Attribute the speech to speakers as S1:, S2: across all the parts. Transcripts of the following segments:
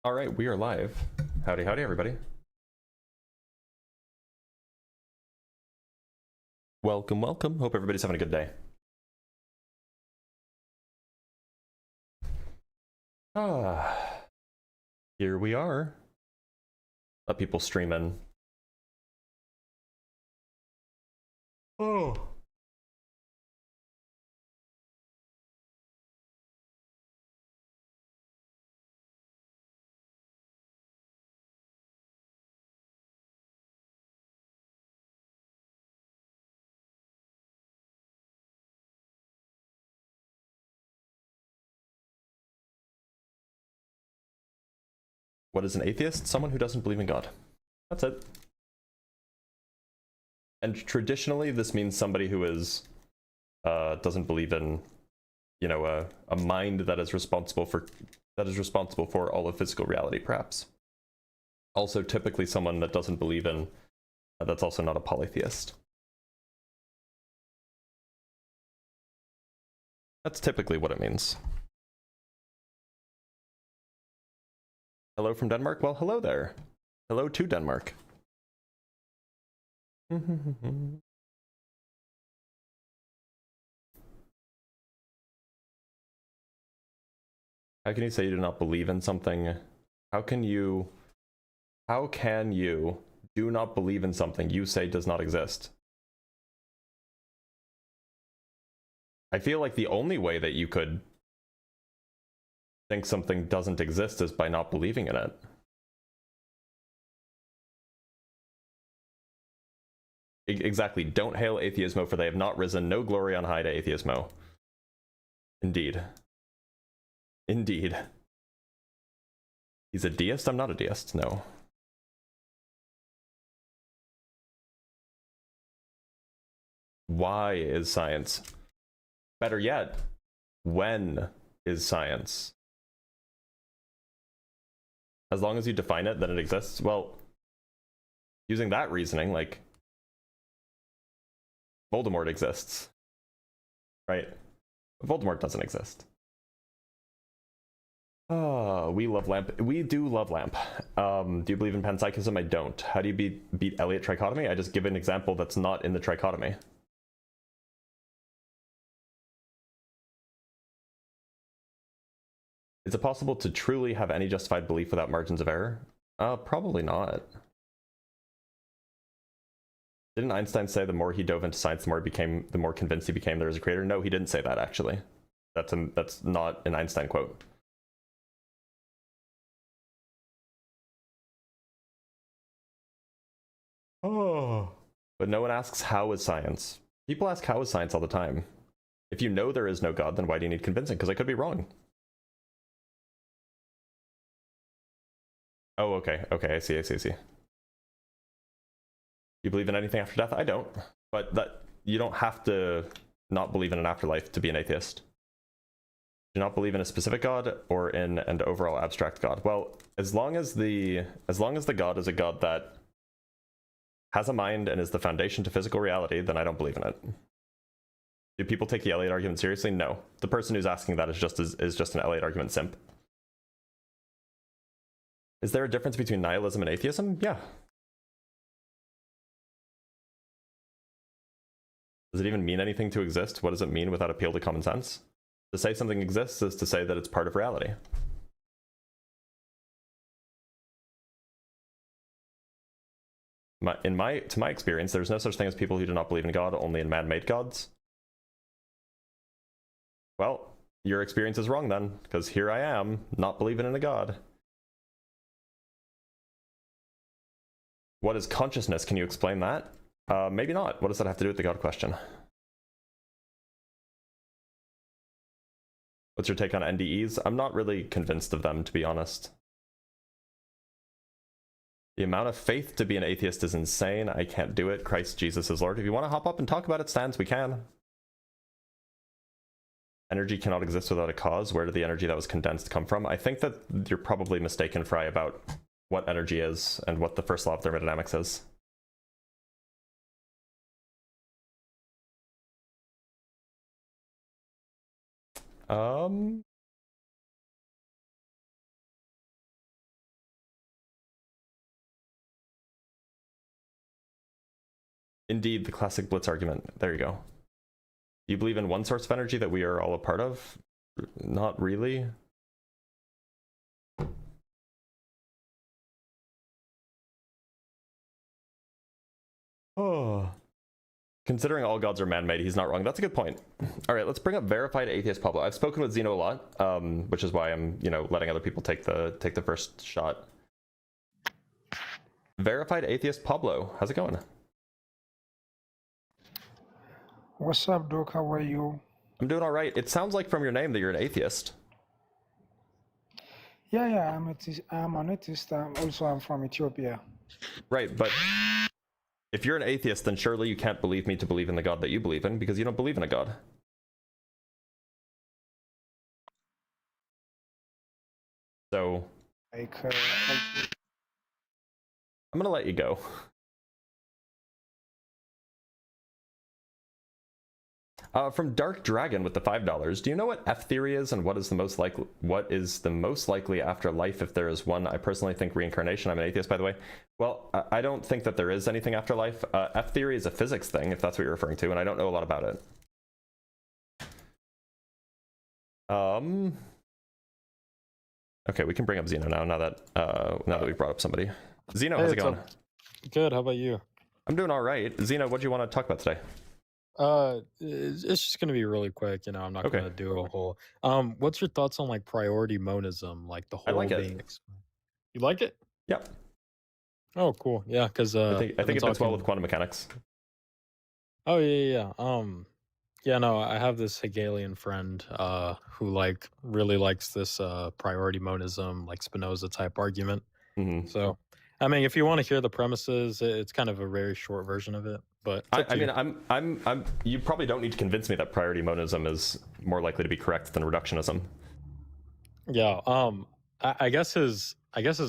S1: All right, we are live. Howdy, howdy, everybody. Welcome, welcome. Hope everybody's having a good day. Here we are. Let people stream in. Oh. What is an atheist? Someone who doesn't believe in God. That's it. And traditionally, this means somebody who is doesn't believe in, you know, a mind that is responsible for all of physical reality, perhaps. Also, typically someone that doesn't believe in that's also not a polytheist. That's typically what it means. Hello from Denmark? Well, hello there. Hello to Denmark. How can you say you do not believe in something? How can you do not believe in something you say does not exist? I feel like the only way that you could think something doesn't exist is by not believing in it. Exactly. Don't hail atheismo, for they have not risen. No glory on high to atheismo. Indeed. Indeed. He's a deist? I'm not a deist, no. Why is science? Better yet, when is science? As long as you define it, then it exists. Well, using that reasoning, like, Voldemort exists, right? Voldemort doesn't exist. We love Lamp. We do love Lamp. Do you believe in panpsychism? I don't. How do you beat Elliott trichotomy? I just give an example that's not in the trichotomy. Is it possible to truly have any justified belief without margins of error? Probably not. Didn't Einstein say the more he dove into science, the more convinced he became there is a creator? No, he didn't say that, actually. That's not an Einstein quote. Oh. But no one asks how is science. People ask how is science all the time. If you know there is no God, then why do you need convincing? Because I could be wrong. Oh, okay. Okay, I see. You believe in anything after death? I don't. But that you don't have to not believe in an afterlife to be an atheist. Do not believe in a specific God or in an overall abstract God. Well, as long as the God is a God that has a mind and is the foundation to physical reality, then I don't believe in it. Do people take the Elliott argument seriously? No. The person who's asking that is just an Elliott argument simp. Is there a difference between nihilism and atheism? Yeah. Does it even mean anything to exist? What does it mean without appeal to common sense? To say something exists is to say that it's part of reality. To my experience, there's no such thing as people who do not believe in God, only in man-made gods. Well, your experience is wrong then, because here I am, not believing in a God. What is consciousness? Can you explain that? Maybe not. What does that have to do with the God question? What's your take on NDEs? I'm not really convinced of them, to be honest. The amount of faith to be an atheist is insane. I can't do it. Christ Jesus is Lord. If you want to hop up and talk about it, stands, we can. Energy cannot exist without a cause. Where did the energy that was condensed come from? I think that you're probably mistaken, Fry, about what energy is and what the first law of thermodynamics is. Indeed, the classic Blitz argument. There you go. Do you believe in one source of energy that we are all a part of? Not really. Oh. Considering all gods are man-made, he's not wrong. That's a good point. All right, let's bring up verified atheist Pablo. I've spoken with Zeno a lot, which is why I'm, letting other people take the first shot. Verified atheist Pablo, how's it going?
S2: What's up, Doc? How are you?
S1: I'm doing all right. It sounds like from your name that you're an atheist.
S2: Yeah, I'm an atheist. I'm from Ethiopia.
S1: Right, but if you're an atheist, then surely you can't believe me to believe in the God that you believe in, because you don't believe in a God. So,
S2: Like,
S1: I'm gonna let you go. From Dark Dragon with the $5. Do you know what F theory is, and what is the most likely afterlife if there is one? I personally think reincarnation. I'm an atheist, by the way. Well, I don't think that there is anything after life. F theory is a physics thing, if that's what you're referring to, and I don't know a lot about it. Okay, we can bring up Zeno now that we've brought up somebody. Zeno, how's it going?
S3: Good. How about you?
S1: I'm doing all right. Zeno, what do you want to talk about today?
S3: It's just gonna be really quick. I'm not gonna do a whole. What's your thoughts on like priority monism, like the whole
S1: I like
S3: being? You like it?
S1: Yep.
S3: Oh, cool. Yeah, because
S1: I think it fits well with quantum mechanics.
S3: Oh yeah. Yeah, no, I have this Hegelian friend who really likes this priority monism, like Spinoza type argument.
S1: Mm-hmm.
S3: So, I mean, if you want to hear the premises, it's kind of a very short version of it. But
S1: I mean, you probably don't need to convince me that priority monism is more likely to be correct than reductionism.
S3: Yeah. I guess his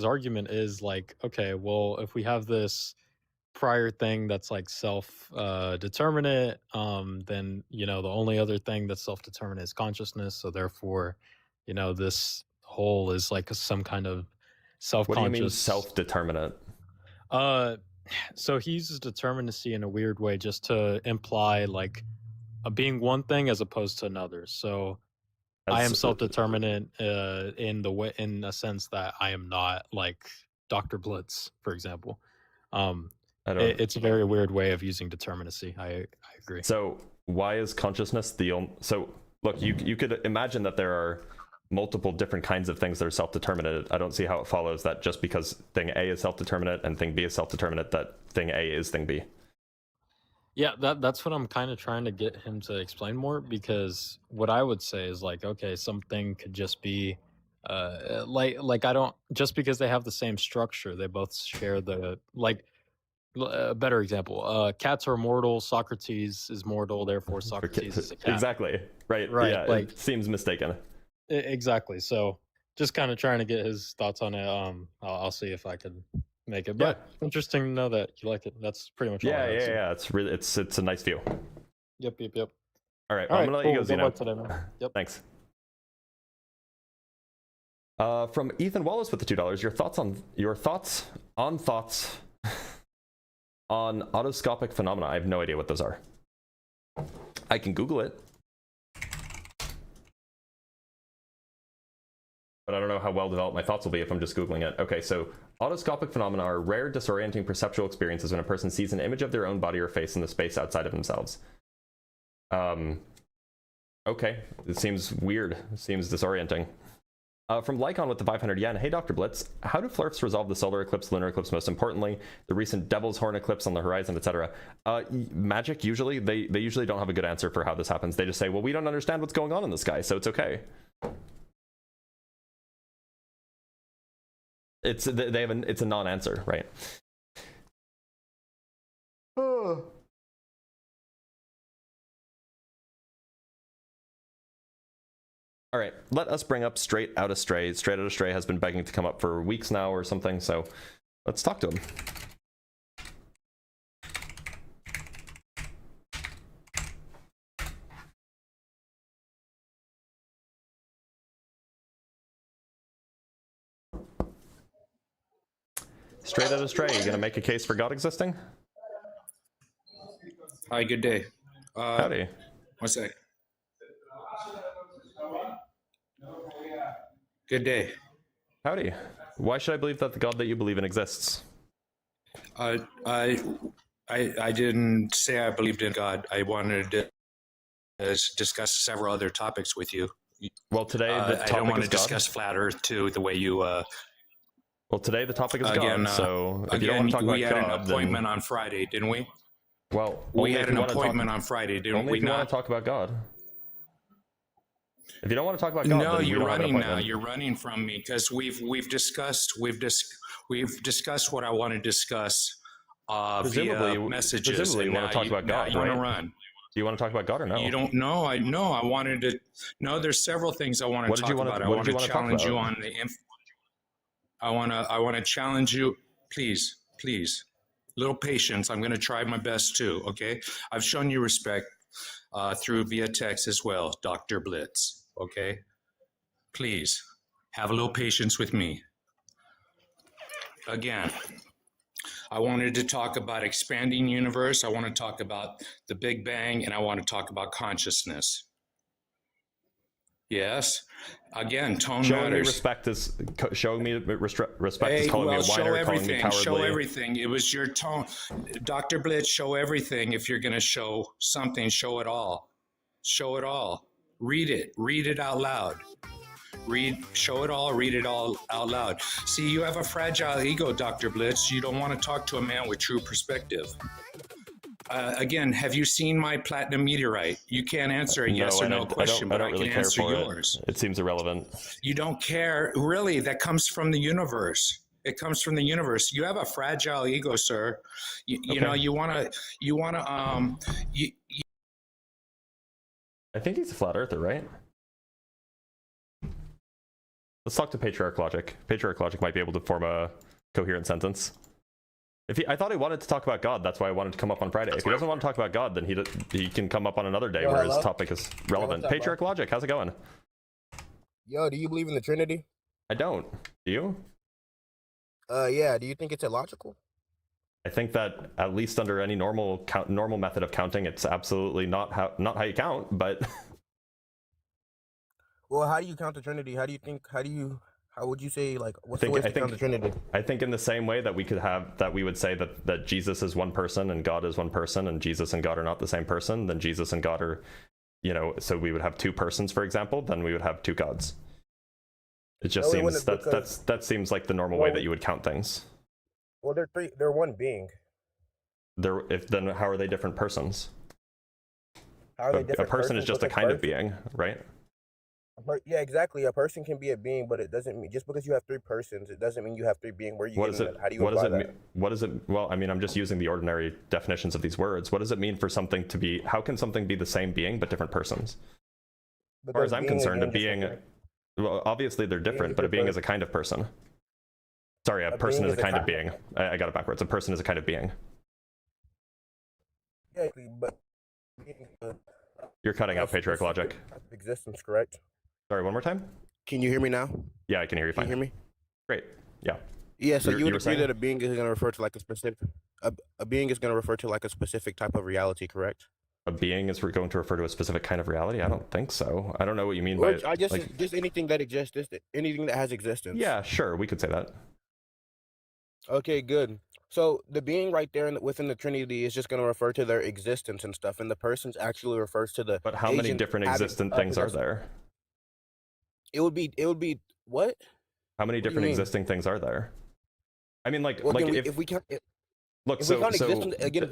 S3: argument is like, okay, well, if we have this prior thing that's like self-determinate, then the only other thing that's self-determinate is consciousness. So therefore, this whole is like some kind of self-conscious.
S1: What do you mean self-determinate?
S3: So he uses determinacy in a weird way just to imply like being one thing as opposed to another. So I am self-determinate in a sense that I am not like Dr. Blitz, for example. It's a very weird way of using determinacy. I agree.
S1: So why is consciousness the only? So look, you could imagine that there are multiple different kinds of things that are self-determinate. I don't see how it follows that just because thing A is self-determinate and thing B is self-determinate, that thing A is thing B.
S3: Yeah, that's what I'm kind of trying to get him to explain more, because what I would say is like, okay, something could just be like I don't, just because they have the same structure, they both share the like. A better example, cats are mortal, Socrates is mortal, therefore Socrates is a cat.
S1: Exactly. Right. Yeah, like, it seems mistaken.
S3: Exactly. So just kind of trying to get his thoughts on it. I'll see if I can make it. But interesting to know that you like it. That's pretty much all I have.
S1: Yeah. It's really it's a nice view.
S3: Yep.
S1: All right, I'm gonna let you go, Zeno.
S3: Today, man. Yep.
S1: Thanks. From Ethan Wallace with the $2. Your thoughts on autoscopic phenomena. I have no idea what those are. I can Google it, but I don't know how well developed my thoughts will be if I'm just Googling it. Okay, so autoscopic phenomena are rare, disorienting perceptual experiences when a person sees an image of their own body or face in the space outside of themselves. Okay, it seems weird. It seems disorienting. From Lycon with the 500 yen. Hey, Dr. Blitz, how do flirts resolve the solar eclipse, lunar eclipse, most importantly, the recent Devil's Horn eclipse on the horizon, etc.? Magic, usually, they usually don't have a good answer for how this happens. They just say, well, we don't understand what's going on in the sky, so it's okay. It's a non-answer, right? All right, let us bring up Straight Outta Stray. Straight Outta Stray has been begging to come up for weeks now or something, so let's talk to him. Straight Outta Stray, you gonna make a case for God existing?
S4: Hi, good day.
S1: Howdy.
S4: One sec. Good day.
S1: Howdy. Why should I believe that the God that you believe in exists?
S4: I didn't say I believed in God. I wanted to discuss several other topics with you.
S1: Well, today the
S4: I don't
S1: topic
S4: want
S1: is
S4: to
S1: God.
S4: discuss flat Earth too, the way you.
S1: Well, today the topic is
S4: Again,
S1: God. So if you don't want to talk
S4: we
S1: about
S4: had
S1: God,
S4: an appointment
S1: then
S4: on Friday, didn't we?
S1: well,
S4: We
S1: only
S4: had
S1: if
S4: an
S1: you want to talk.
S4: appointment on Friday, didn't
S1: Only
S4: we
S1: if you want
S4: not?
S1: to talk about God. If you don't want to talk about God,
S4: No,
S1: then we
S4: you're
S1: don't have an
S4: running now.
S1: appointment.
S4: You're running from me because we've discussed what I want to discuss
S1: Presumably,
S4: via messages.
S1: presumably you
S4: and
S1: want to talk about
S4: now
S1: God,
S4: you want to
S1: right?
S4: run.
S1: Do you want to talk about God or no?
S4: You don't know. I know. I wanted to. No, there's several things I want to talk about. I want to challenge you on the. I want to challenge you. Please, please, little patience. I'm going to try my best too. Okay. I've shown you respect through via text as well, Dr. Blitz. Okay. Please have a little patience with me. Again, I wanted to talk about expanding universe. I want to talk about the Big Bang, and I want to talk about consciousness. Yes. Again, tone
S1: showing
S4: matters.
S1: Me respect is showing me respect
S4: Hey,
S1: is calling me a whiner, calling me cowardly.
S4: Show everything. It was your tone, Dr. Blitz. Show everything. If you're going to show something, show it all. Show it all. Read it. Read it out loud. Show it all, read it all out loud. See, you have a fragile ego, Dr. Blitz. You don't want to talk to a man with true perspective. Again, have you seen my platinum meteorite? You can't answer a yes or no question, but I can answer yours.
S1: It seems irrelevant.
S4: You don't care. Really, that comes from the universe. It comes from the universe. You have a fragile ego, sir. You know, you want to,
S1: I think he's a flat earther, right? Let's talk to Patriarch Logic. Patriarch Logic might be able to form a coherent sentence. I thought he wanted to talk about God, that's why I wanted to come up on Friday. If he doesn't want to talk about God, then he can come up on another day where his topic is relevant. Patriarch Logic, how's it going?
S5: Yo, do you believe in the Trinity?
S1: I don't. Do you?
S5: Yeah. Do you think it's illogical?
S1: I think that at least under any normal method of counting, it's absolutely not how you count, but
S5: Well, how do you count the Trinity? How would you say, like, what's the way to count the Trinity?
S1: I think in the same way that we would say that Jesus is one person and God is one person and Jesus and God are not the same person, then Jesus and God are, so we would have two persons, for example, then we would have two gods. It just seems that seems like the normal way that you would count things.
S5: Well, they're one being.
S1: Then how are they different persons?
S5: How are they different?
S1: A person is just a kind of being, right?
S5: Yeah, exactly. A person can be a being, but it doesn't mean just because you have three persons, it doesn't mean you have three beings. How do you apply that?
S1: What does it? Well, I mean, I'm just using the ordinary definitions of these words. What does it mean for something to be? How can something be the same being but different persons? As far as I'm concerned, a being. Well, obviously they're different, but a being is a kind of person. Sorry, a person is a kind of being. I got it backwards. A person is a kind of being.
S5: Yeah, but
S1: you're cutting out Patriarch Logic.
S5: Existence, correct?
S1: Sorry, one more time?
S5: Can you hear me now?
S1: Yeah, I can hear you fine.
S5: Can you hear me?
S1: Great. Yeah.
S5: Yeah, so you would agree that a being is going to refer to like a specific a being is going to refer to like a specific type of reality, correct?
S1: A being is going to refer to a specific kind of reality? I don't think so. I don't know what you mean by
S5: I guess just anything that exists, anything that has existence.
S1: Yeah, sure, we could say that.
S5: Okay, good. So the being right there within the Trinity is just going to refer to their existence and stuff, and the persons actually refers to the.
S1: But how many different existent things are there?
S5: It would be what?
S1: How many different existing things are there? I mean, like,
S5: well,
S1: if
S5: we count.
S1: Look,
S5: if we count existence again,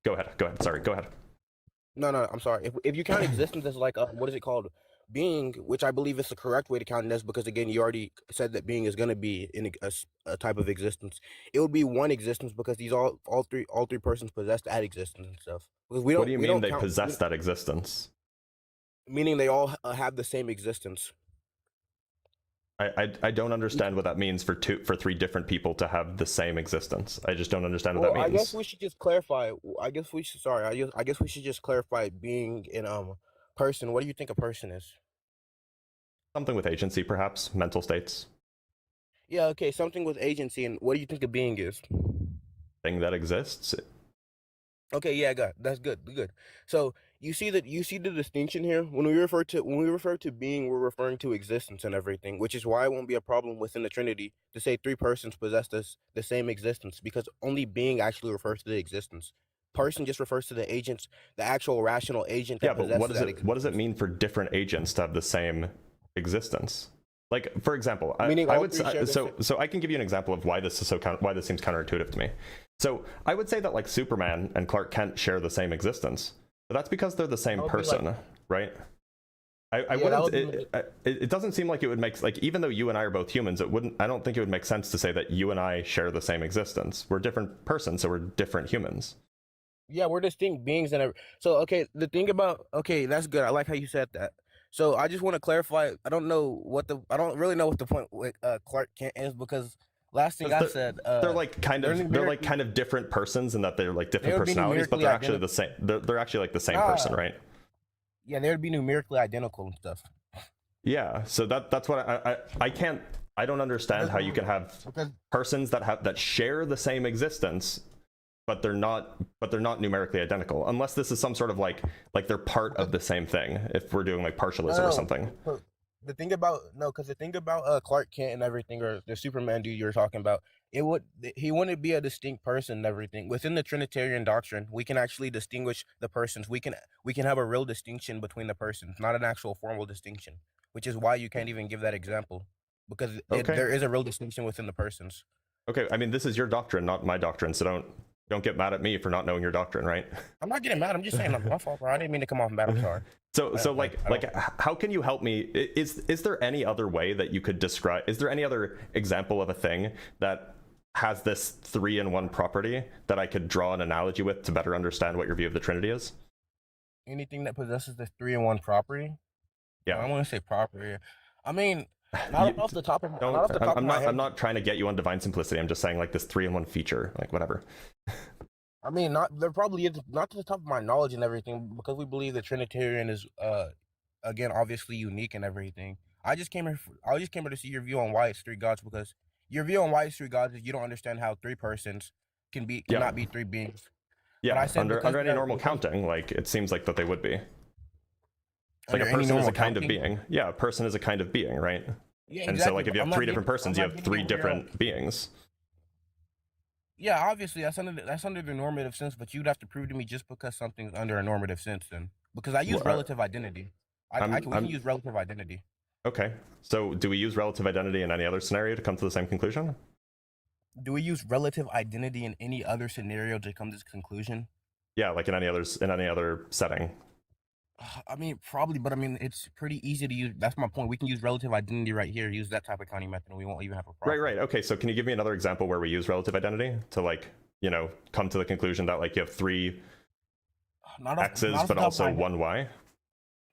S1: go ahead. Sorry, go ahead.
S5: No, I'm sorry. If you count existence as like what is it called? Being, which I believe is the correct way to count this, because again, you already said that being is going to be in a type of existence. It would be one existence because these all three persons possess that existence and stuff. Because
S1: what do you mean they possess that existence?
S5: Meaning they all have the same existence.
S1: I don't understand what that means for three different people to have the same existence. I just don't understand what that means.
S5: I guess we should just clarify. I guess we should just clarify being in person. What do you think a person is?
S1: Something with agency, perhaps mental states.
S5: Yeah, okay, something with agency. And what do you think a being is?
S1: Thing that exists.
S5: Okay, yeah, that's good. So you see the distinction here when we refer to being, we're referring to existence and everything, which is why it won't be a problem within the Trinity to say three persons possess the same existence, because only being actually refers to the existence. Person just refers to the agents, the actual rational agent that
S1: Yeah, but
S5: possesses that
S1: what does it
S5: existence.
S1: mean for different agents to have the same existence? Like, for example,
S5: Meaning
S1: I
S5: all
S1: would
S5: three share the
S1: so I can give you an example of why this is why this seems counterintuitive to me. So I would say that like Superman and Clark Kent share the same existence, but that's because they're the same
S5: That would be
S1: person, right? I
S5: Yeah, that
S1: wouldn't.
S5: would be
S1: It doesn't seem like it would make, like, even though you and I are both humans, it wouldn't. I don't think it would make sense to say that you and I share the same existence. We're different persons, so we're different humans.
S5: Yeah, we're distinct beings so okay, the thing about okay, that's good. I like how you said that. So I just want to clarify. I don't really know what the point with Clark Kent is, because last thing I
S1: 'Cause
S5: said,
S1: they're like kind
S5: they're
S1: of
S5: numerically
S1: different persons, in that they're like
S5: they
S1: different
S5: would be
S1: personalities, but
S5: numerically
S1: they're actually
S5: identical.
S1: the same. They're actually like the same
S5: Nah,
S1: person, right?
S5: yeah, they would be numerically identical and stuff.
S1: Yeah. So that's what I can't. I don't understand how you can have
S5: Because
S1: persons that share the same existence, but they're not numerically identical, unless this is some sort of like they're part of the same thing, if we're doing like partialism or
S5: no,
S1: something.
S5: no, because the thing about Clark Kent and everything, or the Superman dude you were talking about, he wouldn't be a distinct person and everything. Within the Trinitarian doctrine, we can actually distinguish the persons. We can have a real distinction between the persons, not an actual formal distinction, which is why you can't even give that example, because
S1: Okay.
S5: there is a real distinction within the persons.
S1: Okay. I mean, this is your doctrine, not my doctrine, so don't get mad at me for not knowing your doctrine, right?
S5: I'm not getting mad. I'm just saying that's my fault, bro. I didn't mean to come off bad. I'm sorry.
S1: So
S5: I don't-
S1: how can you help me? Is there any other way that you could describe? Is there any other example of a thing that has this 3-in-1 property that I could draw an analogy with to better understand what your view of the Trinity is?
S5: Anything that possesses the 3-in-1 property. I
S1: Yeah.
S5: want to say property. I mean, not off the top of my head.
S1: I'm not trying to get you on divine simplicity. I'm just saying like this 3-in-1 feature, like whatever.
S5: I mean, there probably is, not to the top of my knowledge and everything, because we believe the Trinitarian is again obviously unique and everything. I just came here to see your view on why it's three gods, because your view on why it's three gods is you don't understand how three persons cannot be three beings.
S1: Yeah,
S5: I said
S1: under any normal counting, like it seems like that they would be. Like a person is a kind of being. Yeah, a person is a kind of being, right?
S5: Yeah,
S1: And
S5: exactly.
S1: so like if you have three different persons, you have three different beings.
S5: Yeah, obviously that's under the normative sense, but you'd have to prove to me just because something's under a normative sense, then, because I use relative identity. We can use relative identity.
S1: Okay, so do we use relative identity in any other scenario to come to the same conclusion?
S5: Do we use relative identity in any other scenario to come to this conclusion?
S1: Yeah, like in any other setting.
S5: I mean, probably, but I mean, it's pretty easy to use. That's my point. We can use relative identity right here. Use that type of counting method, and we won't even have a problem.
S1: Right. Okay, so can you give me another example where we use relative identity to, like, you know, come to the conclusion that like you have three x's but also one y?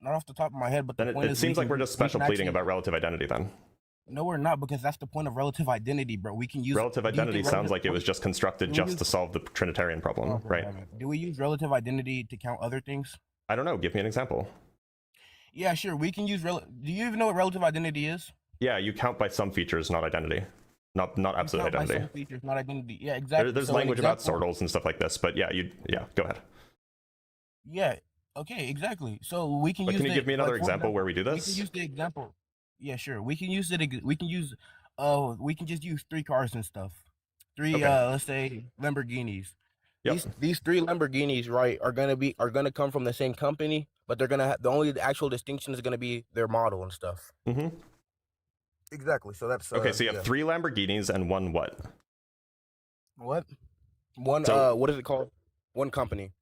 S5: Not off the top of my head, but
S1: then it seems like we're just special pleading about relative identity then.
S5: No, we're not, because that's the point of relative identity, bro. We can use
S1: relative identity. Sounds like it was just constructed just to solve the Trinitarian problem, right?
S5: Do we use relative identity to count other things?
S1: I don't know. Give me an example.
S5: Yeah, sure. We can use do you even know what relative identity is?
S1: Yeah, you count by some features, not identity. Not absolute identity.
S5: By some features, not identity. Yeah, exactly.
S1: There's language about sortals and stuff like this, but yeah, go ahead.
S5: Yeah. Okay. Exactly. So we can use.
S1: Can you give me another example where we do this?
S5: We can use the example. Yeah, sure. We can use it. We can use. We can just use three cars and stuff. Let's say Lamborghinis.
S1: Yep.
S5: These three Lamborghinis, right, are gonna come from the same company, but they're gonna have the only actual distinction is gonna be their model and stuff.
S1: Mm-hmm.
S5: Exactly. So that's
S1: okay. So you have three Lamborghinis and one what?
S5: What? One. What is it called? One company.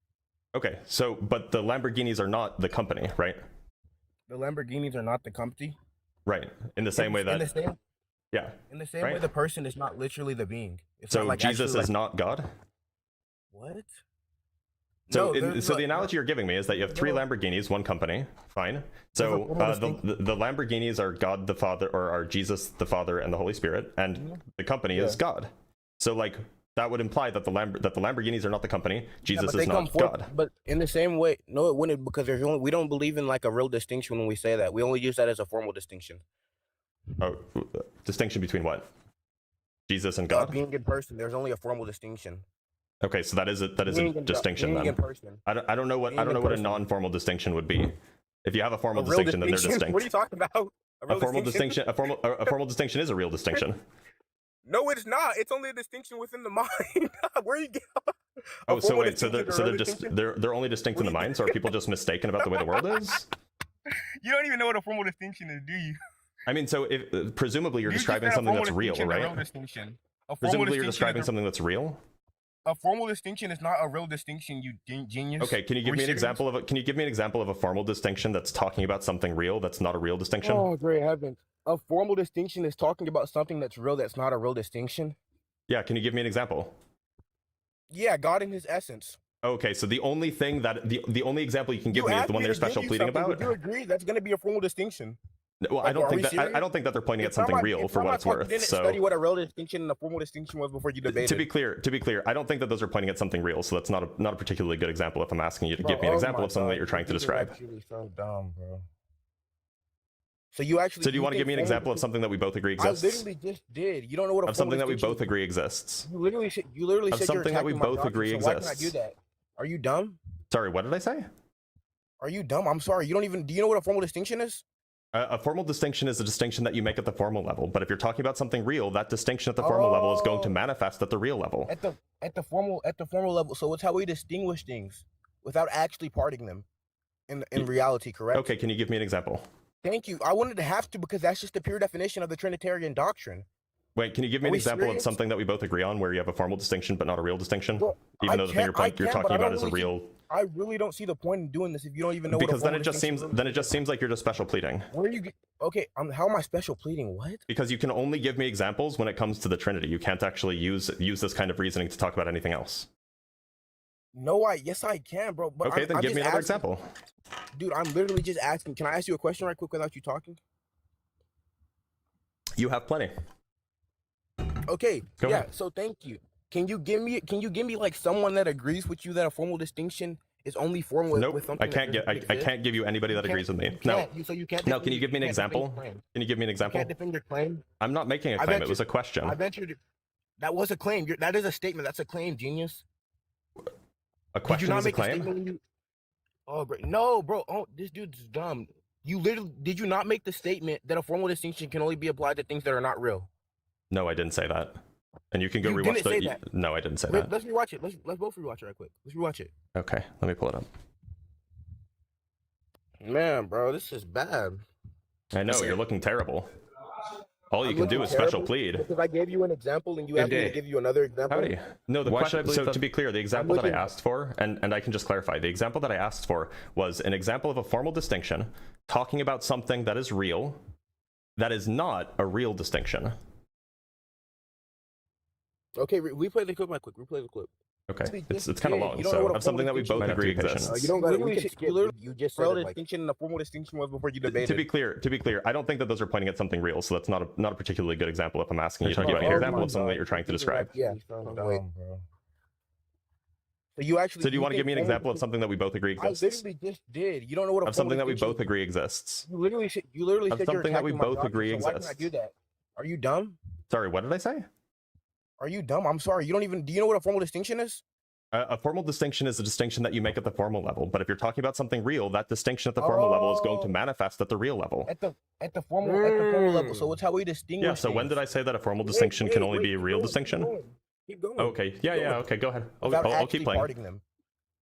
S1: Okay. So, but the Lamborghinis are not the company, right?
S5: The Lamborghinis are not the company.
S1: Right. In the same way that. Yeah.
S5: In the same way, the person is not literally the being. It's
S1: so
S5: not like
S1: Jesus is not God.
S5: What?
S1: So, so the analogy you're giving me is that you have three Lamborghinis, one company. Fine. So the Lamborghinis are God the Father, or are Jesus the Father and the Holy Spirit, and the company is God. So like that would imply that the Lamborghinis are not the company. Jesus is not God.
S5: But in the same way, no, it wouldn't, because we don't believe in like a real distinction when we say that. We only use that as a formal distinction.
S1: Oh, distinction between what? Jesus and God?
S5: Being in person, there's only a formal distinction.
S1: Okay, so that is a
S5: Being in-
S1: distinction
S5: being
S1: then.
S5: in person.
S1: I don't know what
S5: Being in
S1: a
S5: person.
S1: non-formal distinction would be. If you have a formal
S5: A real
S1: distinction, then they're distinct.
S5: What are you talking about?
S1: A formal distinction, a formal distinction is a real distinction.
S5: No, it's not. It's only a distinction within the mind. Where are you going?
S1: Oh, so wait, so they're only distinct in the mind. So are people just mistaken about the way the world is?
S5: You don't even know what a formal distinction is, do you?
S1: I mean, so if presumably you're describing something that's real, right? Presumably you're describing something that's real.
S5: A formal distinction is not a real distinction, you genius.
S1: Okay, can you give me an example of a formal distinction that's talking about something real that's not a real distinction?
S5: Oh, great heavens. A formal distinction is talking about something that's real that's not a real distinction?
S1: Yeah, can you give me an example?
S5: Yeah, God in his essence.
S1: Okay, so the only thing that the only example you can give me is the one that you're special pleading about?
S5: Would you agree that's going to be a formal distinction?
S1: Well, I don't think that they're pointing at something real for what it's worth.
S5: You didn't
S1: So
S5: study what a real distinction and a formal distinction was before you debated.
S1: to be clear, I don't think that those are pointing at something real. So that's not a particularly good example if I'm asking you to give me an example of something that you're trying to describe.
S5: Actually so dumb, bro. So you actually.
S1: So do you want to give me an example of something that we both agree exists?
S5: I literally just did. You don't know what a
S1: of something that we both agree exists.
S5: You literally said you're
S1: something that we
S5: attacking my
S1: both
S5: doctrine,
S1: agree
S5: so why can't I
S1: exists.
S5: do that? Are you dumb?
S1: Sorry, what did I say?
S5: Are you dumb? I'm sorry. Do you know what a formal distinction is?
S1: A formal distinction is a distinction that you make at the formal level. But if you're talking about something real, that distinction at the formal level is going to manifest at the real level.
S5: At the formal level. So it's how we distinguish things without actually parting them in reality, correct?
S1: Okay, can you give me an example?
S5: Thank you. I wanted to have to because that's just the pure definition of the Trinitarian doctrine.
S1: Wait, can you give me an example of something that we both agree on where you have a formal distinction but not a real distinction?
S5: Well,
S1: even though the thing you're talking about is a real.
S5: I really don't see the point in doing this if you don't even know.
S1: Because then it just seems like you're just special pleading.
S5: Where you? Okay, how am I special pleading? What?
S1: Because you can only give me examples when it comes to the Trinity. You can't actually use this kind of reasoning to talk about anything else.
S5: No, yes I can, bro. But
S1: okay, then give me another example.
S5: Dude, I'm literally just asking. Can I ask you a question right quick without you talking?
S1: You have plenty.
S5: Okay.
S1: Go ahead.
S5: So thank you. Can you give me like someone that agrees with you that a formal distinction is only formal with something?
S1: I can't give you anybody that agrees with me. No.
S5: So you can't.
S1: No, can you give me an example? Can you give me an example?
S5: You can't defend your claim.
S1: I'm not making a claim. It was a question.
S5: I ventured. That was a claim. That is a statement. That's a claim, genius.
S1: A question is a claim?
S5: Oh, bro. No, bro. Oh, this dude's dumb. Did you not make the statement that a formal distinction can only be applied to things that are not real?
S1: No, I didn't say that. And you can go
S5: You
S1: rewatch
S5: didn't say that.
S1: No, I didn't say that.
S5: Let's rewatch it. Let's both rewatch it right quick. Let's rewatch it.
S1: Okay, let me pull it up.
S5: Man, bro, this is bad.
S1: I know, you're looking terrible. All you can do is special plead.
S5: Because I gave you an example and you asked me to give you another example.
S1: Howdy. No, the question. So to be clear, the example that I asked for, and I can just clarify, the example that I asked for was an example of a formal distinction talking about something that is real, that is not a real distinction.
S5: Okay, replay the clip right quick. Replay the clip.
S1: Okay, it's kind of long. So of something that we both agree exists.
S5: You don't got to. You just said a distinction and a formal distinction was before you debated.
S1: To be clear, I don't think that those are pointing at something real. So that's not a particularly good example if I'm asking you to give me an example of something that you're trying to describe.
S5: Yeah. So do you want to give me an example of something that we both agree exists? I literally just did. You don't know what
S1: of something that we both agree exists.
S5: You literally said
S1: of something that we both agree exists.
S5: Why can't I do that? Are you dumb?
S1: Sorry, what did I say?
S5: Are you dumb? I'm sorry. Do you know what a formal distinction is?
S1: A formal distinction is a distinction that you make at the formal level. But if you're talking about something real, that distinction at the formal level is going to manifest at the real level.
S5: At the formal level. So it's how we distinguish.
S1: Yeah. So when did I say that a formal distinction can only be a real distinction?
S5: Keep going.
S1: Okay. Yeah. Okay. Go ahead. I'll keep playing.
S5: Parting them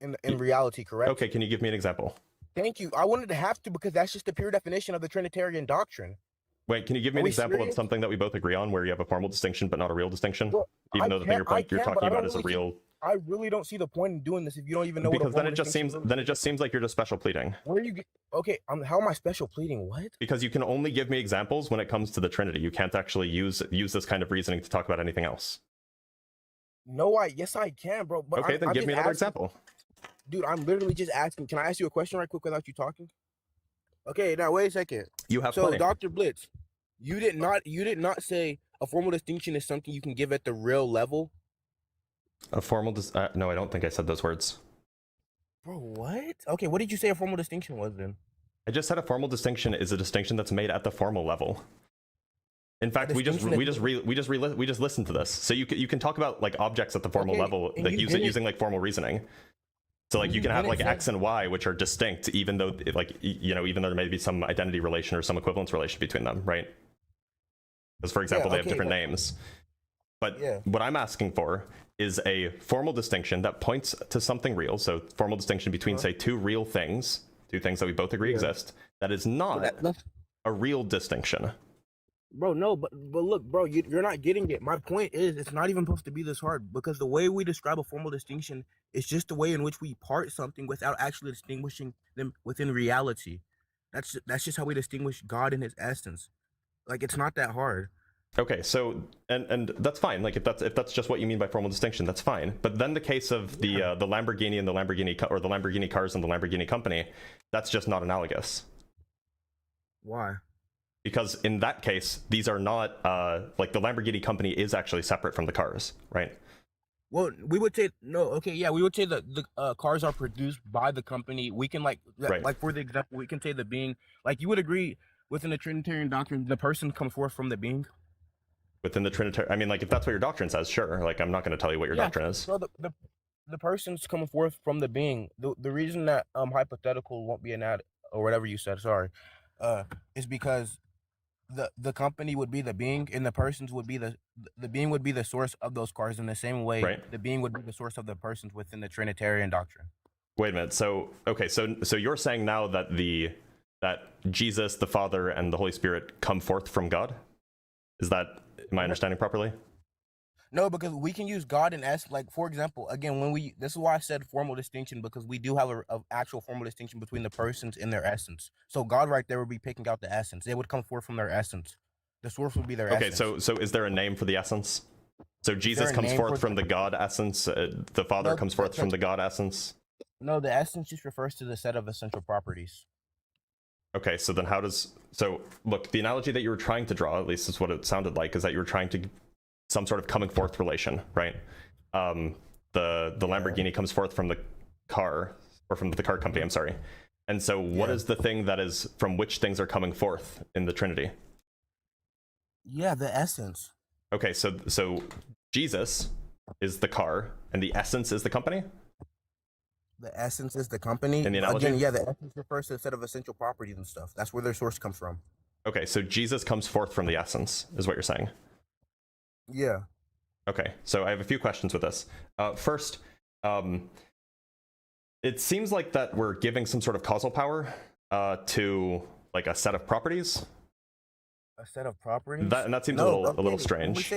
S5: in reality, correct?
S1: Okay. Can you give me an example?
S5: Thank you. I wanted to have to because that's just the pure definition of the Trinitarian doctrine.
S1: Wait, can you give me an example of something that we both agree on where you have a formal distinction but not a real distinction? Even though the thing you're talking about is a real.
S5: I really don't see the point in doing this if you don't even know.
S1: Because then it just seems like you're just special pleading.
S5: Where you? Okay, how am I special pleading? What?
S1: Because you can only give me examples when it comes to the Trinity. You can't actually use this kind of reasoning to talk about anything else.
S5: No, yes I can, bro. But
S1: okay, then give me another example.
S5: Dude, I'm literally just asking. Can I ask you a question right quick without you talking? Okay, now wait a second.
S1: You have plenty.
S5: Dr. Blitz, you did not say a formal distinction is something you can give at the real level.
S1: A formal no, I don't think I said those words.
S5: Bro, what? Okay, what did you say a formal distinction was then?
S1: I just said a formal distinction is a distinction that's made at the formal level. In fact, we just listened to this. So you can talk about like objects at the formal level, like using like formal reasoning. So like you can have like X and Y, which are distinct, even though even though there may be some identity relation or some equivalence relation between them, right? Because for example, they have different names. But what I'm asking for is a formal distinction that points to something real. So formal distinction between say two real things, two things that we both agree exist. That is not a real distinction.
S5: Bro, no, but look, bro, you're not getting it. My point is, it's not even supposed to be this hard, because the way we describe a formal distinction is just the way in which we part something without actually distinguishing them within reality. That's just how we distinguish God in his essence. Like, it's not that hard.
S1: Okay, so and that's fine. Like if that's just what you mean by formal distinction, that's fine. But then the case of the Lamborghini and the Lamborghini or the Lamborghini cars and the Lamborghini company, that's just not analogous.
S5: Why?
S1: Because in that case, these are not like the Lamborghini company is actually separate from the cars, right?
S5: Well, we would say no. Okay, yeah, we would say that the cars are produced by the company. We can like for the example, we can say the being, like, you would agree within the Trinitarian doctrine, the person comes forth from the being.
S1: Within the Trinitarian, I mean, like if that's what your doctrine says, sure. Like I'm not going to tell you what your doctrine is.
S5: So the person's coming forth from the being. The reason that hypothetical won't be an ad or whatever you said, sorry, is because the company would be the being, and the persons would be the being would be the source of those cars, in the same way the being would be the source of the persons within the Trinitarian doctrine. Wait
S1: a minute. So okay, so you're saying now that that Jesus, the Father, and the Holy Spirit come forth from God? Am I understanding properly?
S5: No, because we can use God and S. Like, for example, again, this is why I said formal distinction, because we do have a actual formal distinction between the persons and their essence. So God right there would be picking out the essence. They would come forth from their essence. The source would be their essence.
S1: Okay, so is there a name for the essence? So Jesus comes forth from the God essence. The Father comes forth from the God essence.
S5: No, the essence just refers to the set of essential properties.
S1: Okay, so then look, the analogy that you were trying to draw, at least is what it sounded like, is that you were trying to some sort of coming forth relation, right? The Lamborghini comes forth from the car, or from the car company, I'm sorry. And so what is the thing that is from which things are coming forth in the Trinity?
S5: Yeah, the essence.
S1: Okay, so Jesus is the car and the essence is the company?
S5: The essence is the company.
S1: In the analogy?
S5: Again, the essence refers to a set of essential properties and stuff. That's where their source comes from.
S1: Okay, so Jesus comes forth from the essence, is what you're saying?
S5: Yeah.
S1: Okay, so I have a few questions with this. First, it seems like that we're giving some sort of causal power to like a set of properties.
S5: A set of properties?
S1: That seems a little strange.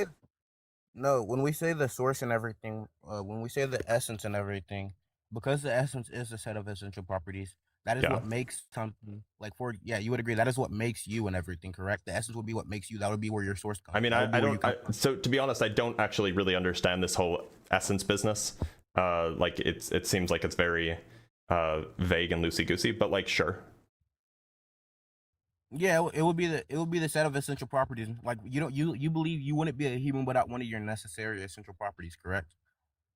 S5: When we say the source and everything, when we say the essence and everything, because the essence is a set of essential properties, that is what makes something, like, you would agree, that is what makes you and everything, correct? The essence would be what makes you. That would be where your source comes.
S1: I mean, so to be honest, I don't actually really understand this whole essence business. Like it seems like it's very vague and loosey-goosey, but like, sure.
S5: Yeah, it would be the set of essential properties. Like, you believe you wouldn't be a human without one of your necessary essential properties, correct?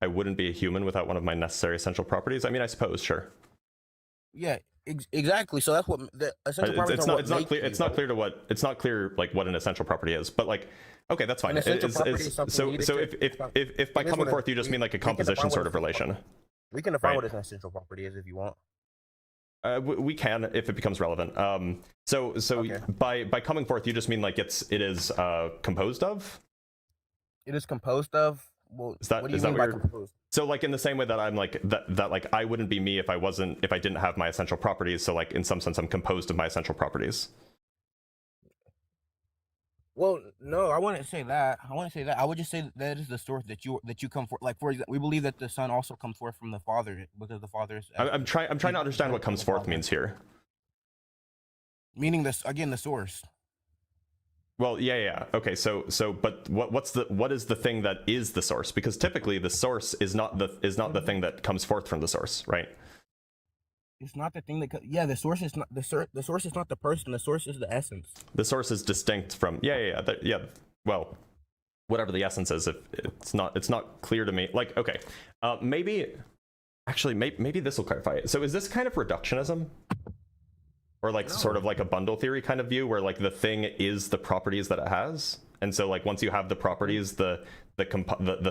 S1: I wouldn't be a human without one of my necessary essential properties. I mean, I suppose, sure.
S5: Yeah, exactly. So that's what the essential properties are.
S1: It's not clear like what an essential property is, but like, okay, that's fine. So if by coming forth you just mean like a composition sort of relation.
S5: We can define what an essential property is if you want.
S1: We can if it becomes relevant. So by coming forth you just mean like it is composed of.
S5: It is composed of. Well, what do you mean by composed?
S1: So like in the same way that I'm like that like I wouldn't be me if I didn't have my essential properties. So like in some sense I'm composed of my essential properties.
S5: Well, no, I wouldn't say that. I would just say that is the source that you come for. Like, for example, we believe that the Son also comes forth from the Father, because the Father is. I'm
S1: trying to understand what comes forth means here.
S5: Meaning this again, the source.
S1: Well, yeah. Okay, so but what is the thing that is the source? Because typically the source is not the thing that comes forth from the source, right?
S5: It's not the thing that the source is not the source is not the person. The source is the essence.
S1: The source is distinct from well, whatever the essence is. If it's not clear to me. Like, okay, maybe this will clarify it. So is this kind of reductionism? or like sort of like a bundle theory kind of view, where like the thing is the properties that it has, and so like once you have the properties, the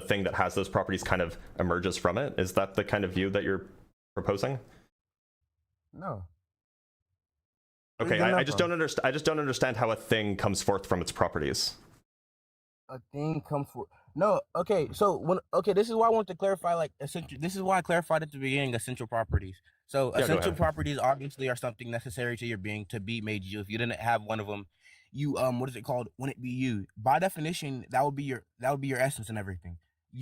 S1: thing that has those properties kind of emerges from it. Is that the kind of view that you're proposing?
S5: No.
S1: Okay, I just don't understand. I just don't understand how a thing comes forth from its properties.
S5: A thing comes forth. No. Okay. So this is why I want to clarify. Like essential. This is why I clarified at the beginning essential properties. So
S1: Yeah,
S5: essential properties obviously are something necessary to your being to be made you. If you didn't have one of them, you what is it called? Wouldn't be you. By definition, that would be your essence and everything.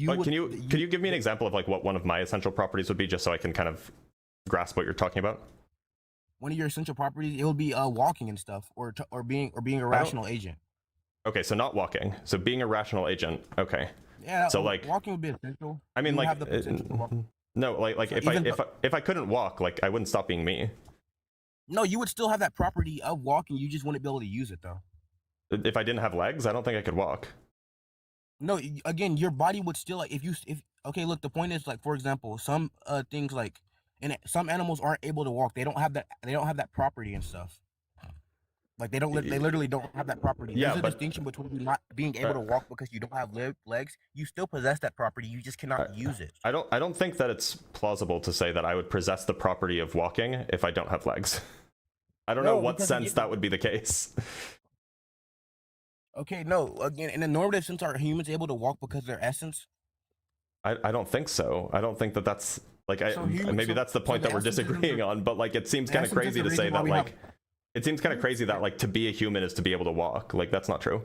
S1: But can you give me an example of like what one of my essential properties would be, just so I can kind of grasp what you're talking about?
S5: One of your essential properties, it would be walking and stuff, or being a rational agent.
S1: Okay, so not walking. So being a rational agent. Okay.
S5: Yeah.
S1: So like
S5: walking would be essential.
S1: I mean,
S5: you
S1: like
S5: have the potential to walk.
S1: No, like
S5: So
S1: if I couldn't walk, like I wouldn't stop being me.
S5: No, you would still have that property of walking. You just wouldn't be able to use it though.
S1: If I didn't have legs, I don't think I could walk.
S5: No, again, your body would still like if okay. Look, the point is like, for example, some things like, and some animals aren't able to walk. They don't have that. They don't have that property and stuff. Like they don't. They literally don't have that property.
S1: Yeah,
S5: There's a distinction between you not being able to walk because you don't have legs. You still possess that property. You just cannot use it.
S1: I don't think that it's plausible to say that I would possess the property of walking if I don't have legs. I don't know what sense that would be the case.
S5: Okay, no. Again, in a normative sense, are humans able to walk because of their essence?
S1: I don't think so. I don't think that that's like maybe that's the point that we're disagreeing on. But like it seems kind of crazy to say that like it seems kind of crazy that like to be a human is to be able to walk. Like that's not true.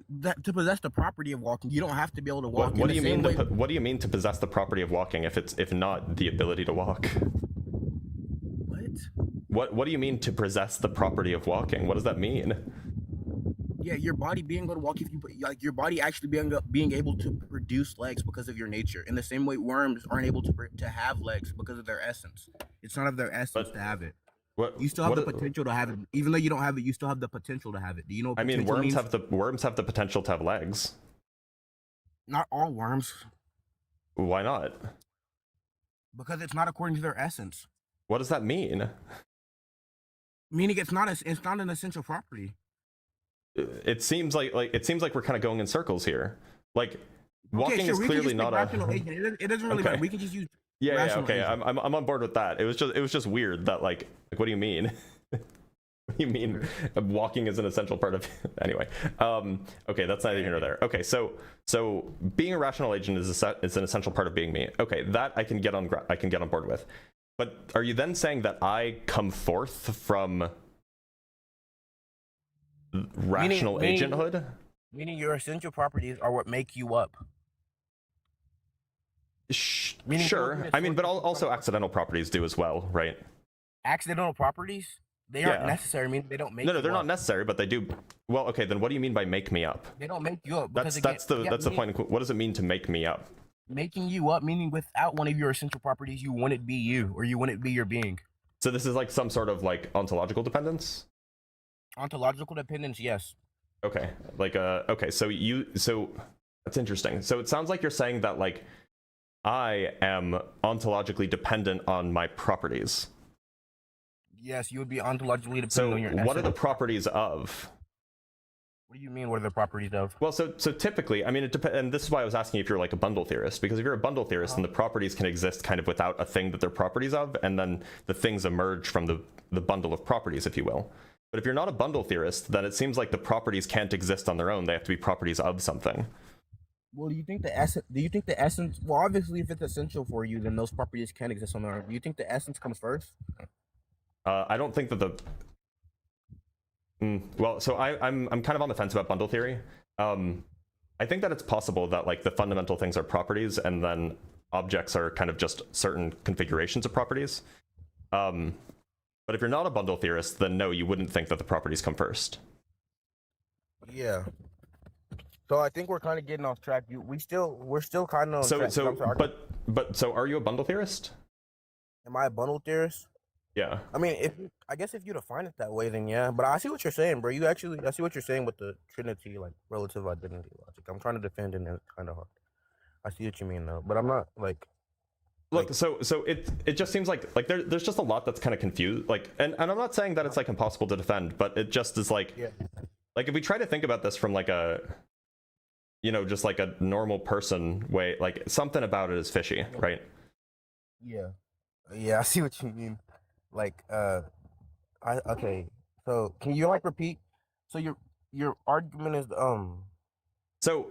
S5: That to possess the property of walking, you don't have to be able to walk.
S1: What do you mean? What do you mean to possess the property of walking if not the ability to walk? What do you mean to possess the property of walking? What does that mean?
S5: Yeah, your body being able to walk, if you like your body actually being able to produce legs because of your nature. In the same way, worms aren't able to have legs because of their essence. It's not of their essence to have it. You still have the potential to have it, even though you don't have it. You still have the potential to have it. Do you know? What
S1: I mean, worms have the potential to have legs.
S5: Not all worms.
S1: Why not?
S5: Because it's not according to their essence.
S1: What does that mean?
S5: Meaning it's not an essential property.
S1: It seems like we're kind of going in circles here. Like walking is clearly not a rational
S5: agent. It doesn't really matter. We can just use
S1: okay. I'm on board with that. It was just weird that like what do you mean? What do you mean walking is an essential part of anyway? Okay, that's neither here nor there. Okay, so being a rational agent is an essential part of being me. Okay, that I can get on board with. But are you then saying that I come forth from rational agenthood?
S5: Meaning your essential properties are what make you up.
S1: Sure. I mean, but also accidental properties do as well, right?
S5: Accidental properties? They aren't necessary. I mean, they don't make.
S1: No, they're not necessary, but they do. Well, okay, then what do you mean by make me up?
S5: They don't make you up.
S1: That's the point. What does it mean to make me up?
S5: Making you up, meaning without one of your essential properties, you wouldn't be you, or you wouldn't be your being.
S1: So this is like some sort of like ontological dependence?
S5: Ontological dependence, yes.
S1: Okay. Like okay, so that's interesting. So it sounds like you're saying that like I am ontologically dependent on my properties.
S5: Yes, you would be ontologically dependent on your essence.
S1: So what are the properties of?
S5: What do you mean, what are the properties of?
S1: Well, so typically, I mean, it depends, and this is why I was asking if you're like a bundle theorist, because if you're a bundle theorist, then the properties can exist kind of without a thing that they're properties of, and then the things emerge from the bundle of properties, if you will. But if you're not a bundle theorist, then it seems like the properties can't exist on their own. They have to be properties of something.
S5: Well, do you think the essence, well, obviously, if it's essential for you, then those properties can exist on their own. Do you think the essence comes first?
S1: I don't think that well, so I'm kind of on the fence about bundle theory. I think that it's possible that like the fundamental things are properties and then objects are kind of just certain configurations of properties. But if you're not a bundle theorist, then no, you wouldn't think that the properties come first.
S5: Yeah. So I think we're kind of getting off track. We're still kind of on track.
S1: So are you a bundle theorist?
S5: Am I a bundle theorist?
S1: Yeah.
S5: I mean, I guess if you define it that way, then yeah. But I see what you're saying, bro. I see what you're saying with the Trinity, like relative identity logic. I'm trying to defend it, and it's kind of hard. I see what you mean, though. But I'm not like
S1: look, so it just seems like there's just a lot that's kind of confused, like, and I'm not saying that it's like impossible to defend, but it just is like, like if we try to think about this from like a, you know, just like a normal person way, like something about it is fishy, right?
S5: Yeah, I see what you mean. Like, okay. So can you like repeat? So your argument is
S1: So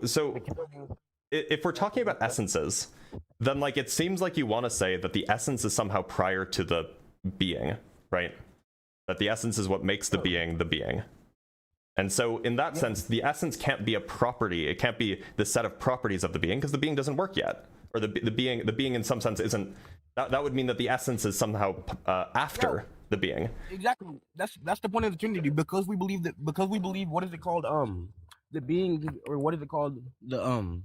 S1: if we're talking about essences, then like it seems like you want to say that the essence is somehow prior to the being, right? That the essence is what makes the being the being. And so in that sense, the essence can't be a property. It can't be the set of properties of the being, because the being doesn't work yet. Or the being in some sense isn't, that would mean that the essence is somehow after the being.
S5: Exactly. That's the point of the Trinity, because we believe what is it called? The being, or what is it called? The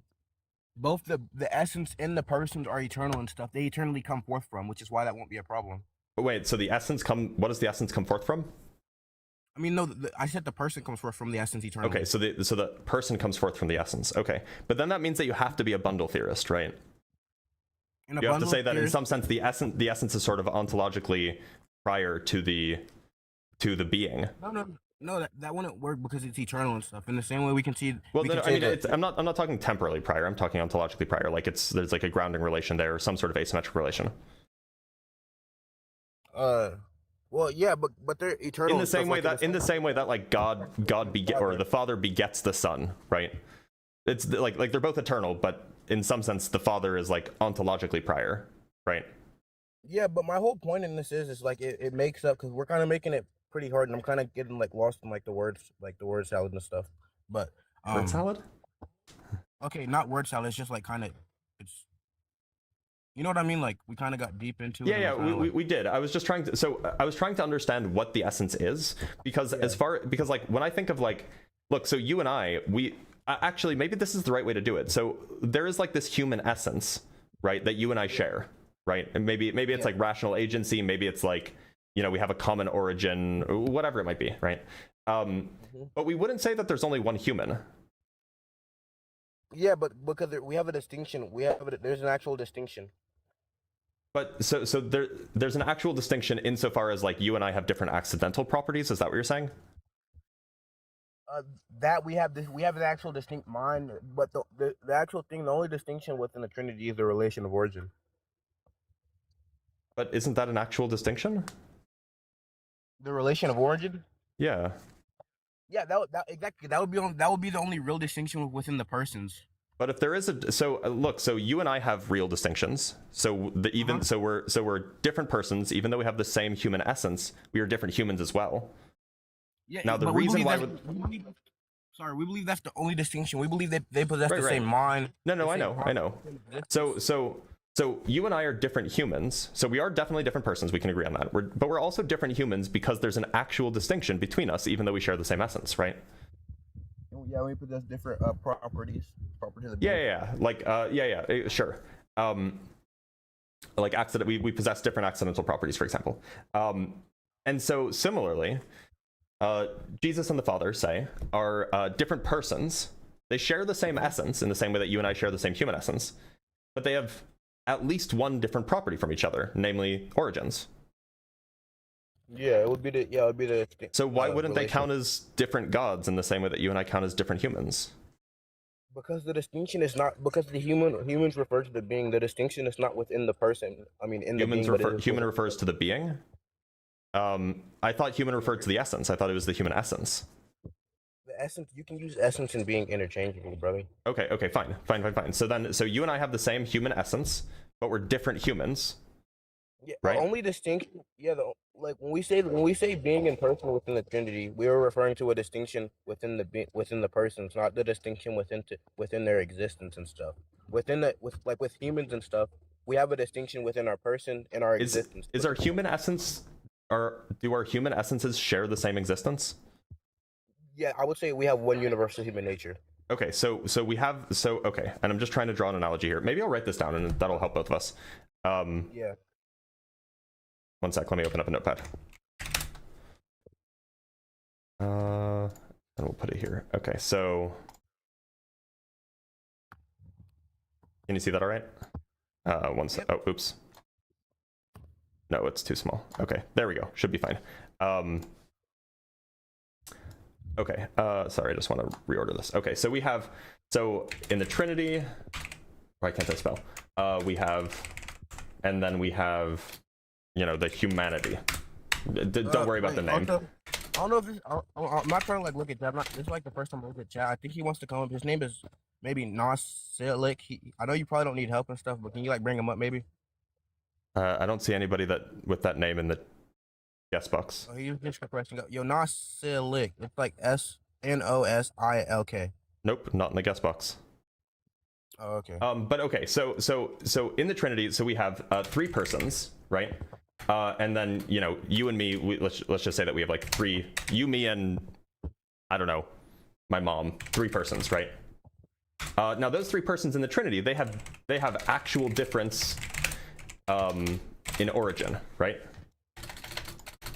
S5: both the essence and the persons are eternal and stuff. They eternally come forth from, which is why that won't be a problem.
S1: But wait, so the essence what does the essence come forth from?
S5: I mean, no, I said the person comes forth from the essence eternally.
S1: Okay, so the person comes forth from the essence. Okay, but then that means that you have to be a bundle theorist, right? You have to say that in some sense the essence is sort of ontologically prior to the being.
S5: No, that wouldn't work, because it's eternal and stuff. In the same way we can see.
S1: Well, I'm not talking temporally prior. I'm talking ontologically prior. Like there's like a grounding relation there, or some sort of asymmetric relation.
S5: Well, yeah, but they're eternal.
S1: In the same way that like God or the Father begets the Son, right? It's like they're both eternal, but in some sense the Father is like ontologically prior, right?
S5: Yeah, but my whole point in this is like it makes up, because we're kind of making it pretty hard, and I'm kind of getting like lost in like the word salad and stuff. But
S1: word salad?
S5: Okay, not word salad. It's just like kind of, it's, you know what I mean? Like we kind of got deep into it.
S1: Yeah, we did. I was trying to understand what the essence is, because because like when I think of like, look, so you and I, actually maybe this is the right way to do it. So there is like this human essence, right, that you and I share, right? And maybe it's like rational agency, maybe it's like, you know, we have a common origin, whatever it might be, right? But we wouldn't say that there's only one human.
S5: Yeah, but because we have a distinction, there's an actual distinction.
S1: But so there's an actual distinction insofar as like you and I have different accidental properties. Is that what you're saying?
S5: That we have an actual distinct mind, but the actual thing, the only distinction within the Trinity is the relation of origin.
S1: But isn't that an actual distinction?
S5: The relation of origin?
S1: Yeah.
S5: Yeah, exactly. That would be the only real distinction within the persons.
S1: But if there is look, so you and I have real distinctions. So so we're different persons, even though we have the same human essence. We are different humans as well.
S5: Yeah.
S1: Now the reason why
S5: we believe that's the only distinction. We believe that they possess the same mind.
S1: No, I know. So you and I are different humans. So we are definitely different persons. We can agree on that. But we're also different humans because there's an actual distinction between us, even though we share the same essence, right?
S5: Yeah, we possess different properties. Properties of
S1: Sure. Like we possess different accidental properties, for example. And so similarly, Jesus and the Father, say, are different persons. They share the same essence in the same way that you and I share the same human essence, but they have at least one different property from each other, namely origins.
S5: Yeah, it would be the.
S1: So why wouldn't they count as different gods in the same way that you and I count as different humans?
S5: Because the distinction is not, because the humans refer to the being. The distinction is not within the person. I mean, in
S1: humans
S5: the being.
S1: Human refers to the being. I thought human referred to the essence. I thought it was the human essence.
S5: The essence, you can use essence and being interchangeably, brother.
S1: Okay, fine. So you and I have the same human essence, but we're different humans.
S5: Yeah,
S1: right?
S5: The only distinction, like when we say being and person within the Trinity, we are referring to a distinction within the persons, not the distinction within their existence and stuff. With humans and stuff, we have a distinction within our person and our existence.
S1: Is our human essence, do our human essences share the same existence?
S5: Yeah, I would say we have one universal human nature.
S1: Okay, okay, and I'm just trying to draw an analogy here. Maybe I'll write this down and that'll help both of us.
S5: Yeah.
S1: One sec, let me open up a notepad. And we'll put it here. Okay, so can you see that all right? One sec. Oh, oops. No, it's too small. Okay, there we go. Should be fine. Okay, sorry, I just want to reorder this. Okay, so we have, so in the Trinity, why can't I spell? We have, and then we have, you know, the humanity. Don't worry about the name.
S5: Also, I don't know if this, I'm not trying to like look at chat. This is like the first time I look at chat. I think he wants to come up. His name is maybe Nasilik. I know you probably don't need help and stuff, but can you like bring him up maybe?
S1: I don't see anybody with that name in the guest box.
S5: Oh, he was just pressing up. Yo, Nasilik. It's like SNOSILK.
S1: Nope, not in the guest box.
S5: Oh, okay.
S1: But okay, so in the Trinity, so we have 3 persons, right? And then, you know, you and me, let's just say that we have like 3, you, me, and I don't know, my mom, 3 persons, right? Now those 3 persons in the Trinity, they have actual difference in origin, right?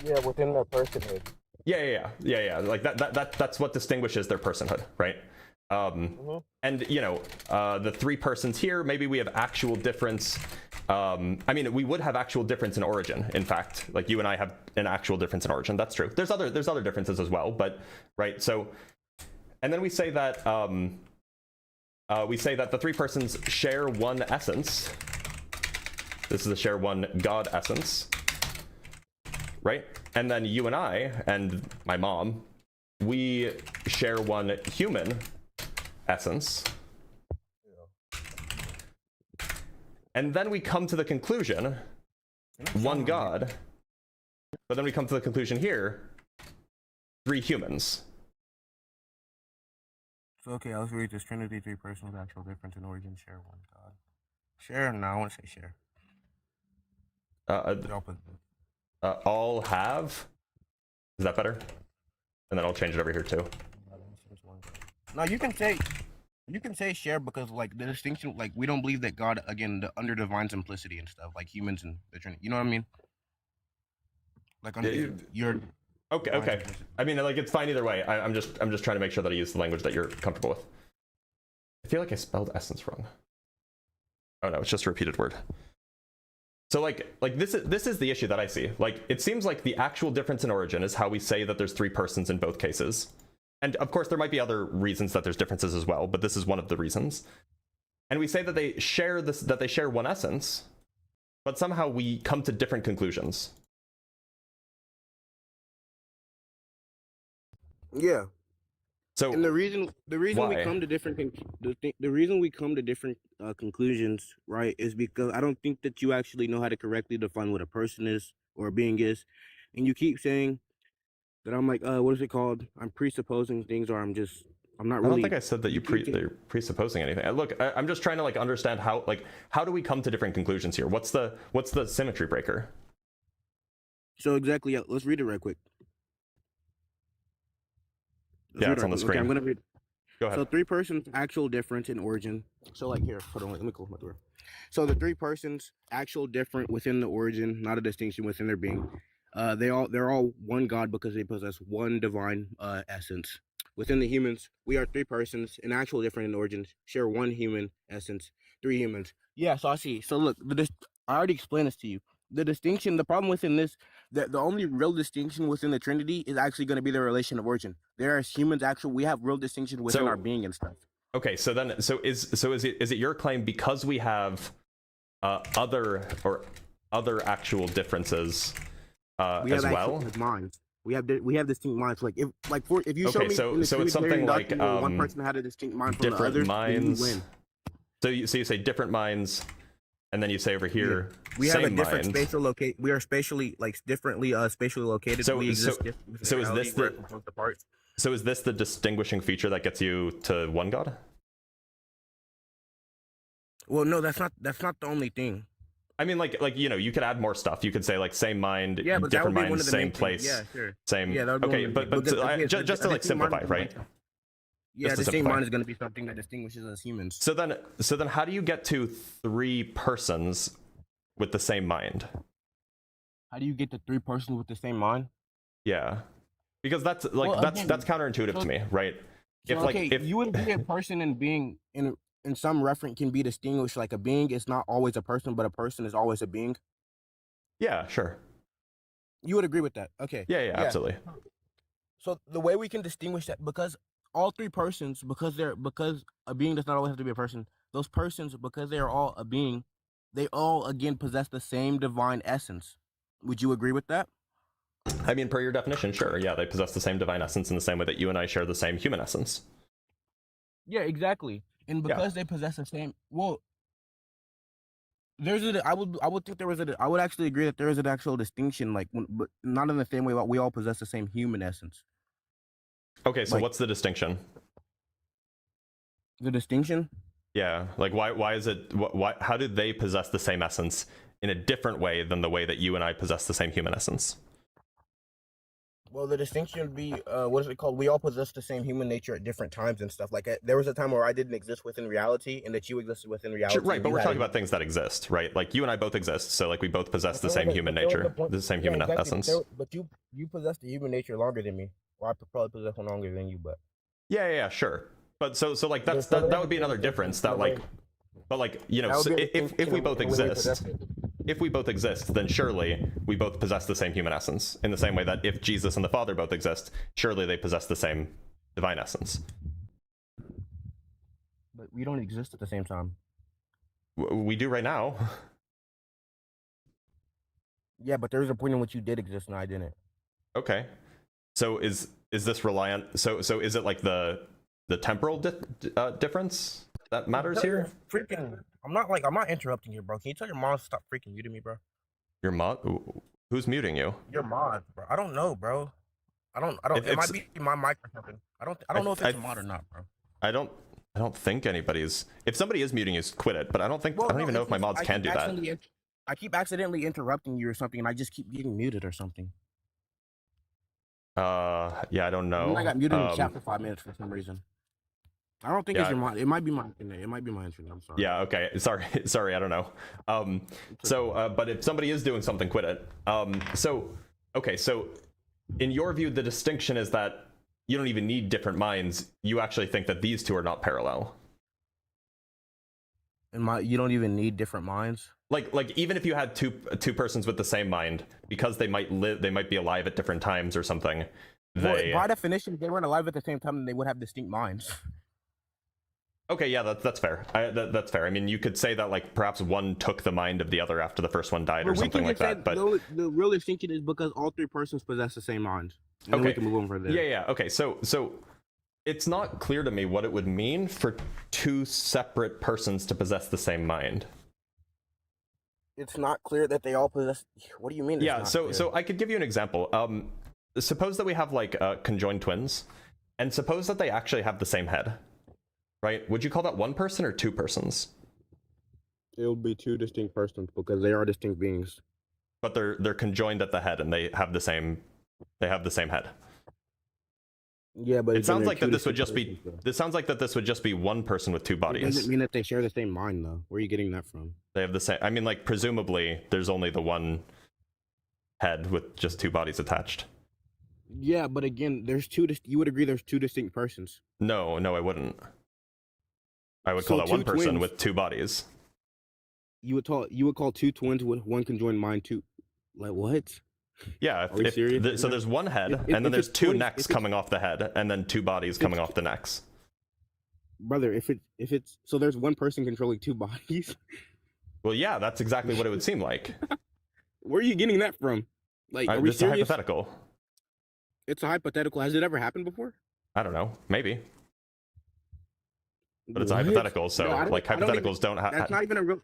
S5: Yeah, within their personhood.
S1: Yeah. Like that's what distinguishes their personhood, right? And you know, the 3 persons here, maybe we have actual difference. I mean, we would have actual difference in origin. In fact, like you and I have an actual difference in origin. That's true. There's other differences as well, but right. So, and then we say that the 3 persons share one essence. This is a share one God essence, right? And then you and I and my mom, we share one human essence. And then we come to the conclusion, one God, but then we come to the conclusion here, 3 humans.
S5: So, okay, let's read this. Trinity, 3 persons, actual difference in origin, share one God. Share? No, I want to say share.
S1: All have? Is that better? And then I'll change it over here too.
S5: No, you can say share because like the distinction, like we don't believe that God, again, under divine simplicity and stuff, like humans and the Trinity. You know what I mean? Like under your
S1: okay. I mean, like it's fine either way. I'm just trying to make sure that I use the language that you're comfortable with. I feel like I spelled essence wrong. Oh no, it's just a repeated word. So like this is the issue that I see. Like it seems like the actual difference in origin is how we say that there's 3 persons in both cases. And of course there might be other reasons that there's differences as well, but this is one of the reasons. And we say that they share one essence, but somehow we come to different conclusions.
S5: Yeah.
S1: So
S5: and the reason
S1: why?
S5: we come to different the reason we come to different conclusions, right, is because I don't think that you actually know how to correctly define what a person is or a being is, and you keep saying that I'm like, what is it called? I'm presupposing things, or I'm not really.
S1: I don't think I said that they're presupposing anything. Look, I'm just trying to like understand how do we come to different conclusions here? What's the symmetry breaker?
S5: So exactly, yeah, let's read it right quick.
S1: It's on the screen.
S5: Okay, I'm gonna read.
S1: Go ahead.
S5: So 3 persons, actual difference in origin. So like here, hold on, let me close my door. So the 3 persons, actual different within the origin, not a distinction within their being. They're all one God because they possess one divine essence. Within the humans, we are 3 persons, an actual different in origin, share one human essence, 3 humans. Yeah, so I see. So look, I already explained this to you. The distinction, the problem within this, the only real distinction within the Trinity is actually going to be the relation of origin. There as humans, we have real distinction within our being and stuff.
S1: Okay, so is it your claim because we have other actual differences as well?
S5: Minds. We have distinct minds. Like if you show me,
S1: so it's something like
S5: one person had a distinct mind from
S1: different
S5: the other,
S1: minds.
S5: then you win.
S1: So you say different minds. And then you say over here,
S5: we have a different
S1: minds.
S5: spatial locate. We are spatially differently spatially located.
S1: So
S5: we exist
S1: so is this the distinguishing feature that gets you to one God?
S5: Well, no, that's not the only thing.
S1: I mean, like you know, you could add more stuff. You could say like same mind,
S5: but
S1: different minds, same place, same.
S5: Yeah,
S1: okay, but just to like simplify, right?
S5: Yeah, the same mind is going to be something that distinguishes us humans.
S1: So then how do you get to 3 persons with the same mind?
S5: How do you get to 3 persons with the same mind?
S1: Yeah, because that's counterintuitive to me, right?
S5: So, if you would be a person and being in some reference can be distinguished, like a being is not always a person, but a person is always a being.
S1: Yeah, sure.
S5: You would agree with that? Okay.
S1: Yeah, absolutely.
S5: So the way we can distinguish that, because all three persons, because a being does not always have to be a person. Those persons, because they are all a being, they all again possess the same divine essence. Would you agree with that?
S1: I mean, per your definition, sure. Yeah, they possess the same divine essence in the same way that you and I share the same human essence.
S5: Yeah, exactly. And because they possess the same, well, I would think I would actually agree that there is an actual distinction, like, but not in the same way. We all possess the same human essence.
S1: Okay, so what's the distinction?
S5: The distinction?
S1: Yeah, like why is it? Why? How do they possess the same essence in a different way than the way that you and I possess the same human essence?
S5: Well, the distinction would be, what is it called? We all possess the same human nature at different times and stuff. Like, there was a time where I didn't exist within reality, and that you existed within reality.
S1: Sure, right, but we're talking about things that exist, right? Like, you and I both exist, so, like, we both possess the same human nature, the same human essence.
S5: But you possess the human nature longer than me. Well, I probably possess one longer than you, but...
S1: Yeah, sure. But, so like, that would be another difference, that, like... But, like, you know, so if we both exist... If we both exist, then surely we both possess the same human essence. In the same way that if Jesus and the Father both exist, surely they possess the same divine essence.
S5: But we don't exist at the same time.
S1: We do right now.
S5: Yeah, but there's a point in which you did exist and I didn't.
S1: Okay. So is this reliant? So is it like the temporal difference that matters here?
S5: Freaking... I'm not interrupting you, bro. Can you tell your mom to stop freaking muting me, bro?
S1: Your mod? Who's muting you?
S5: Your mod, bro. I don't know, bro. I don't. It might be my mic or something. I don't know if it's a mod or not, bro.
S1: I don't think anybody's. If somebody is muting you, quit it. But I don't even know if my mods can do that.
S5: I keep accidentally interrupting you or something, and I just keep getting muted or something.
S1: Yeah, I don't know.
S5: I got muted in the chat for 5 minutes for some reason. I don't think it's your mod. It might be my internet. It might be my internet. I'm sorry.
S1: Yeah. Okay. Sorry. I don't know. But if somebody is doing something, quit it. So in your view, the distinction is that you don't even need different minds. You actually think that these two are not parallel.
S5: You don't even need different minds.
S1: Like even if you had two persons with the same mind, because they might be alive at different times or something.
S5: By definition, if they weren't alive at the same time, then they would have distinct minds.
S1: Okay, yeah, that's fair. That's fair. I mean, you could say that, like, perhaps one took the mind of the other after the first one died or something like that. But
S5: the real distinction is because all three persons possess the same mind. And
S1: okay.
S5: We can move on from there.
S1: Yeah. Okay, so it's not clear to me what it would mean for two separate persons to possess the same mind.
S5: It's not clear that they all possess. What do you mean?
S1: Yeah. So I could give you an example. Suppose that we have like conjoined twins, and suppose that they actually have the same head. Right? Would you call that one person or two persons?
S5: It would be two distinct persons because they are distinct beings.
S1: But they're conjoined at the head and they have the same head.
S5: Yeah, but
S1: it sounds like that this would just be one person with two bodies.
S5: It doesn't mean that they share the same mind though. Where are you getting that from?
S1: They have the same. I mean, like, presumably there's only the one head with just two bodies attached.
S5: Yeah, but again, you would agree there's two distinct persons.
S1: No, I wouldn't. I would call that one person with two bodies. You
S5: would call two twins with one conjoined mind two. Like what?
S1: Yeah.
S5: Are we serious?
S1: So there's one head, and then there's two necks coming off the head, and then two bodies coming off the necks.
S5: Brother, if it's so there's one person controlling two bodies.
S1: Well, yeah, that's exactly what it would seem like.
S5: Where are you getting that from? Like, are we
S1: it's
S5: serious?
S1: a hypothetical.
S5: It's a hypothetical. Has it ever happened before?
S1: I don't know. Maybe. But it's a hypothetical, so no, like hypotheticals don't have.
S5: That's not even a real.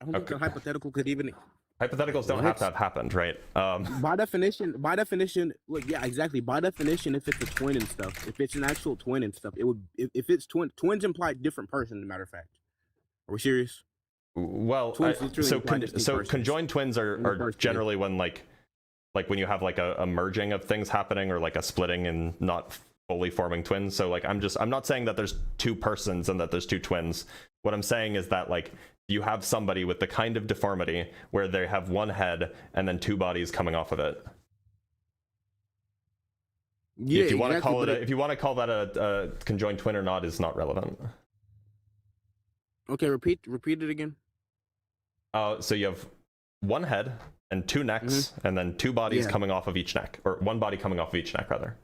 S5: I don't think a hypothetical could even.
S1: Hypotheticals don't have to have happened, right?
S5: By definition, look, yeah, exactly. By definition, if it's a twin and stuff, if it's an actual twin and stuff, it would. If it's twins imply different person. As a matter of fact, are we serious?
S1: Well, conjoined twins are generally when like when you have like a merging of things happening or like a splitting and not fully forming twins. So like I'm not saying that there's two persons and that there's two twins. What I'm saying is that like you have somebody with the kind of deformity where they have one head and then two bodies coming off of it. Yeah, if you want to call that a conjoined twin or not is not relevant.
S5: Okay, repeat it again.
S1: So you have one head and two necks, and then two bodies coming off of each neck, or one body coming off of each neck, rather.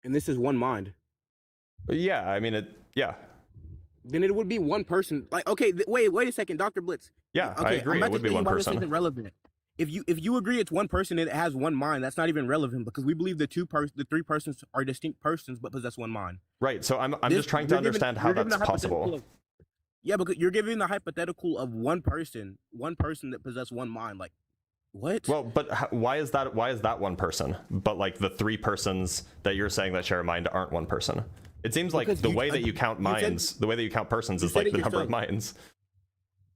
S5: And this is one mind.
S1: Yeah, I mean,
S5: Then it would be one person. Like, okay, wait a second, Dr. Blitz.
S1: Yeah,
S5: okay,
S1: I agree. It would be one person.
S5: This isn't relevant. If you agree it's one person and it has one mind, that's not even relevant because we believe the three persons are distinct persons but possess one mind.
S1: Right. So I'm just trying to understand how that's possible.
S5: Yeah, because you're giving the hypothetical of one person that possesses one mind. Like, what?
S1: Well, but why is that one person? But like the three persons that you're saying that share a mind aren't one person. It seems like the way that you count minds, the way that you count persons is like the number of minds.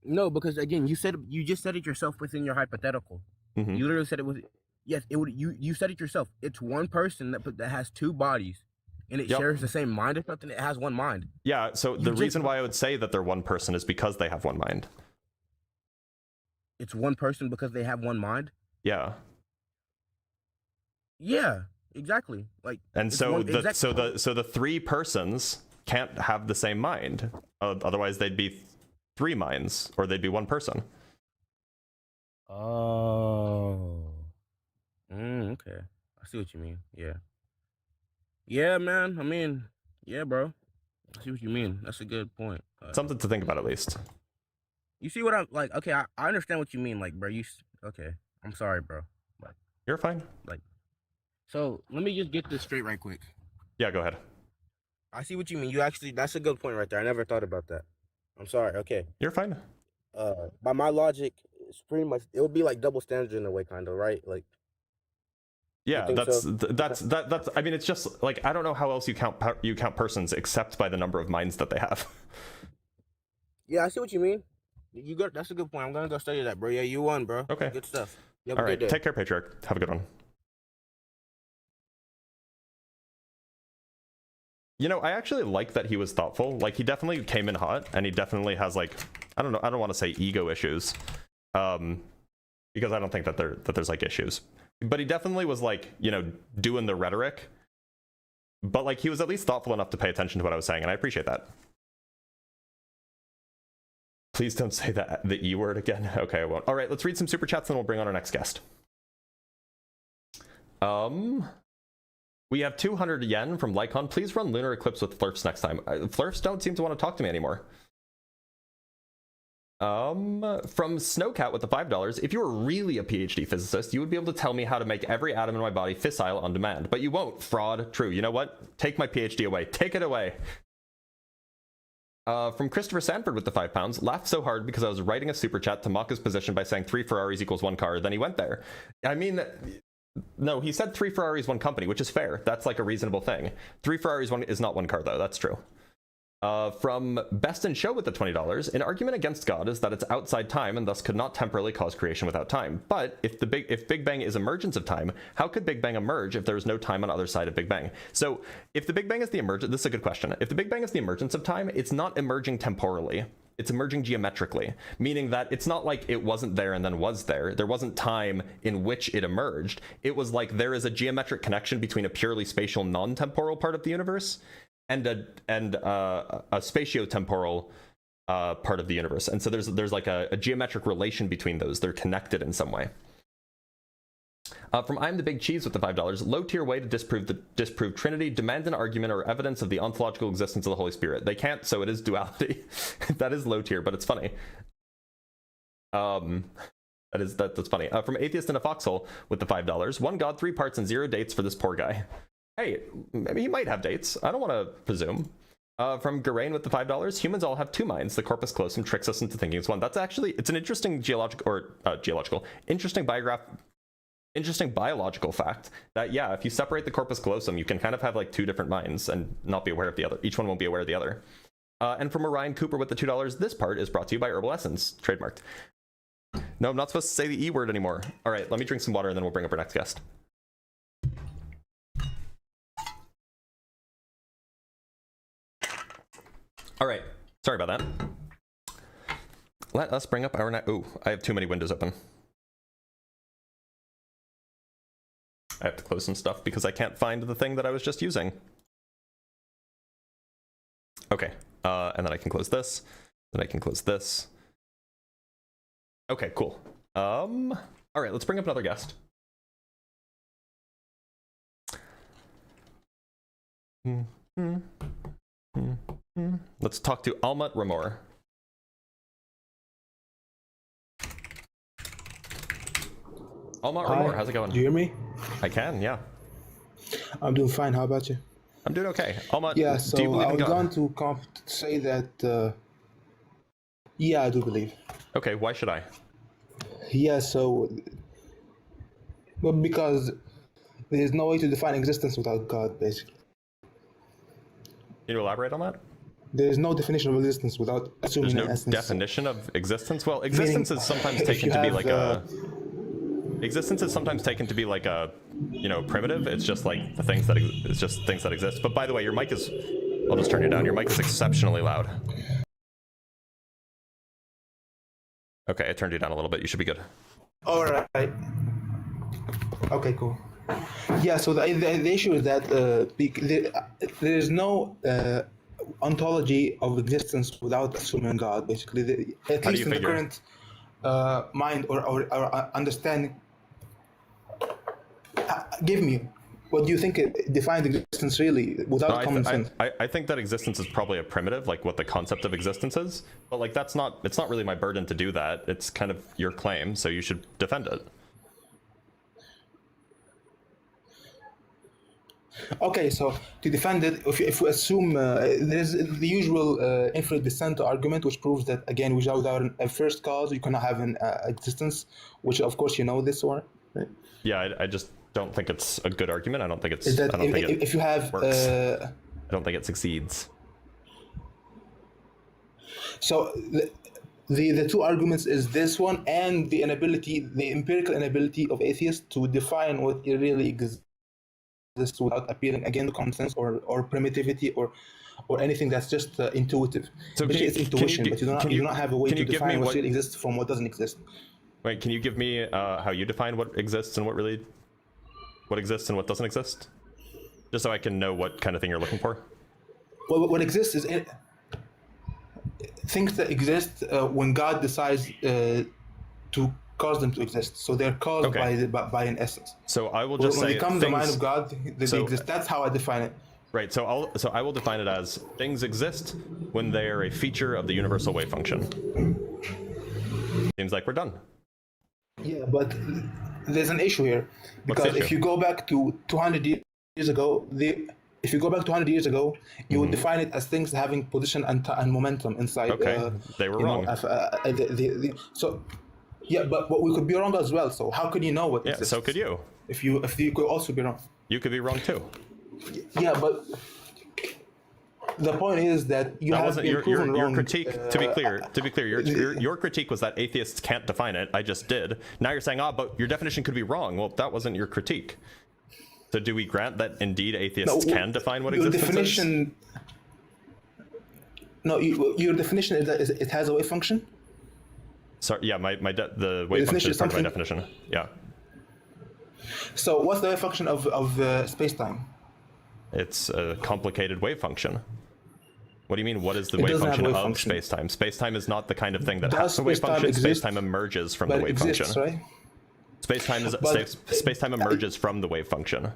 S5: No, because again, you just said it yourself within your hypothetical.
S1: Mm-hmm.
S5: You literally said it was yes. It would you said it yourself. It's one person that has two bodies, and it shares the same mind or something. It has one mind.
S1: Yeah. So the reason why I would say that they're one person is because they have one mind.
S5: It's one person because they have one mind.
S1: Yeah.
S5: Yeah. Exactly. Like,
S1: and so the three persons can't have the same mind. Otherwise, they'd be three minds, or they'd be one person.
S5: Oh. Okay. I see what you mean. Yeah. Yeah, man. I mean, yeah, bro. I see what you mean. That's a good point.
S1: Something to think about, at least.
S5: You see what I'm like? Okay, I understand what you mean. Like, bro, okay. I'm sorry, bro. Like,
S1: you're fine.
S5: Like, so let me just get this straight right quick.
S1: Yeah, go ahead.
S5: I see what you mean. That's a good point right there. I never thought about that. I'm sorry. Okay.
S1: You're fine.
S5: By my logic, it's pretty much, it would be like double standard in a way, kind of, right? Like,
S1: yeah, that's I mean, it's just like, I don't know how else you count persons except by the number of minds that they have.
S5: Yeah, I see what you mean. That's a good point. I'm gonna go study that, bro. Yeah, you won, bro.
S1: Okay.
S5: Good stuff.
S1: All right. Take care, Patriarch. Have a good one. You know, I actually like that he was thoughtful. Like, he definitely came in hot, and he definitely has, like, I don't know, I don't want to say ego issues, because I don't think that there's like issues. But he definitely was, like, you know, doing the rhetoric. But like, he was at least thoughtful enough to pay attention to what I was saying, and I appreciate that. Please don't say the E word again. Okay, I won't. All right, let's read some super chats, then we'll bring on our next guest. We have 200 yen from Lycon. Please run Lunar Eclipse with Flurfs next time. Flurfs don't seem to want to talk to me anymore. From Snowcat with the $5. If you were really a PhD physicist, you would be able to tell me how to make every atom in my body fissile on demand. But you won't. Fraud. True. You know what? Take my PhD away. Take it away. From Christopher Sanford with the £5. Laughed so hard because I was writing a super chat to mock his position by saying 3 Ferraris equals 1 car. Then he went there. I mean... No, he said 3 Ferraris, 1 company, which is fair. That's like a reasonable thing. 3 Ferraris, 1 is not 1 car, though. That's true. From Best in Show with the $20, an argument against God is that it's outside time and thus could not temporally cause creation without time. But if Big Bang is emergence of time, how could Big Bang emerge if there is no time on the other side of Big Bang? So if the Big Bang is the emergence, this is a good question. If the Big Bang is the emergence of time, it's not emerging temporally. It's emerging geometrically, meaning that it's not like it wasn't there and then was there. There wasn't time in which it emerged. It was like there is a geometric connection between a purely spatial non-temporal part of the universe and a spatiotemporal part of the universe. And so there's like a geometric relation between those. They're connected in some way. From I'm the Big Cheese with the $5, low tier way to disprove Trinity demands an argument or evidence of the ontological existence of the Holy Spirit. They can't, so it is duality. That is low tier, but it's funny. That's funny. From Atheist in a Foxhole with the $5, 1 God, 3 parts, and 0 dates for this poor guy. Hey, maybe he might have dates. I don't want to presume. From Garain with the $5, humans all have 2 minds. The corpus callosum tricks us into thinking it's 1. That's actually, it's an interesting interesting biological fact that, yeah, if you separate the corpus callosum, you can kind of have like 2 different minds and not be aware of the other. Each one won't be aware of the other. And from Orion Cooper with the $2, this part is brought to you by Herbal Essence, trademarked. No, I'm not supposed to say the E word anymore. All right, let me drink some water and then we'll bring up our next guest. All right, sorry about that. Let us bring up our next. Oh, I have too many windows open. I have to close some stuff because I can't find the thing that I was just using. Okay, and then I can close this. Then I can close this. Okay, cool. All right, let's bring up another guest. Let's talk to Almat Ramor. Almat Ramor, how's it going?
S6: Do you hear me?
S1: I can, yeah.
S6: I'm doing fine. How about you?
S1: I'm doing okay. Almat,
S6: Yeah,
S1: do you
S6: so
S1: believe
S6: I
S1: in
S6: was
S1: God?
S6: going to say that, yeah, I do believe.
S1: Okay, why should I?
S6: Yeah, so, well, because there's no way to define existence without God, basically.
S1: Can you elaborate on that?
S6: There's no definition of existence without assuming
S1: There's
S6: an
S1: no
S6: essence.
S1: definition of existence? Well, existence is sometimes
S6: if
S1: taken
S6: you
S1: to be
S6: have,
S1: like a... Existence is sometimes taken to be like a, you know, primitive. It's just like the things that it's just things that exist. But by the way, your mic is, I'll just turn you down. Your mic is exceptionally loud. Okay, I turned you down a little bit. You should be good.
S6: All right. Okay, cool. Yeah, so the issue is that there is no ontology of existence without assuming God, basically. At
S1: How do
S6: least
S1: you
S6: in the
S1: figure?
S6: current mind or understanding. Give me, what do you think it defines existence really without common sense?
S1: I think that existence is probably a primitive, like what the concept of existence is. But like it's not really my burden to do that. It's kind of your claim, so you should defend it.
S6: Okay, so to defend it, if we assume there's the usual infinite descent argument, which proves that again, without a first cause, you cannot have an existence, which of course you know this one, right?
S1: Yeah, I just don't think it's a good argument. I don't think it's.
S6: Is that
S1: I don't think it
S6: if you have
S1: works. I don't think it succeeds.
S6: So the two arguments is this one and the empirical inability of atheists to define what it really exists without appealing again to common sense or primitivity or anything that's just intuitive.
S1: So
S6: it's intuition, but you don't have a way to define what really exists from what doesn't exist.
S1: Wait, can you give me how you define what exists and what exists and what doesn't exist? Just so I can know what kind of thing you're looking for.
S6: Well, what exists is things that exist when God decides to cause them to exist. So they're caused by an essence.
S1: So I will just
S6: when
S1: say
S6: they come the mind of God, they exist. That's how I define it.
S1: Right. So I will define it as things exist when they are a feature of the universal wave function. Seems like we're done.
S6: Yeah, but there's an issue here because if you go back to 200 years ago, you would define it as things having position and momentum inside.
S1: Okay, they were wrong.
S6: So, yeah, but we could be wrong as well. So how could you know what?
S1: Yeah,
S6: exists?
S1: so could you.
S6: If you could also be wrong.
S1: You could be wrong too.
S6: Yeah, but the point is that you have been proven wrong.
S1: Your critique. To be clear, your critique was that atheists can't define it. I just did. Now you're saying, but your definition could be wrong. Well, that wasn't your critique. So do we grant that indeed atheists can define what existence is?
S6: No, your definition is that it has a wave function?
S1: Sorry, yeah, the wave function is part of my definition. Yeah.
S6: So what's the wave function of space-time?
S1: It's a complicated wave function. What do you mean, what is the wave function of space-time? Space-time is not the kind of thing that has a wave function. Space-time emerges from the wave function. Right? Space-time emerges from the wave function.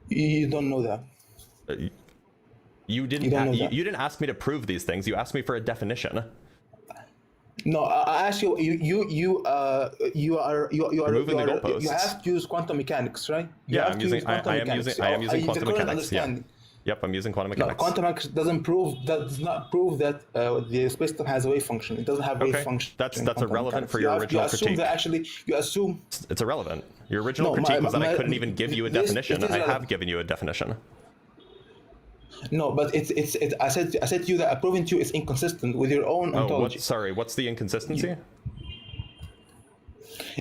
S6: You don't know that.
S1: You didn't ask me to prove these things. You asked me for a definition.
S6: No, I asked you. You are
S1: moving the goalposts.
S6: You have to use quantum mechanics, right?
S1: I am using quantum mechanics. Yeah. Yep, I'm using quantum mechanics.
S6: Quantum mechanics does not prove that the space-time has a wave function. It doesn't have a wave function.
S1: That's irrelevant for your original critique.
S6: You assume
S1: it's irrelevant. Your original critique was that I couldn't even give you a definition. I have given you a definition.
S6: No, but I said to you that I proven to you it's inconsistent with your own ontology.
S1: What's the inconsistency?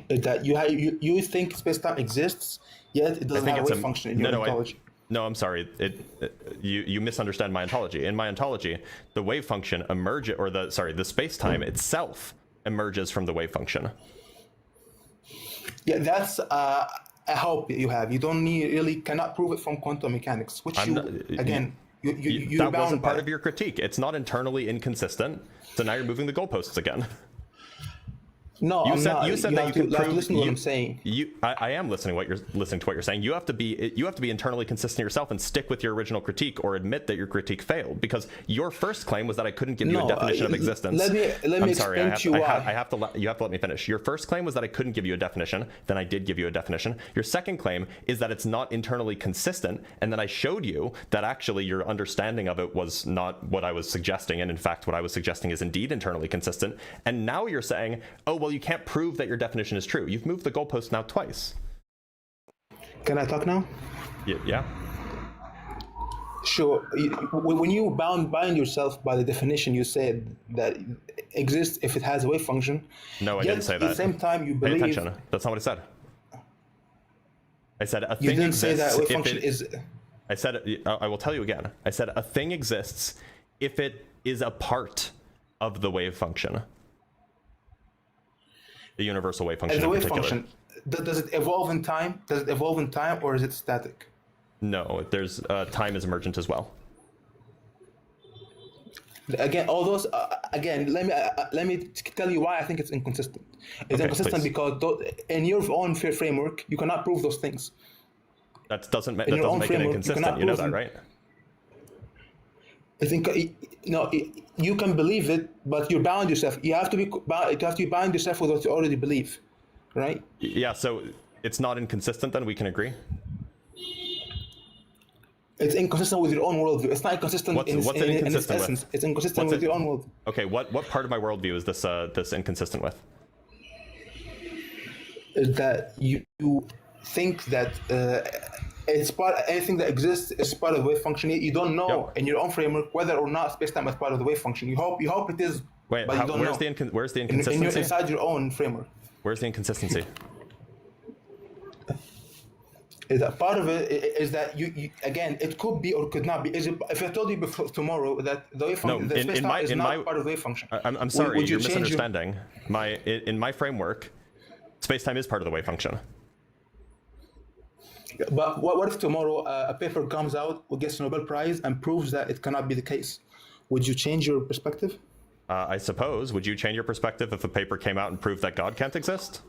S6: That you think space-time exists, yet it doesn't have a wave function in your ontology.
S1: No, I'm sorry. You misunderstand my ontology. In my ontology, the wave function the space-time itself emerges from the wave function.
S6: Yeah, that's a hope you have. You cannot prove it from quantum mechanics, which
S1: that wasn't part of your critique. It's not internally inconsistent. So now you're moving the goalposts again.
S6: No,
S1: You
S6: I'm
S1: said
S6: not.
S1: you said
S6: You
S1: that
S6: have
S1: you
S6: to,
S1: could
S6: you have to
S1: prove.
S6: listen to what I'm saying.
S1: I am listening to what you're saying. You have to be internally consistent yourself and stick with your original critique, or admit that your critique failed, because your first claim was that I couldn't give you a definition of existence.
S6: Let me
S1: I'm sorry.
S6: explain to you why.
S1: You have to let me finish. Your first claim was that I couldn't give you a definition. Then I did give you a definition. Your second claim is that it's not internally consistent, and then I showed you that actually your understanding of it was not what I was suggesting, and in fact what I was suggesting is indeed internally consistent. And now you're saying, oh well, you can't prove that your definition is true. You've moved the goalpost now twice.
S6: Can I talk now?
S1: Yeah.
S6: Sure. When you bind yourself by the definition, you said that exists if it has a wave function.
S1: No, I
S6: Yet,
S1: didn't say
S6: at
S1: that.
S6: the same time, you
S1: Pay
S6: believe.
S1: attention. That's not what I said. I said a
S6: You
S1: thing
S6: didn't say
S1: exists
S6: that wave
S1: if
S6: function
S1: it,
S6: is.
S1: I said, I will tell you again. I said a thing exists if it is a part of the wave function. The universal wave function
S6: As a
S1: in
S6: wave
S1: particular.
S6: function, does it evolve in time? Does it evolve in time, or is it static?
S1: No, there's time is emergent as well.
S6: Again, all those. Again, let me tell you why I think it's inconsistent. It's
S1: Okay,
S6: inconsistent
S1: please.
S6: because in your own framework, you cannot prove those things.
S1: That doesn't
S6: your own
S1: make it
S6: framework, you
S1: inconsistent.
S6: cannot
S1: You know
S6: prove
S1: that,
S6: them.
S1: right?
S6: I think you can believe it, but you're bound yourself. You have to be bound yourself with what you already believe, right?
S1: Yeah. So it's not inconsistent. Then we can agree.
S6: It's inconsistent with your own worldview. It's not inconsistent
S1: What's it
S6: in its
S1: inconsistent with?
S6: essence. It's inconsistent
S1: What's
S6: with
S1: it-
S6: your own world.
S1: Okay. What part of my worldview is this inconsistent with?
S6: Is that you think that it's part anything that exists is part of the wave function. You don't know
S1: Yep.
S6: in your own framework whether or not space-time is part of the wave function. You hope it is,
S1: Wait.
S6: but you don't
S1: Where's
S6: know.
S1: where's the
S6: In
S1: inconsistency?
S6: inside your own framework.
S1: Where's the inconsistency?
S6: Is that part of it is that you again it could be or could not be. If I told you before tomorrow that the wave function, the space-time is not part of the wave function.
S1: I'm sorry.
S6: Would you
S1: You're
S6: change
S1: misunderstanding. In my framework, space-time is part of the wave function.
S6: But what if tomorrow a paper comes out, gets a Nobel Prize, and proves that it cannot be the case? Would you change your perspective?
S1: I suppose. Would you change your perspective if a paper came out and proved that God can't exist?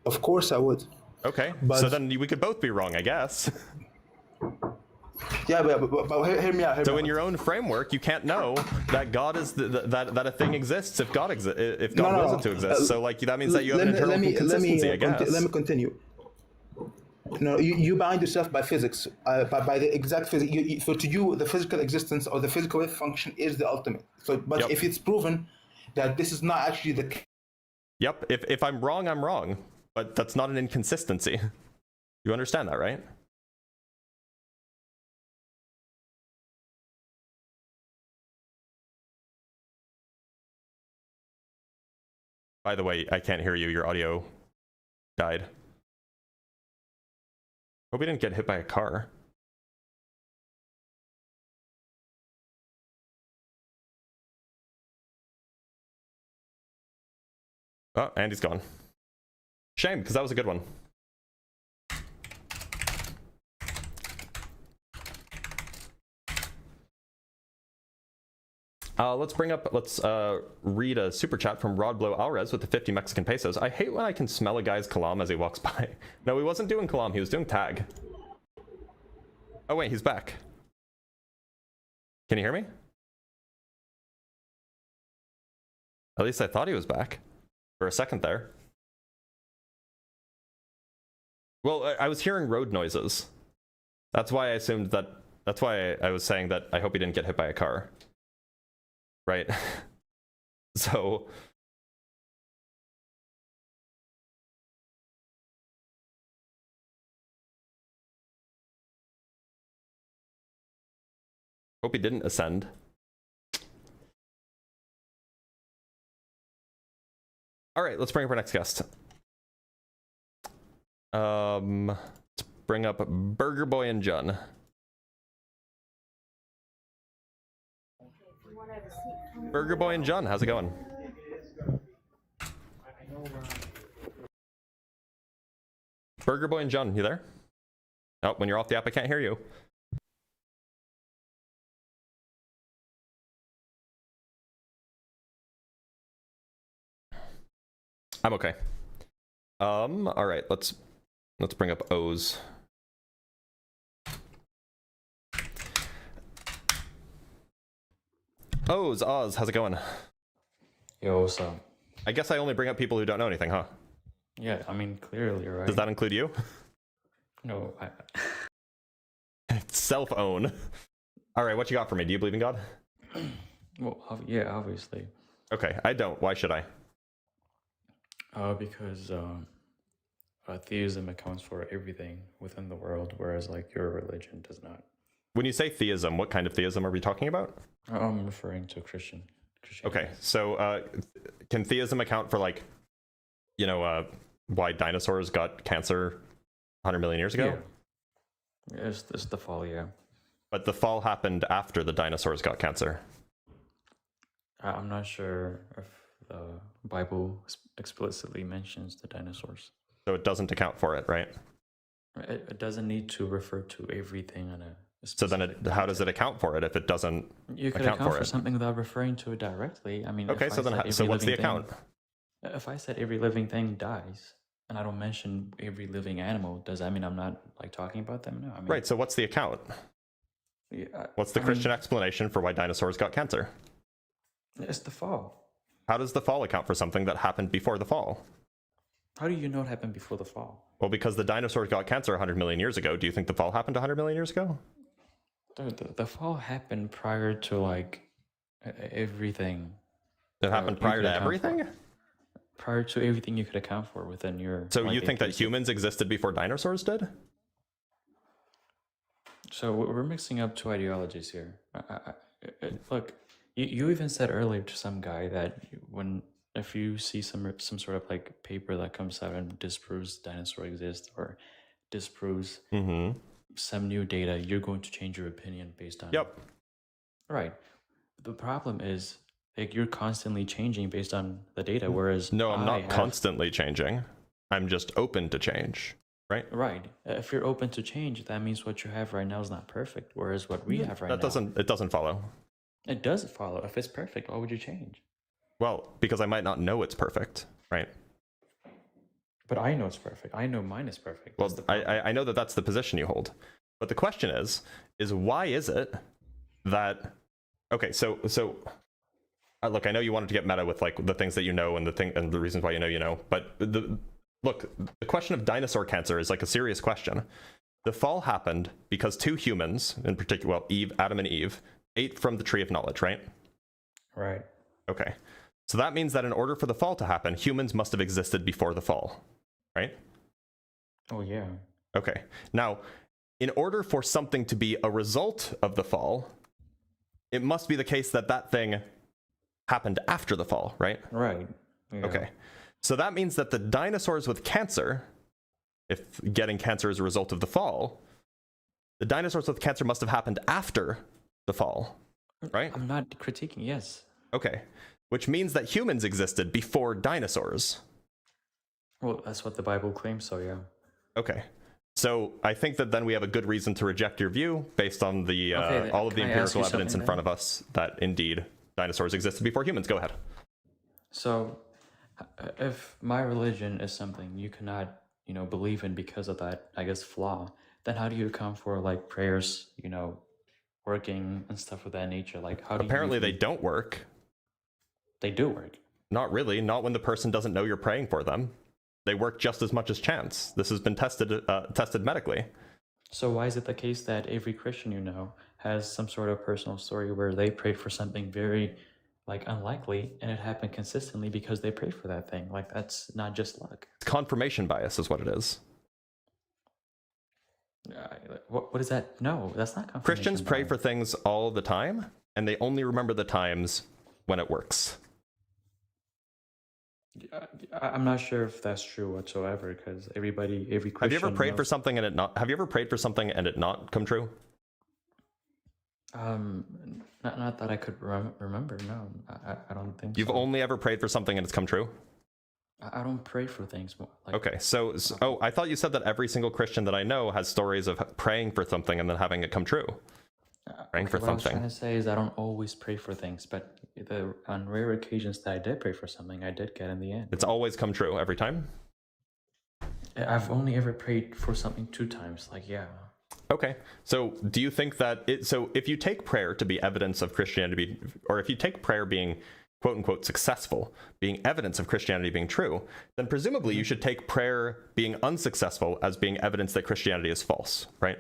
S6: Of course I would.
S1: Okay.
S6: But-
S1: So then we could both be wrong, I guess.
S6: Yeah, but hear me out.
S1: So in your own framework, you can't know that God is that a thing exists if God
S6: No.
S1: wasn't to exist. So like that means that you have an internal
S6: let me
S1: inconsistency, I guess.
S6: let me continue. No, you bind yourself by physics, by the exact physics. So to you, the physical existence or the physical wave function is the ultimate. So, but
S1: Yep.
S6: if it's proven that this is not actually the case,
S1: Yep. If I'm wrong, I'm wrong. But that's not an inconsistency. You understand that, right? By the way, I can't hear you. Your audio died. Hope we didn't get hit by a car. Oh, Andy's gone. Shame, because that was a good one. Let's read a super chat from Rod Blow Alres with the 50 Mexican pesos. I hate when I can smell a guy's kalam as he walks by. No, he wasn't doing kalam, he was doing tag. Oh wait, he's back. Can you hear me? At least I thought he was back for a second there. Well, I was hearing road noises. That's why I assumed that. That's why I was saying that I hope he didn't get hit by a car. Right? So. Hope he didn't ascend. All right, let's bring up our next guest. Let's bring up Burger Boy and Jun. Burger Boy and Jun, how's it going? Burger Boy and Jun, you there? Oh, when you're off the app, I can't hear you. I'm okay. All right, let's bring up O's. Oz, how's it going?
S7: Yo, what's up?
S1: I guess I only bring up people who don't know anything, huh?
S7: Yeah, I mean, clearly, right?
S1: Does that include you?
S7: No,
S1: Self-own. All right, what you got for me? Do you believe in God?
S7: well, yeah, obviously.
S1: Okay, I don't. Why should I?
S7: Because theism accounts for everything within the world, whereas like your religion does not.
S1: When you say theism, what kind of theism are we talking about?
S7: I'm referring to Christianity.
S1: Okay, so can theism account for, like, you know, why dinosaurs got cancer 100 million years ago?
S7: Yeah. It's the fall, yeah.
S1: But the fall happened after the dinosaurs got cancer.
S7: I'm not sure if the Bible explicitly mentions the dinosaurs.
S1: So it doesn't account for it, right?
S7: It doesn't need to refer to everything on a
S1: So then how does it account for it if it doesn't
S7: you could
S1: account for
S7: for
S1: it?
S7: something without referring to it directly. I mean,
S1: Okay, so then so what's the account?
S7: If I said every living thing dies and I don't mention every living animal, does that mean I'm not like talking about them? No. I mean,
S1: Right, so what's the account?
S7: Yeah,
S1: What's the Christian explanation for why dinosaurs got cancer?
S7: It's the fall.
S1: How does the fall account for something that happened before the fall?
S7: How do you know it happened before the fall?
S1: Well, because the dinosaurs got cancer 100 million years ago. Do you think the fall happened 100 million years ago?
S7: The fall happened prior to like everything.
S1: It happened prior to everything?
S7: Prior to everything you could account for within your...
S1: So you think that humans existed before dinosaurs did?
S7: So we're mixing up two ideologies here. Look, you even said earlier to some guy that if you see some sort of like paper that comes out and disproves dinosaurs exist or disproves some new data, you're going to change your opinion based on
S1: Yep.
S7: Right. The problem is like you're constantly changing based on the data, whereas
S1: No, I'm not constantly changing. I'm just open to change. Right?
S7: Right. If you're open to change, that means what you have right now is not perfect, whereas what we have right now...
S1: It doesn't follow.
S7: It does follow. If it's perfect, why would you change?
S1: Well, because I might not know it's perfect, right?
S7: But I know it's perfect. I know mine is perfect.
S1: Well, I know that that's the position you hold. But the question is why is it that... Okay, so look, I know you wanted to get meta with like the things that you know and the reasons why you know, but look, the question of dinosaur cancer is like a serious question. The fall happened because two humans, in particular, well, Adam and Eve, ate from the tree of knowledge, right?
S7: Right.
S1: Okay. So that means that in order for the fall to happen, humans must have existed before the fall, right?
S7: Oh, yeah.
S1: Okay. Now, in order for something to be a result of the fall, it must be the case that that thing happened after the fall, right?
S7: Right. Yeah.
S1: Okay. So that means that the dinosaurs with cancer, if getting cancer is a result of the fall, the dinosaurs with cancer must have happened after the fall, right?
S7: I'm not critiquing, yes.
S1: Okay. Which means that humans existed before dinosaurs.
S7: Well, that's what the Bible claims, so yeah.
S1: Okay. So I think that then we have a good reason to reject your view based on the all of the empirical evidence in front of us that indeed dinosaurs existed before humans. Go ahead.
S7: So if my religion is something you cannot, believe in because of that, I guess, flaw, then how do you account for like prayers, working and stuff of that nature? Like how do
S1: Apparently they don't work.
S7: They do work.
S1: Not really. Not when the person doesn't know you're praying for them. They work just as much as chance. This has been tested medically.
S7: So why is it the case that every Christian has some sort of personal story where they prayed for something very like unlikely and it happened consistently because they prayed for that thing? Like that's not just luck.
S1: Confirmation bias is what it is.
S7: What is that? No, that's not confirmation
S1: Christians pray
S7: bias.
S1: for things all the time, and they only remember the times when it works.
S7: I'm not sure if that's true whatsoever because every Christian.
S1: Have you ever prayed for something and it not? Have you ever prayed for something and it not come true?
S7: Not that I could remember. No, I don't think.
S1: You've only ever prayed for something and it's come true?
S7: I don't pray for things more. Like,
S1: Okay, so I thought you said that every single Christian that I know has stories of praying for something and then having it come true. praying for
S7: What I was
S1: something.
S7: trying to say is I don't always pray for things, but on rare occasions that I did pray for something, I did get in the end.
S1: It's always come true every time.
S7: I've only ever prayed for something 2 times. Like, yeah.
S1: Okay, so do you think that so if you take prayer to be evidence of Christianity, or if you take prayer being quote unquote successful, being evidence of Christianity being true, then presumably you should take prayer being unsuccessful as being evidence that Christianity is false, right?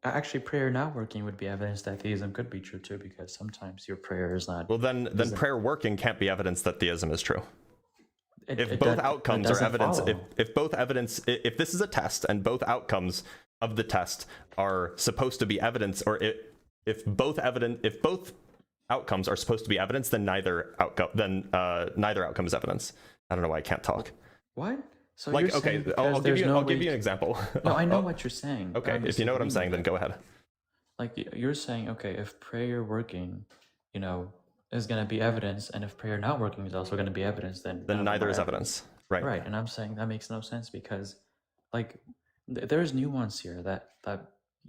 S7: Actually, prayer not working would be evidence that theism could be true too, because sometimes your prayer is not.
S1: Well, then prayer working can't be evidence that theism is true. If both outcomes are evidence, if both evidence, if this is a test and both outcomes of the test are supposed to be evidence, or if both outcomes are supposed to be evidence, then neither outcome is evidence. I don't know why I can't talk.
S7: What? So
S1: Like,
S7: you're
S1: okay,
S7: saying
S1: I'll give you an example.
S7: No, I know what you're saying.
S1: Okay,
S7: I'm
S1: if you know what I'm saying, then
S7: disagreeing
S1: go ahead.
S7: with it. Like, you're saying, okay, if prayer working, is going to be evidence, and if prayer not working is also going to be evidence, then
S1: Neither is evidence. Right.
S7: Right, and I'm saying that makes no sense because, like, there's nuance here that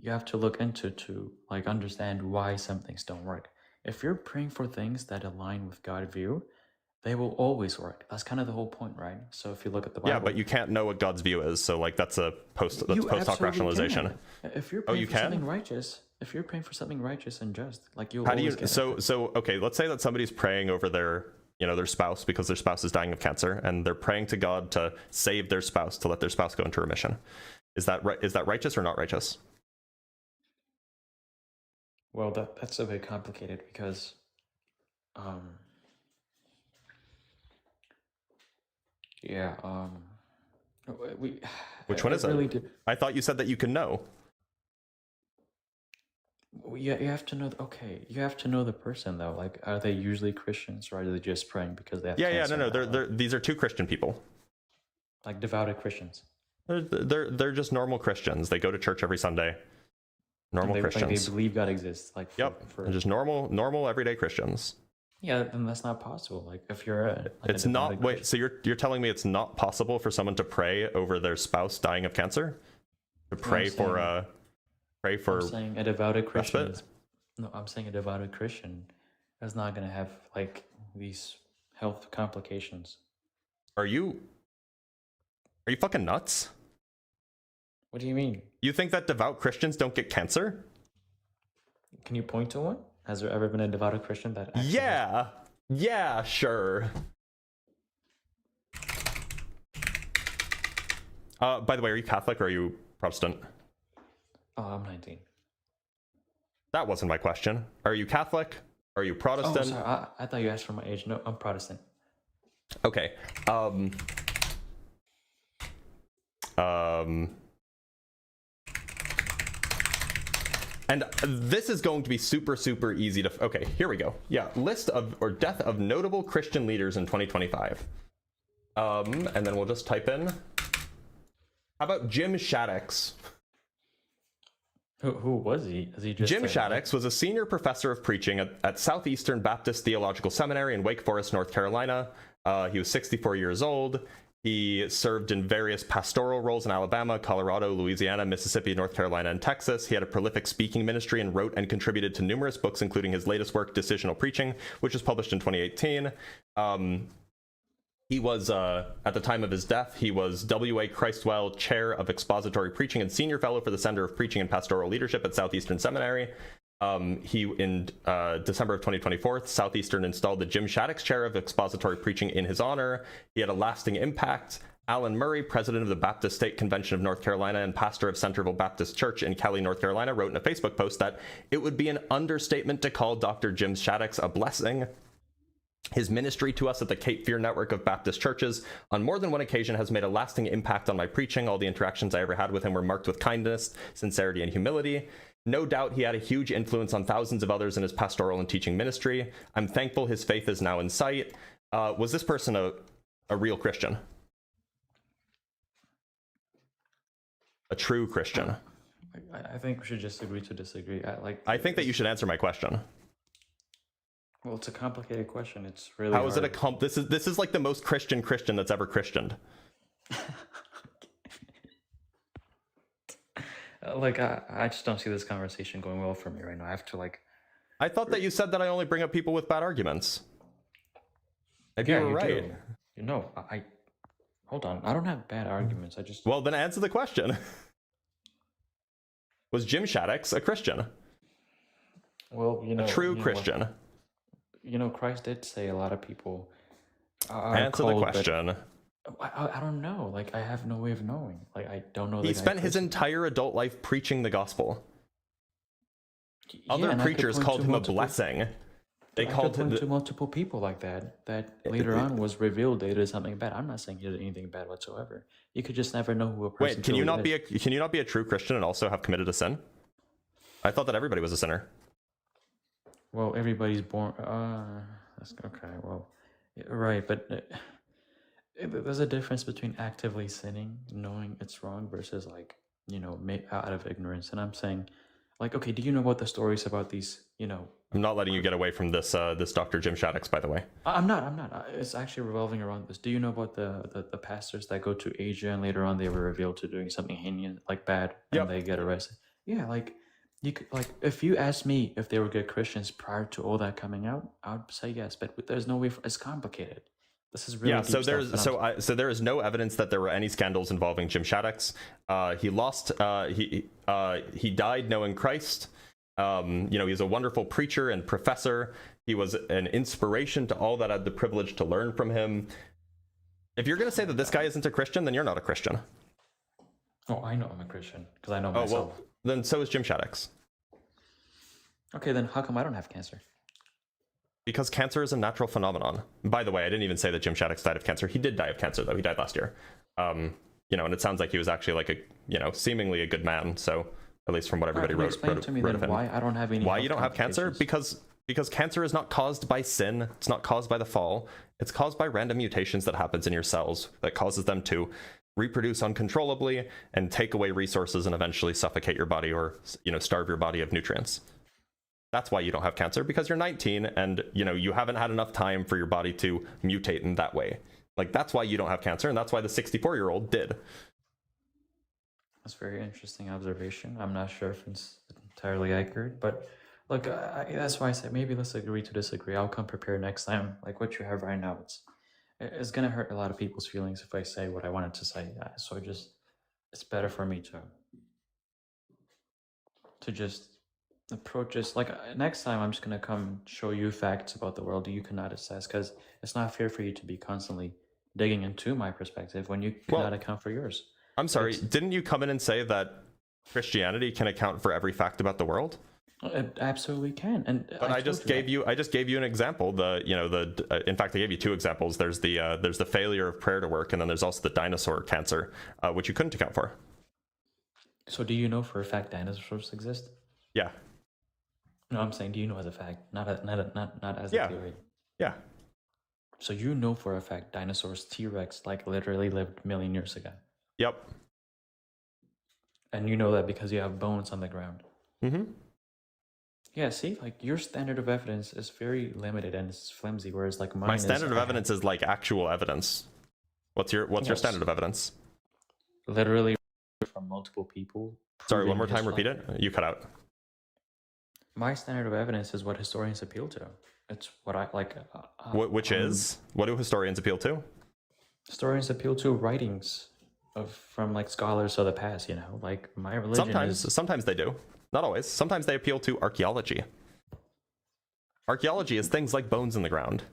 S7: you have to look into to like understand why some things don't work. If you're praying for things that align with God's view, they will always work. That's kind of the whole point, right? So if you look at the Bible,
S1: Yeah, but you can't know what God's view is, so like that's post hoc rationalization.
S7: If you're praying for something righteous, if you're praying for something righteous and just, like you.
S1: How do you? So okay, let's say that somebody's praying over their spouse because their spouse is dying of cancer, and they're praying to God to save their spouse, to let their spouse go into remission. Is that right? Is that righteous or not righteous?
S7: Well, that's a bit complicated because,
S1: Which one is it? I thought you said that you can know.
S7: Yeah, you have to know. You have to know the person though. Like, are they usually Christians, or are they just praying because they have cancer?
S1: No. These are two Christian people.
S7: Like devout Christians.
S1: They're just normal Christians. They go to church every Sunday. Normal Christians.
S7: Like they believe God exists. Like
S1: they're just normal everyday Christians.
S7: Yeah, then that's not possible. Like if you're
S1: it's not. Wait, so you're telling me it's not possible for someone to pray over their spouse dying of cancer? To pray for
S7: I'm saying a devout Christian. I'm saying a devout Christian is not going to have like these health complications.
S1: Are you fucking nuts?
S7: What do you mean?
S1: You think that devout Christians don't get cancer?
S7: Can you point to one? Has there ever been a devout Christian that actually
S1: Yeah, sure. By the way, are you Catholic or are you Protestant?
S7: Oh, I'm 19.
S1: That wasn't my question. Are you Catholic? Are you Protestant?
S7: Oh, sorry. I thought you asked for my age. No, I'm Protestant.
S1: Okay. And this is going to be super easy to. Okay, here we go. Yeah, list of or death of notable Christian leaders in 2025. And then we'll just type in. How about Jim Shaddix?
S7: Who was he? Is he just
S1: Jim Shaddix was a senior professor of preaching at Southeastern Baptist Theological Seminary in Wake Forest, North Carolina. He was 64 years old. He served in various pastoral roles in Alabama, Colorado, Louisiana, Mississippi, North Carolina, and Texas. He had a prolific speaking ministry and wrote and contributed to numerous books, including his latest work, Decisional Preaching, which was published in 2018. He was, at the time of his death, he was W.A. Christwell Chair of Expository Preaching and Senior Fellow for the Center of Preaching and Pastoral Leadership at Southeastern Seminary. In December of 2024, Southeastern installed the Jim Shaddix Chair of Expository Preaching in his honor. He had a lasting impact. Alan Murray, president of the Baptist State Convention of North Carolina and pastor of Centerville Baptist Church in Cali, North Carolina, wrote in a Facebook post that it would be an understatement to call Dr. Jim Shaddix a blessing. His ministry to us at the Cape Fear Network of Baptist Churches on more than one occasion has made a lasting impact on my preaching. All the interactions I ever had with him were marked with kindness, sincerity, and humility. No doubt he had a huge influence on thousands of others in his pastoral and teaching ministry. I'm thankful his faith is now in sight. Was this person a real Christian? A true Christian?
S7: I think we should just agree to disagree.
S1: I think that you should answer my question.
S7: Well, it's a complicated question. It's really
S1: How is it this is like the most Christian that's ever Christianed.
S7: Like I just don't see this conversation going well for me right now. I have to like.
S1: I thought that you said that I only bring up people with bad arguments. Maybe you were right.
S7: Do. You know, I hold on. I don't have bad arguments. I just.
S1: Well, then answer the question. Was Jim Shaddix a Christian?
S7: Well, you know,
S1: A true
S7: you
S1: Christian.
S7: Know, you know, Christ did say a lot of people.
S1: Answer the question.
S7: I don't know. Like, I have no way of knowing. Like, I don't know.
S1: He spent his entire adult life preaching the gospel.
S7: Yeah,
S1: Other preachers called him a blessing. They called him
S7: to multiple people like that later on was revealed they did something bad. I'm not saying he did anything bad whatsoever. You could just never know who a person.
S1: Wait, can you not be a true Christian and also have committed a sin? I thought that everybody was a sinner.
S7: Well, everybody's born. That's okay. Well, right, but there's a difference between actively sinning, knowing it's wrong, versus like out of ignorance. And I'm saying, like, okay, do you know about the stories about these?
S1: I'm not letting you get away from this. This Dr. Jim Shaddix, by the way.
S7: I'm not. It's actually revolving around this. Do you know about the pastors that go to Asia and later on they were revealed to doing something heinous, like bad, and they get arrested? Yeah, like. You could, like, if you asked me if they were good Christians prior to all that coming out, I would say yes, but there's no way. It's complicated. This is really
S1: so there is no evidence that there were any scandals involving Jim Shaddix. He lost. He died knowing Christ. He's a wonderful preacher and professor. He was an inspiration to all that had the privilege to learn from him. If you're going to say that this guy isn't a Christian, then you're not a Christian.
S7: Oh, I know I'm a Christian because I know myself.
S1: Oh, well, then so is Jim Shaddix.
S7: Okay, then how come I don't have cancer?
S1: Because cancer is a natural phenomenon. By the way, I didn't even say that Jim Shaddix died of cancer. He did die of cancer, though. He died last year. And it sounds like he was actually like seemingly a good man. So at least from what everybody wrote
S7: to me then why I don't have any.
S1: Why you don't have cancer? Because cancer is not caused by sin. It's not caused by the fall. It's caused by random mutations that happens in your cells that causes them to reproduce uncontrollably and take away resources and eventually suffocate your body or starve your body of nutrients. That's why you don't have cancer, because you're 19 and you haven't had enough time for your body to mutate in that way. Like, that's why you don't have cancer, and that's why the 64-year-old did.
S7: That's a very interesting observation. I'm not sure if it's entirely accurate, but look, that's why I said maybe let's agree to disagree. I'll come prepared next time. Like what you have right now, it's gonna hurt a lot of people's feelings if I say what I wanted to say. So it's better for me to just approach this. Like next time, I'm just gonna come show you facts about the world that you cannot assess, because it's not fair for you to be constantly digging into my perspective when you cannot account for yours.
S1: I'm sorry, didn't you come in and say that Christianity can account for every fact about the world?
S7: It absolutely can, but
S1: I just gave you an example. In fact, I gave you two examples. There's the failure of prayer to work, and then there's also the dinosaur cancer, which you couldn't account for.
S7: So, do you know for a fact dinosaurs exist?
S1: Yeah.
S7: No, I'm saying, do you know as a fact, not as a theory?
S1: Yeah.
S7: So you know for a fact dinosaurs, T-Rex, like literally lived a million years ago.
S1: Yep.
S7: And you know that because you have bones on the ground.
S1: Mm-hmm.
S7: Yeah, see, like your standard of evidence is very limited and it's flimsy, whereas like mine.
S1: My standard of evidence is like actual evidence. What's your standard of evidence?
S7: Literally from multiple people.
S1: Sorry, one more time, repeat it. You cut out.
S7: My standard of evidence is what historians appeal to. It's what I like.
S1: What do historians appeal to?
S7: Historians appeal to writings from like scholars of the past. Like my religion.
S1: Sometimes they do. Not always. Sometimes they appeal to archaeology. Archaeology is things like bones in the ground.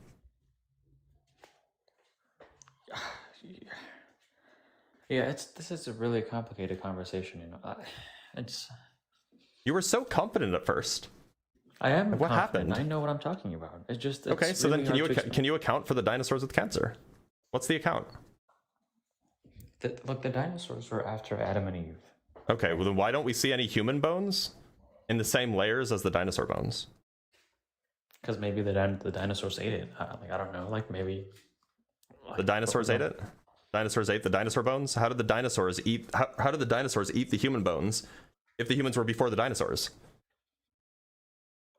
S7: Yeah, this is a really complicated conversation.
S1: You were so confident at first.
S7: I am.
S1: What happened?
S7: I know what I'm talking about. It's
S1: okay. So
S7: really
S1: then, can you account for the dinosaurs with cancer? What's the account?
S7: Look, the dinosaurs were after Adam and Eve.
S1: Okay, well then why don't we see any human bones in the same layers as the dinosaur bones?
S7: Because maybe the dinosaurs ate it. I don't know. Like maybe
S1: the dinosaurs ate it. Dinosaurs ate the dinosaur bones. How did the dinosaurs eat? How did the dinosaurs eat the human bones if the humans were before the dinosaurs?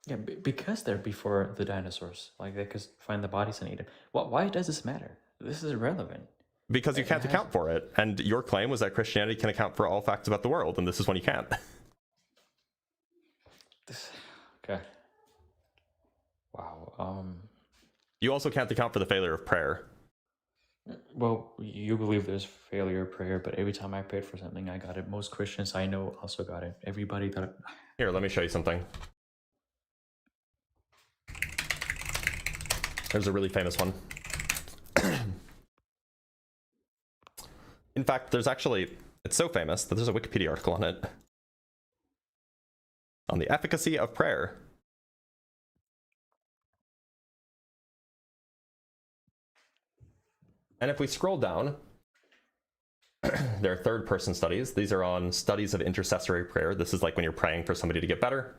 S7: Yeah, because they're before the dinosaurs. Like they could find the bodies and eat them. Why does this matter? This is irrelevant.
S1: Because you can't account for it. And your claim was that Christianity can account for all facts about the world, and this is when you can't.
S7: Okay. Wow.
S1: You also can't account for the failure of prayer.
S7: Well, you believe there's failure of prayer, but every time I prayed for something, I got it. Most Christians I know also got it. Everybody that...
S1: Here, let me show you something. There's a really famous one. In fact, there's actually, it's so famous that there's a Wikipedia article on it. On the efficacy of prayer. And if we scroll down, there are third-person studies. These are on studies of intercessory prayer. This is like when you're praying for somebody to get better.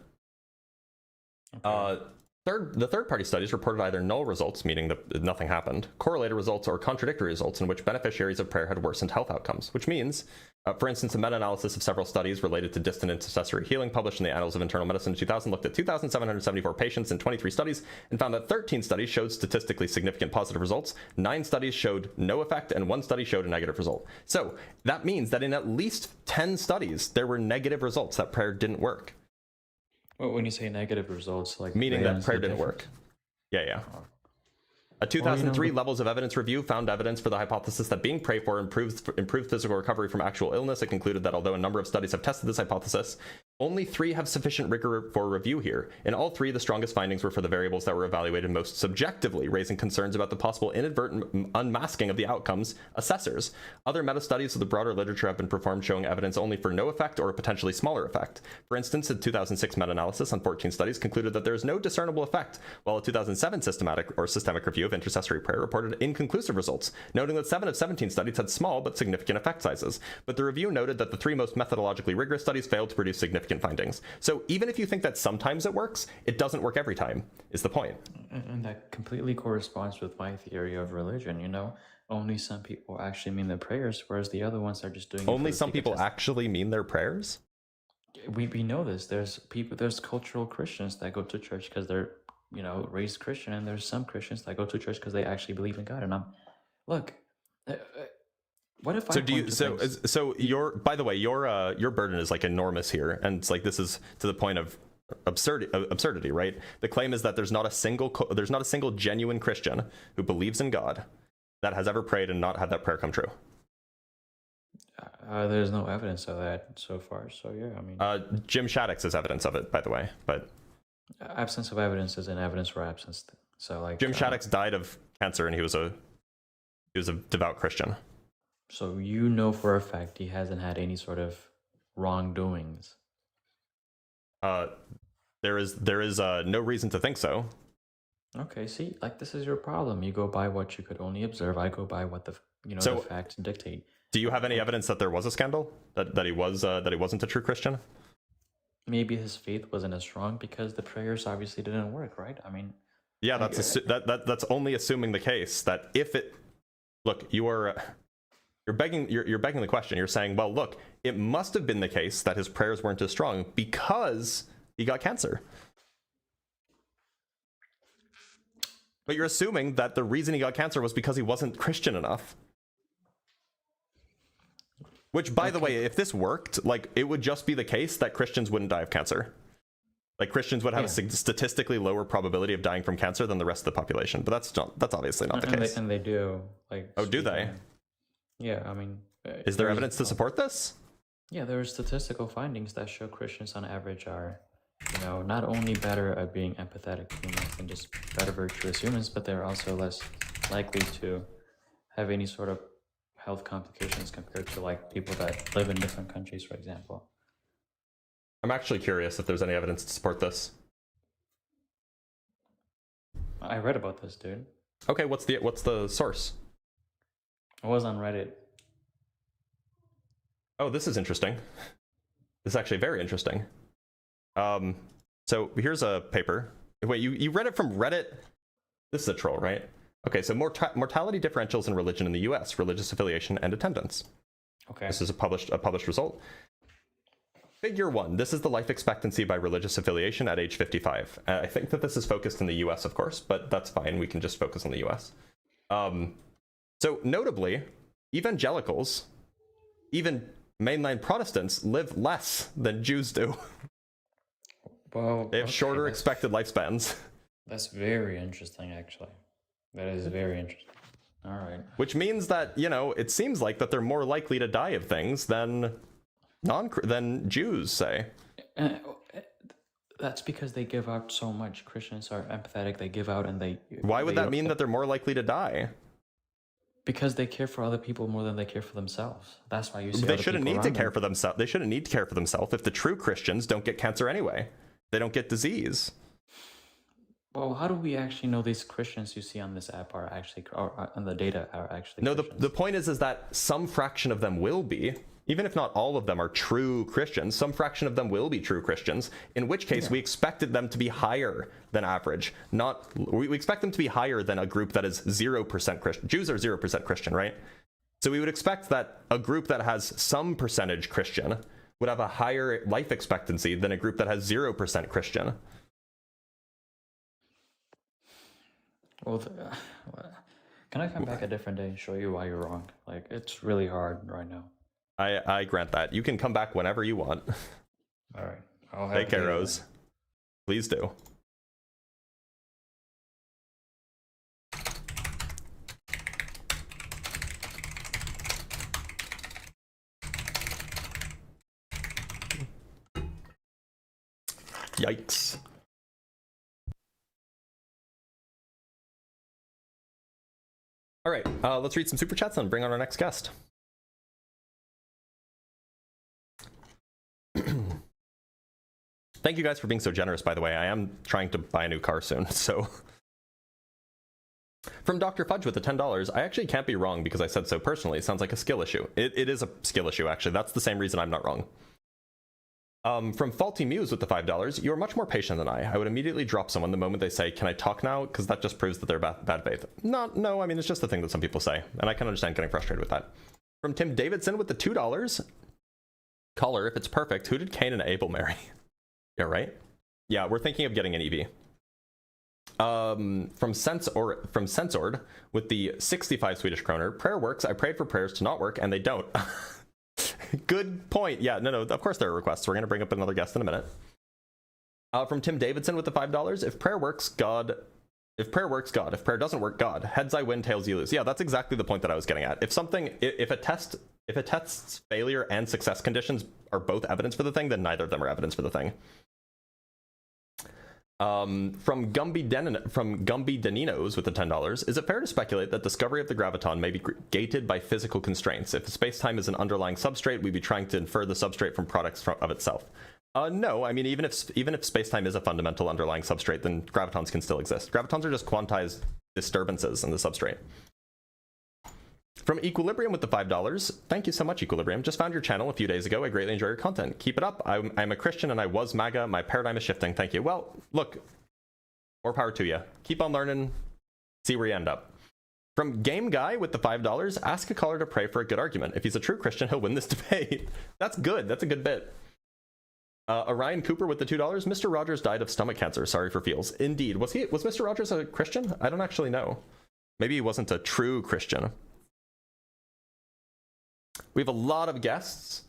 S7: Okay.
S1: The third-party studies reported either null results, meaning that nothing happened, correlated results, or contradictory results in which beneficiaries of prayer had worsened health outcomes, which means, for instance, a meta-analysis of several studies related to distant intercessory healing published in the Annals of Internal Medicine in 2000 looked at 2,774 patients in 23 studies and found that 13 studies showed statistically significant positive results, 9 studies showed no effect, and 1 study showed a negative result. So that means that in at least 10 studies, there were negative results that prayer didn't work.
S7: Well, when you say negative results, like...
S1: Meaning that prayer didn't work. Yeah. A 2003 Levels of Evidence review found evidence for the hypothesis that being prayed for improved physical recovery from actual illness. It concluded that although a number of studies have tested this hypothesis, only 3 have sufficient rigor for review here. In all 3, the strongest findings were for the variables that were evaluated most subjectively, raising concerns about the possible inadvertent unmasking of the outcomes assessors. Other meta-studies of the broader literature have been performed showing evidence only for no effect or a potentially smaller effect. For instance, a 2006 meta-analysis on 14 studies concluded that there is no discernible effect, while a 2007 systemic review of intercessory prayer reported inconclusive results, noting that 7 of 17 studies had small but significant effect sizes. But the review noted that the 3 most methodologically rigorous studies failed to produce significant findings. So even if you think that sometimes it works, it doesn't work every time, is the point.
S7: And that completely corresponds with my theory of religion, you know? Only some people actually mean their prayers, whereas the other ones are just doing it
S1: Only
S7: for the
S1: some
S7: sake of
S1: people
S7: testing.
S1: actually mean their prayers?
S7: We know this. There's cultural Christians that go to church because they're, you know, raised Christian, and there's some Christians that go to church because they actually believe in God. And look, what if I
S1: So do you?
S7: point to things-
S1: So your. By the way, your burden is like enormous here, and it's like this is to the point of absurdity, right? The claim is that there's not a single genuine Christian who believes in God that has ever prayed and not had that prayer come true.
S7: There's no evidence of that so far. So yeah, I mean,
S1: Jim Shaddix is evidence of it, by the way. But
S7: absence of evidence is an evidence for absence. So like
S1: Jim Shaddix died of cancer, and he was a devout Christian.
S7: So you know for a fact he hasn't had any sort of wrongdoings.
S1: There is no reason to think so.
S7: Okay, see, like this is your problem. You go by what you could only observe. I go by what the the facts dictate.
S1: Do you have any evidence that there was a scandal? That he wasn't a true Christian?
S7: Maybe his faith wasn't as strong because the prayers obviously didn't work, right? I mean,
S1: yeah, that's only assuming the case that if it. Look, you're begging the question. You're saying, well, look, it must have been the case that his prayers weren't as strong because he got cancer. But you're assuming that the reason he got cancer was because he wasn't Christian enough. Which, by the way, if this worked, like, it would just be the case that Christians wouldn't die of cancer. Like, Christians would have a statistically lower probability of dying from cancer than the rest of the population. But that's obviously not the case.
S7: And they do. Like,
S1: oh, do they?
S7: Yeah, I mean...
S1: Is there evidence to support this?
S7: Yeah, there are statistical findings that show Christians on average are, not only better at being empathetic humans and just better virtuous humans, but they're also less likely to have any sort of health complications compared to like people that live in different countries, for example.
S1: I'm actually curious if there's any evidence to support this.
S7: I read about this, dude.
S1: Okay, what's the source?
S7: It was on Reddit.
S1: Oh, this is interesting. This is actually very interesting. So here's a paper. Wait, you read it from Reddit? This is a troll, right? Okay, so mortality differentials in religion in the US, religious affiliation and attendance.
S7: Okay.
S1: This is a published result. Figure 1, this is the life expectancy by religious affiliation at age 55. I think that this is focused in the US, of course, but that's fine. We can just focus on the US. So notably, evangelicals, even mainline Protestants live less than Jews do.
S7: Well,
S1: They have
S7: okay,
S1: shorter expected lifespans.
S7: That's very interesting, actually. That is very interesting. All right.
S1: Which means that, you know, it seems like that they're more likely to die of things than Jews, say.
S7: That's because they give out so much. Christians are empathetic. They give out and they...
S1: Why would that mean that they're more likely to die?
S7: Because they care for other people more than they care for themselves. That's why you see
S1: They
S7: other
S1: shouldn't
S7: people
S1: need to
S7: around
S1: care
S7: them.
S1: for themselves. They shouldn't need to care for themselves if the true Christians don't get cancer anyway. They don't get disease.
S7: Well, how do we actually know these Christians you see on this app are actually, or on the data are actually
S1: No,
S7: Christians?
S1: the point is that some fraction of them will be, even if not all of them are true Christians, some fraction of them will be true Christians, in which case we expected them to be higher than average. We expect them to be higher than a group that is 0% Christian. Jews are 0% Christian, right? So we would expect that a group that has some percentage Christian would have a higher life expectancy than a group that has 0% Christian.
S7: Well, can I come back a different day and show you why you're wrong? Like, it's really hard right now.
S1: I grant that. You can come back whenever you want.
S7: All right. I'll have
S1: Take
S7: a
S1: care,
S7: day
S1: Rose. Please do. Yikes. All right, let's read some super chats and bring on our next guest. Thank you guys for being so generous, by the way. I am trying to buy a new car soon, so. From Dr. Fudge with the $10, I actually can't be wrong because I said so personally. It sounds like a skill issue. It is a skill issue, actually. That's the same reason I'm not wrong. From Faulty Muse with the $5, you're much more patient than I. I would immediately drop someone the moment they say, "Can I talk now?" Because that just proves that they're bad faith. No, I mean, it's just the thing that some people say, and I can understand getting frustrated with that. From Tim Davidson with the $2, caller, if it's perfect, who did Cain and Abel marry? Yeah, right? Yeah, we're thinking of getting an EV. From Censored with the 65 Swedish kroner, prayer works. I prayed for prayers to not work, and they don't. Good point. Yeah, no, of course there are requests. We're going to bring up another guest in a minute. From Tim Davidson with the $5, if prayer works, God. If prayer works, God. If prayer doesn't work, God. Heads I win, tails you lose. Yeah, that's exactly the point that I was getting at. If a test's failure and success conditions are both evidence for the thing, then neither of them are evidence for the thing. From Gumby Deninos with the $10, is it fair to speculate that discovery of the graviton may be gated by physical constraints? If space-time is an underlying substrate, we'd be trying to infer the substrate from products of itself. No, I mean, even if space-time is a fundamental underlying substrate, then gravitons can still exist. Gravitons are just quantized disturbances in the substrate. From Equilibrium with the $5, thank you so much, Equilibrium. Just found your channel a few days ago. I greatly enjoy your content. Keep it up. I'm a Christian and I was MAGA. My paradigm is shifting. Thank you. Well, look, more power to you. Keep on learning. See where you end up. From Game Guy with the $5, ask a caller to pray for a good argument. If he's a true Christian, he'll win this debate. That's good. That's a good bit. Orion Cooper with the $2, Mr. Rogers died of stomach cancer. Sorry for feels. Indeed. Was Mr. Rogers a Christian? I don't actually know. Maybe he wasn't a true Christian. We have a lot of guests.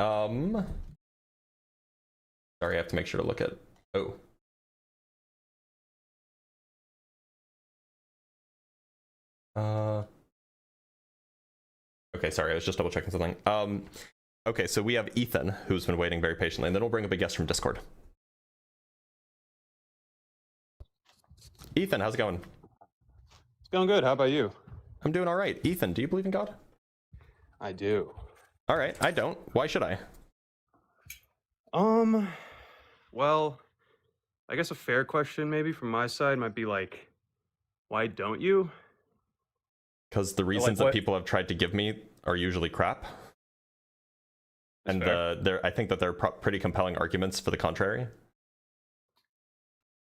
S1: Sorry, I have to make sure to look at. Oh. Okay, sorry, I was just double checking something. Okay, so we have Ethan, who's been waiting very patiently, and then we'll bring up a guest from Discord. Ethan, how's it going?
S8: It's going good. How about you?
S1: I'm doing all right. Ethan, do you believe in God?
S8: I do.
S1: All right, I don't. Why should I?
S8: Well, I guess a fair question maybe from my side might be like, why don't you?
S1: Because the reasons that people have tried to give me are usually crap.
S8: That's
S1: And
S8: fair.
S1: I think that they're pretty compelling arguments for the contrary.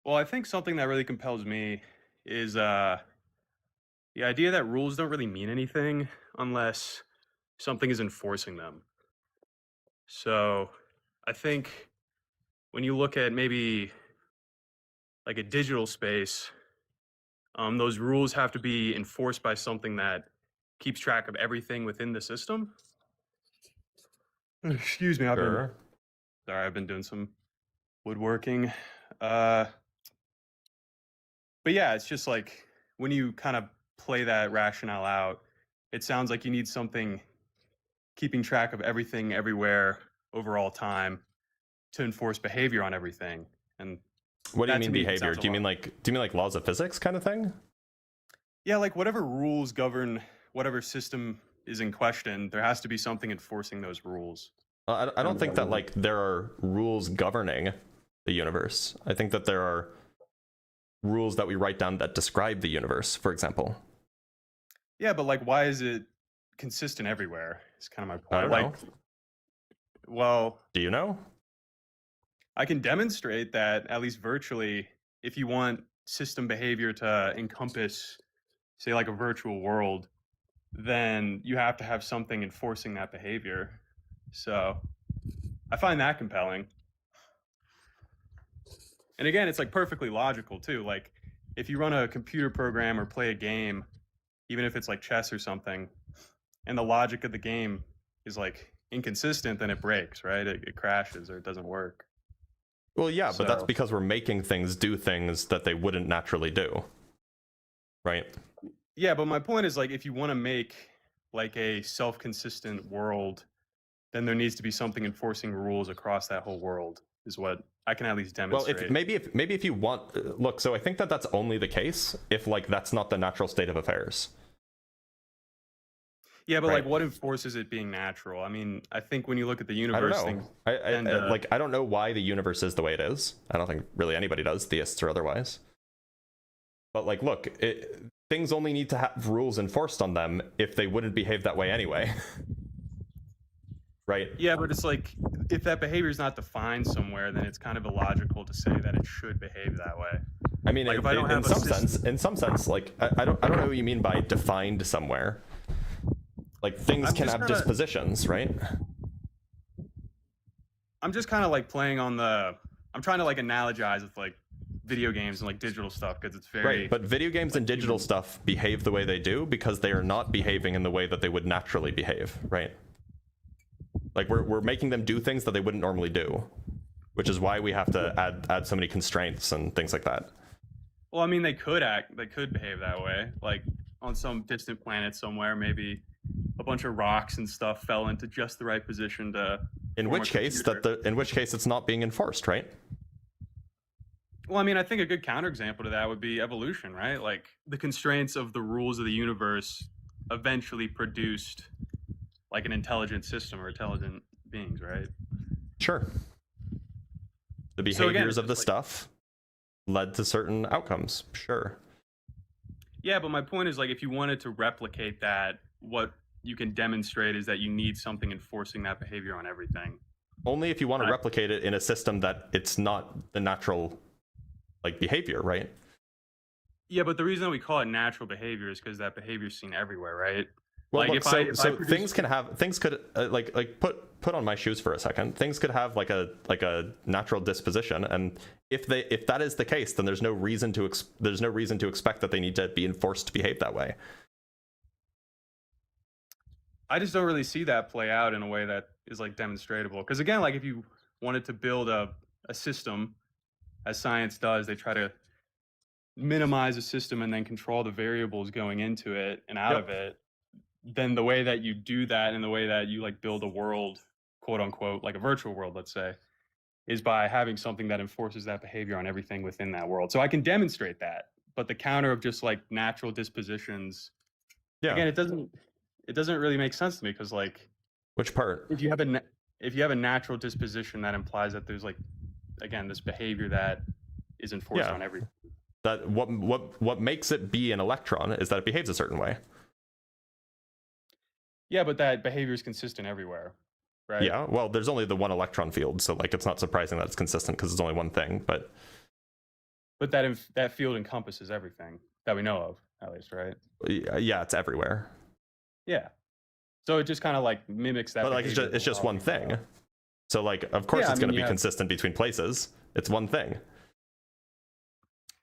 S8: Well, I think something that really compels me is the idea that rules don't really mean anything unless something is enforcing them. So I think when you look at maybe like a digital space, those rules have to be enforced by something that keeps track of everything within the system. Excuse me,
S1: Sure.
S8: I've been doing some woodworking. But yeah, it's just like when you kind of play that rationale out, it sounds like you need something keeping track of everything everywhere over all time to enforce behavior on everything. And
S1: What do you
S8: that to
S1: mean
S8: me
S1: behavior?
S8: sounds a
S1: Do you mean
S8: lot-
S1: like laws of physics kind of thing?
S8: Yeah, like whatever rules govern whatever system is in question, there has to be something enforcing those rules.
S1: I don't think that like there are rules governing the universe. I think that there are rules that we write down that describe the universe, for example.
S8: Yeah, but like, why is it consistent everywhere? It's kind of my point.
S1: I don't
S8: like,
S1: know.
S8: Well,
S1: Do you know?
S8: I can demonstrate that at least virtually, if you want system behavior to encompass, say, like a virtual world, then you have to have something enforcing that behavior. So I find that compelling. And again, it's like perfectly logical too. Like if you run a computer program or play a game, even if it's like chess or something, and the logic of the game is like inconsistent, then it breaks, right? It crashes or it doesn't work.
S1: Well, yeah, but that's
S8: So-
S1: because we're making things do things that they wouldn't naturally do. Right?
S8: Yeah, but my point is like if you want to make like a self-consistent world, then there needs to be something enforcing rules across that whole world is what I can at least
S1: Well,
S8: demonstrate.
S1: maybe if you want look, so I think that that's only the case if like that's not the natural state of affairs.
S8: Yeah, but
S1: Right.
S8: like what enforces it being natural? I mean, I think when you look at the
S1: I don't
S8: universe
S1: know.
S8: things,
S1: I like I don't know why the universe is the way it is. I don't think really anybody does, theists or otherwise. But like, look, things only need to have rules enforced on them if they wouldn't behave that way anyway. Right?
S8: yeah, but it's like if that behavior is not defined somewhere, then it's kind of illogical to say that it should behave that way.
S1: I mean,
S8: Like, if I don't
S1: in
S8: have a
S1: some sense, like I don't know what you mean by defined somewhere. Like things
S8: I'm
S1: can
S8: just
S1: have
S8: kinda-
S1: dispositions, right?
S8: I'm just kind of like playing on the. I'm trying to like analogize with like video games and like digital stuff because it's very
S1: Right, but video games and digital stuff behave the way they do because they are not behaving in the way that they would naturally behave, right? Like we're making them do things that they wouldn't normally do, which is why we have to add so many constraints and things like that.
S8: Well, I mean, they could behave that way. Like on some distant planet somewhere, maybe a bunch of rocks and stuff fell into just the right position to.
S1: In
S8: form a
S1: which case
S8: computer.
S1: in which case it's not being enforced, right?
S8: Well, I mean, I think a good counterexample to that would be evolution, right? Like the constraints of the rules of the universe eventually produced like an intelligent system or intelligent beings, right?
S1: Sure. The
S8: So again,
S1: behaviors
S8: it's
S1: of the
S8: just
S1: stuff led to certain outcomes. Sure.
S8: Yeah, but my point is like if you wanted to replicate that, what you can demonstrate is that you need something enforcing that behavior on everything.
S1: Only if you want to
S8: Right.
S1: replicate it in a system that it's not the natural like behavior, right?
S8: Yeah, but the reason that we call it natural behavior is because that behavior is seen everywhere, right?
S1: Well,
S8: Like,
S1: look,
S8: if I
S1: so
S8: produce-
S1: things could like put on my shoes for a second. Things could have like a natural disposition, and if that is the case, then there's no reason to expect that they need to be enforced to behave that way.
S8: I just don't really see that play out in a way that is like demonstratable. Because again, like if you wanted to build a system, as science does, they try to minimize a system and then control the variables going into it and out
S1: Yep.
S8: of it. Then the way that you do that and the way that you like build a world, quote unquote, like a virtual world, let's say, is by having something that enforces that behavior on everything within that world. So I can demonstrate that. But the counter of just like natural dispositions,
S1: Yeah.
S8: again, it doesn't really make sense to me because like
S1: Which part?
S8: if you have a natural disposition, that implies that there's like again this behavior that is enforced
S1: Yeah.
S8: on everything.
S1: That what makes it be an electron is that it behaves a certain way.
S8: Yeah, but that behavior is consistent everywhere, right?
S1: Yeah. Well, there's only the one electron field, so like it's not surprising that it's consistent because it's only one thing. But
S8: that field encompasses everything that we know of, at least, right?
S1: yeah, it's everywhere.
S8: Yeah. So it just kind of like mimics that.
S1: But like
S8: behavior
S1: it's just
S8: we're
S1: one
S8: talking
S1: thing.
S8: about.
S1: So like of course
S8: Yeah, I
S1: it's going to
S8: mean,
S1: be
S8: yeah.
S1: consistent between places. It's one thing.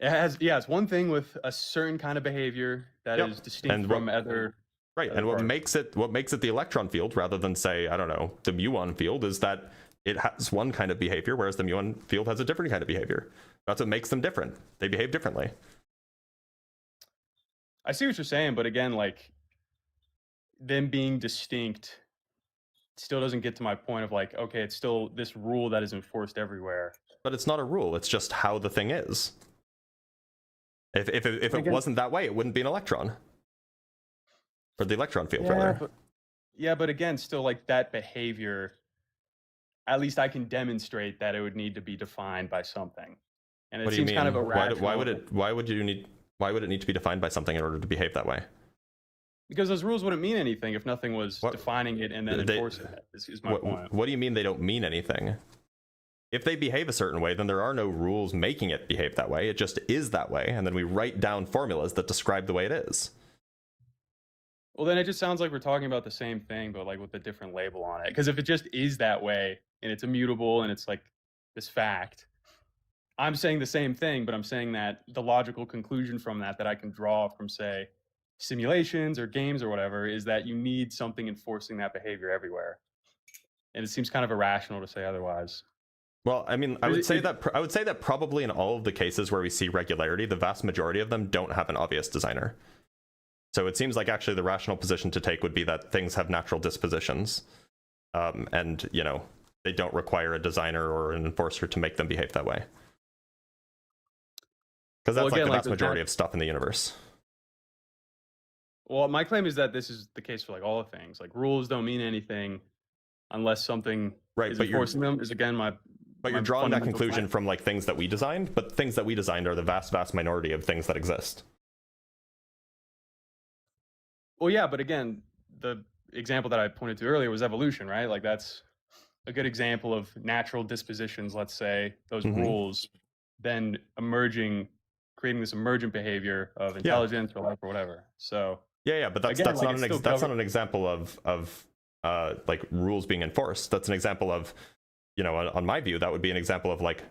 S8: It has, yeah, it's one thing with a certain kind of behavior that is
S1: Yep.
S8: distinct
S1: And
S8: from other
S1: Right,
S3: as
S1: and
S3: a
S1: what
S3: particle.
S1: makes it the electron field rather than, say, I don't know, the muon field is that it has one kind of behavior, whereas the muon field has a different kind of behavior. That's what makes them different. They behave differently.
S8: I see what you're saying, but again, like them being distinct still doesn't get to my point of like, okay, it's still this rule that is enforced everywhere.
S1: But it's not a rule. It's just how the thing is. If it wasn't that way, it wouldn't be an electron. Or the electron field, rather.
S8: But again, still like that behavior, at least I can demonstrate that it would need to be defined by something. And it
S1: What do you
S8: seems
S1: mean?
S8: kind of irrational.
S1: Why would it need to be defined by something in order to behave that way?
S8: Because those rules wouldn't mean anything if nothing was defining it and then enforcing it, is my point.
S1: What do you mean they don't mean anything? If they behave a certain way, then there are no rules making it behave that way. It just is that way, and then we write down formulas that describe the way it is.
S8: Well, then it just sounds like we're talking about the same thing, but like with a different label on it. Because if it just is that way, and it's immutable, and it's like this fact, I'm saying the same thing, but I'm saying that the logical conclusion from that I can draw from, say, simulations or games or whatever, is that you need something enforcing that behavior everywhere. And it seems kind of irrational to say otherwise.
S1: Well, I mean, I would say that probably in all of the cases where we see regularity, the vast majority of them don't have an obvious designer. So it seems like actually the rational position to take would be that things have natural dispositions, and they don't require a designer or an enforcer to make them behave that way. Because that's like the vast majority of stuff in the universe.
S8: Well, my claim is that this is the case for like all things. Like rules don't mean anything unless something is enforcing them. Is again my.
S1: But you're drawing that conclusion from like things that we designed, but things that we designed are the vast minority of things that exist.
S8: Well, yeah, but again, the example that I pointed to earlier was evolution, right? Like that's a good example of natural dispositions, let's say, those rules, then creating this emergent behavior of intelligence or life or whatever. So
S1: yeah, but that's
S8: again,
S1: not an example of like rules being enforced. That's an example of, on my view, that would be an example of like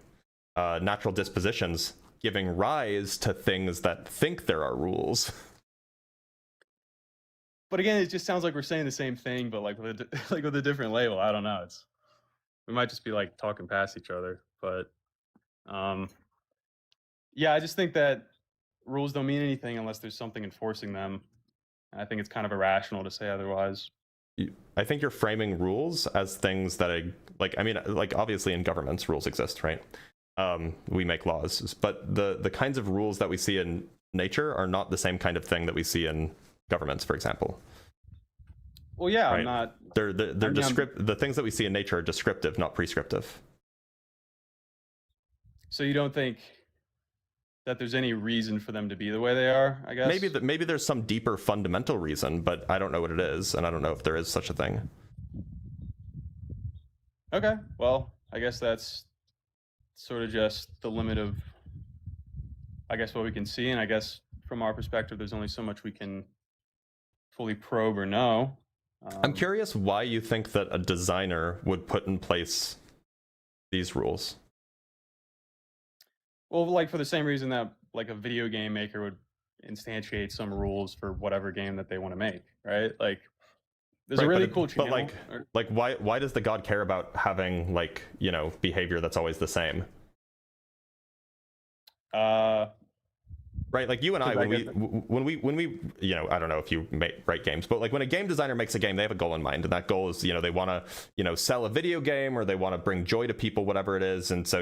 S1: natural dispositions giving rise to things that think there are rules.
S8: But again, it just sounds like we're saying the same thing, but like with a different label. I don't know. We might just be like talking past each other. But yeah, I just think that rules don't mean anything unless there's something enforcing them. I think it's kind of irrational to say otherwise.
S1: I think you're framing rules as things that obviously in governments rules exist, right? We make laws, but the kinds of rules that we see in nature are not the same kind of thing that we see in governments, for example.
S8: Well, yeah,
S1: right?
S8: I'm not.
S1: The things that we see in nature are descriptive, not prescriptive.
S8: So you don't think that there's any reason for them to be the way they are? I guess
S1: maybe there's some deeper fundamental reason, but I don't know what it is, and I don't know if there is such a thing.
S8: Okay, well, I guess that's sort of just the limit of, I guess, what we can see, and I guess from our perspective, there's only so much we can fully probe or know.
S1: I'm curious why you think that a designer would put in place these rules.
S8: Well, like for the same reason that like a video game maker would instantiate some rules for whatever game that they want to make, right? Like there's a really cool channel.
S1: But why does the god care about having behavior that's always the same? Right, like you and I, when we I don't know if you write games, but like when a game designer makes a game, they have a goal in mind, and that goal is they want to sell a video game, or they want to bring joy to people, whatever it is, and so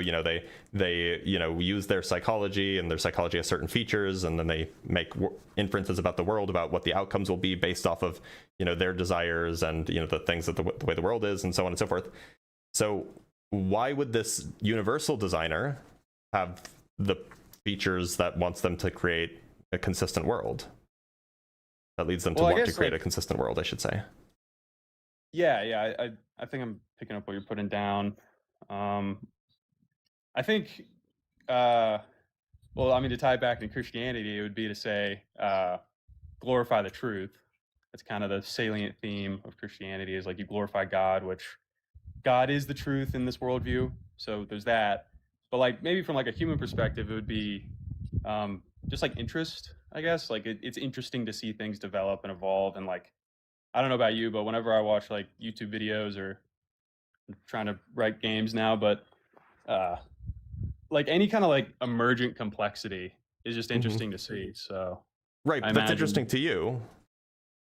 S1: they use their psychology, and their psychology has certain features, and then they make inferences about the world, about what the outcomes will be based off of their desires and the things that the way the world is, and so on and so forth. So why would this universal designer have the features that wants them to create a consistent world, that leads them to want to create a consistent world, I should say?
S8: Yeah, I think I'm picking up what you're putting down. I think to tie it back to Christianity, it would be to say glorify the truth. That's kind of the salient theme of Christianity, is like you glorify God, which God is the truth in this worldview. So there's that. But like maybe from like a human perspective, it would be just like interest. I guess. Like it's interesting to see things develop and evolve, and like I don't know about you, but whenever I watch like YouTube videos or I'm trying to write games now, but like any kind of like emergent complexity is just interesting to see. So
S1: Right,
S8: I
S1: but that's
S8: imagine-
S1: interesting to you.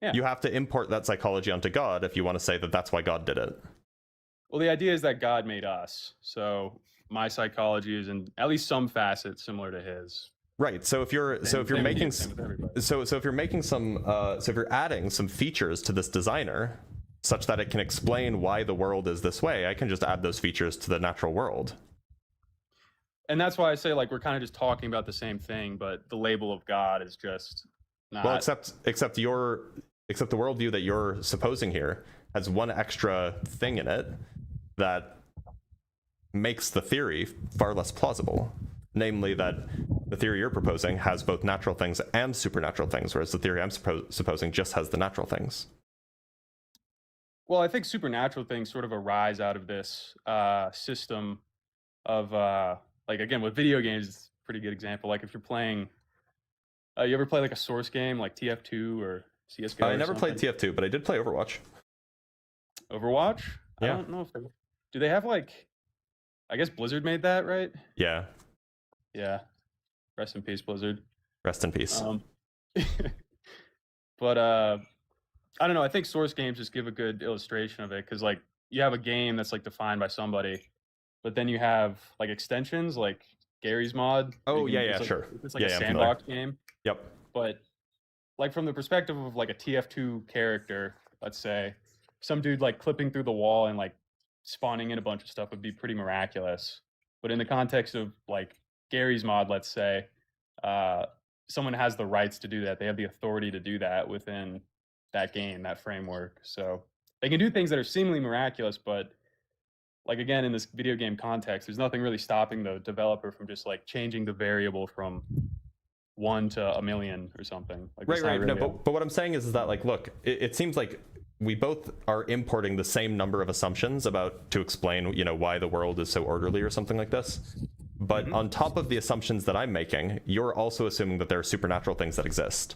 S8: Yeah.
S1: You have to import that psychology onto God if you want to say that that's why God did it.
S8: Well, the idea is that God made us, so my psychology is in at least some facets similar to his.
S1: Right. So if you're
S8: Same with
S1: making
S8: you, same with everybody.
S1: so if you're making some so if you're adding some features to this designer such that it can explain why the world is this way, I can just add those features to the natural world.
S8: And that's why I say like we're kind of just talking about the same thing, but the label of God is just not.
S1: Well, except the worldview that you're supposing here has one extra thing in it that makes the theory far less plausible. Namely, that the theory you're proposing has both natural things and supernatural things, whereas the theory I'm supposing just has the natural things.
S8: Well, I think supernatural things sort of arise out of this system of like again with video games. It's a pretty good example. Like if you're playing, you ever play like a source game like TF2 or CS:GO?
S1: I
S8: or
S1: never played
S8: something?
S1: TF2, but I did play Overwatch.
S8: Overwatch. I
S1: Yeah.
S8: don't know if do they have like. I guess Blizzard made that, right?
S1: Yeah.
S8: Yeah. Rest in peace, Blizzard.
S1: Rest in peace.
S8: But I don't know. I think source games just give a good illustration of it because like you have a game that's like defined by somebody, but then you have like extensions like Gary's mod.
S1: Oh,
S8: You can-
S1: yeah,
S8: it's like-
S1: sure.
S8: It's like
S1: Yeah,
S8: a
S1: yeah, I'm familiar.
S8: sandbox game,
S1: Yep.
S8: but like from the perspective of like a TF2 character, let's say, some dude like clipping through the wall and like spawning in a bunch of stuff would be pretty miraculous. But in the context of like Gary's mod, let's say, someone has the rights to do that. They have the authority to do that within that game, that framework. So they can do things that are seemingly miraculous, but like again, in this video game context, there's nothing really stopping the developer from just like changing the variable from 1 to a million or something. Like, that's
S1: Right.
S8: not
S1: No,
S8: really
S1: but what I'm saying is that like, look, it seems like we both are importing the same number of assumptions about to explain, you know, why the world is so orderly or something like this. But on top of the assumptions that I'm making, you're also assuming that there are supernatural things that exist.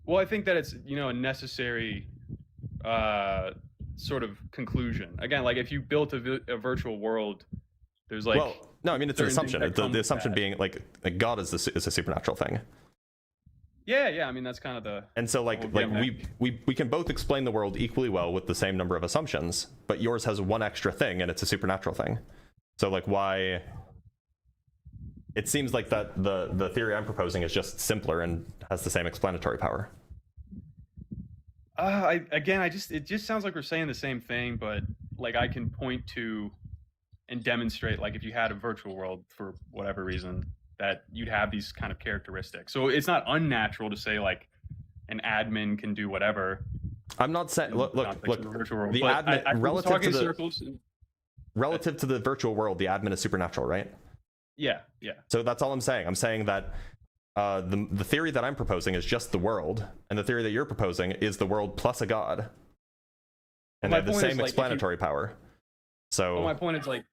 S8: Well, I think that it's, you know, a necessary sort of conclusion. Again, like if you built a virtual world, there's like.
S1: Well, no, I mean it's an
S8: certain things
S1: assumption.
S8: that come
S1: The
S8: with
S1: assumption
S8: that.
S1: being like God is a supernatural thing.
S8: Yeah. I mean, that's kind of the.
S1: And so like
S8: Well, yeah,
S1: we can both explain the world equally well with the same number of assumptions, but yours has one extra thing and it's a supernatural thing. So like why it seems like that the theory I'm proposing is just simpler and has the same explanatory power.
S8: It just sounds like we're saying the same thing, but like I can point to and demonstrate like if you had a virtual world for whatever reason that you'd have these kind of characteristics. So it's not unnatural to say like an admin can do whatever.
S1: I'm not saying
S8: in the
S1: look
S8: context of a virtual world.
S1: the
S8: But
S1: admin
S8: I was
S1: relative
S8: talking
S1: to the
S8: circles.
S1: relative to the virtual world, the admin is supernatural, right?
S8: Yeah.
S1: So that's all I'm saying. I'm saying that the theory that I'm proposing is just the world, and the theory that you're proposing is the world plus a god, and they
S8: My
S1: have the
S8: point is,
S1: same
S8: like, if you-
S1: explanatory power. So
S8: Well, my point is like,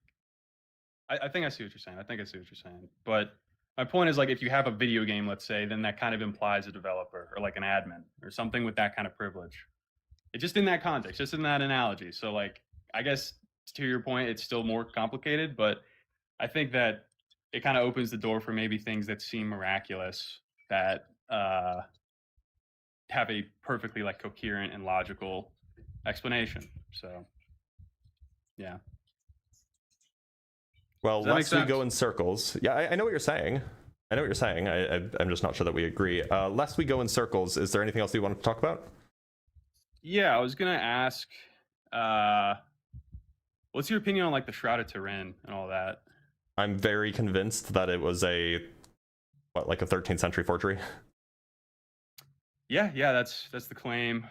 S8: I think I see what you're saying. But my point is like, if you have a video game, let's say, then that kind of implies a developer or like an admin or something with that kind of privilege. It's just in that context, just in that analogy. So like, I guess to your point, it's still more complicated, but I think that it kind of opens the door for maybe things that seem miraculous that have a perfectly like coherent and logical explanation. So, yeah.
S1: well,
S8: Does that make
S1: lest we
S8: sense?
S1: go in circles. Yeah, I know what you're saying. I'm just not sure that we agree. Lest we go in circles, is there anything else you wanted to talk about?
S8: Yeah, I was gonna ask, what's your opinion on like the Shroud of Turin and all that?
S1: I'm very convinced that it was like a 13th century forgery.
S8: Yeah, that's the claim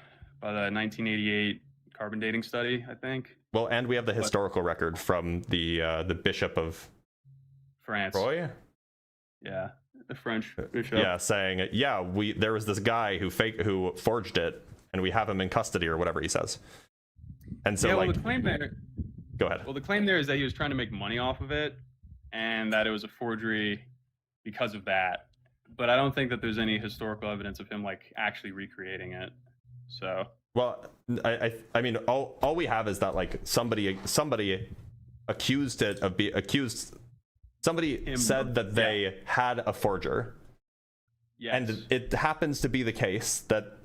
S8: by the 1988 carbon dating study, I think.
S1: Well, and we have the
S8: What?
S1: historical record from the Bishop of
S8: France.
S1: Troy.
S8: Yeah, the French bishop.
S1: Yeah, saying, yeah, there was this guy who forged it, and we have him in custody or whatever he says. And so
S8: yeah, well,
S1: like,
S8: the claim there.
S1: go ahead.
S8: Well, the claim there is that he was trying to make money off of it, and that it was a forgery because of that. but I don't think that there's any historical evidence of him like actually recreating it. So
S1: Well, I mean, all we have is that like somebody accused it of accused. Somebody said that they had a forger.
S8: yes.
S1: And it happens to be the case that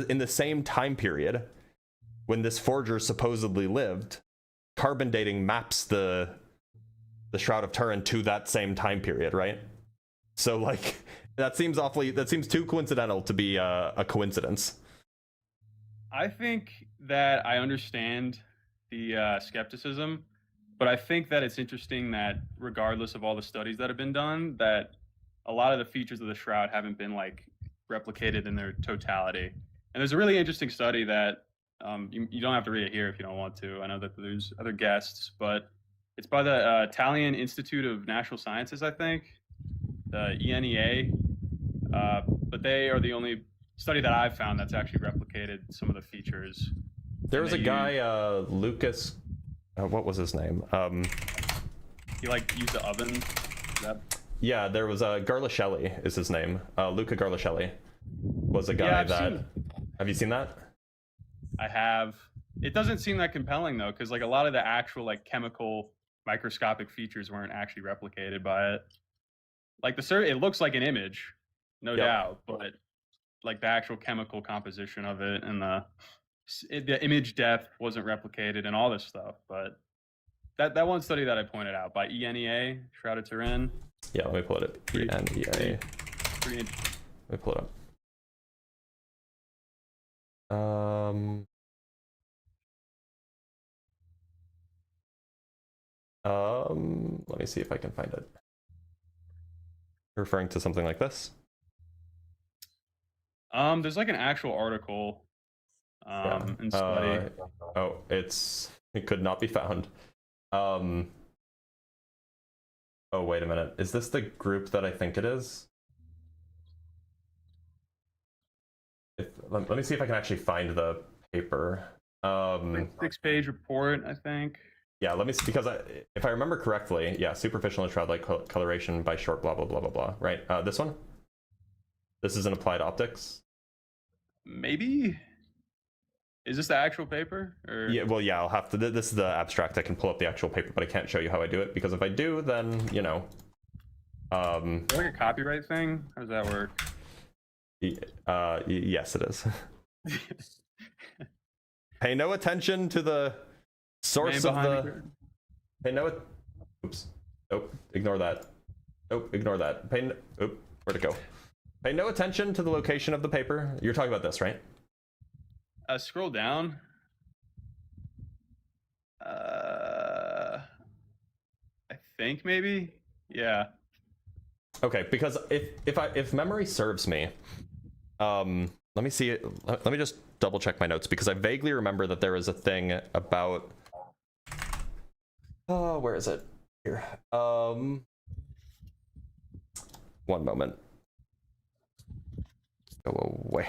S1: in the same time period when this forger supposedly lived, carbon dating maps the Shroud of Turin to that same time period, right? So like that seems too coincidental to be a coincidence.
S8: I think that I understand the skepticism, but I think that it's interesting that regardless of all the studies that have been done, that a lot of the features of the shroud haven't been like replicated in their totality. And there's a really interesting study that you don't have to read it here if you don't want to. I know that there's other guests, but it's by the Italian Institute of Natural Sciences, I think, the ENEA. But they are the only study that I've found that's actually replicated some of the features.
S1: There was a guy, Lucas, what was his name?
S8: He like used the oven.
S1: Yeah, there was Garlashelli is his name. Luca Garlashelli was a guy have you seen that?
S8: I have. It doesn't seem that compelling though, because like a lot of the actual like chemical microscopic features weren't actually replicated by it. Like it looks like an image, no doubt, but like the actual chemical composition of it and the image depth wasn't replicated and all this stuff. But that one study that I pointed out by ENEA, Shroud of Turin.
S1: Yeah, let me pull it up. ENEA. Let me pull it up. Let me see if I can find it. Referring to something like this.
S8: There's like an actual article and study.
S1: Oh, it could not be found. Oh, wait a minute. Is this the group that I think it is? Let me see if I can actually find the paper.
S8: 6-page report, I think.
S1: Yeah, let me see, because if I remember correctly, yeah, superficial and shroud-like coloration by short blah blah blah blah blah. Right, this one. This is in applied optics.
S8: Maybe. Is this the actual paper? Or?
S1: Yeah, well, yeah, I'll have to. This is the abstract. I can pull up the actual paper, but I can't show you how I do it because if I do, then you know.
S8: Is there like a copyright thing? How does that work?
S1: Yes, it is. Pay no attention to the source of the. Pay no. Oops. Nope. Ignore that. Nope. Ignore that. Oop. Where'd it go? Pay no attention to the location of the paper. You're talking about this, right?
S8: Scroll down. I think maybe. Yeah.
S1: Okay, because if memory serves me, let me see it. Let me just double check my notes because I vaguely remember that there was a thing about. Oh, where is it? Here. One moment. Go away.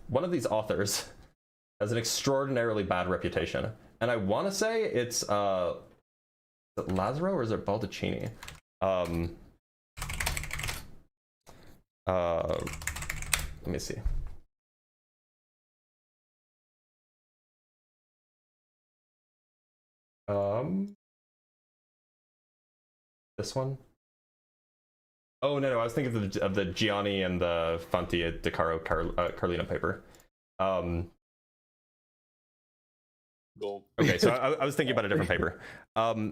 S1: One of these authors has an extraordinarily bad reputation, and I want to say it's is it Lazaro or is it Baldacchini? Let me see. This one. Oh no, I was thinking of the Gianni and the Fanti De Caro Carlino paper. Okay, so I was thinking about a different paper.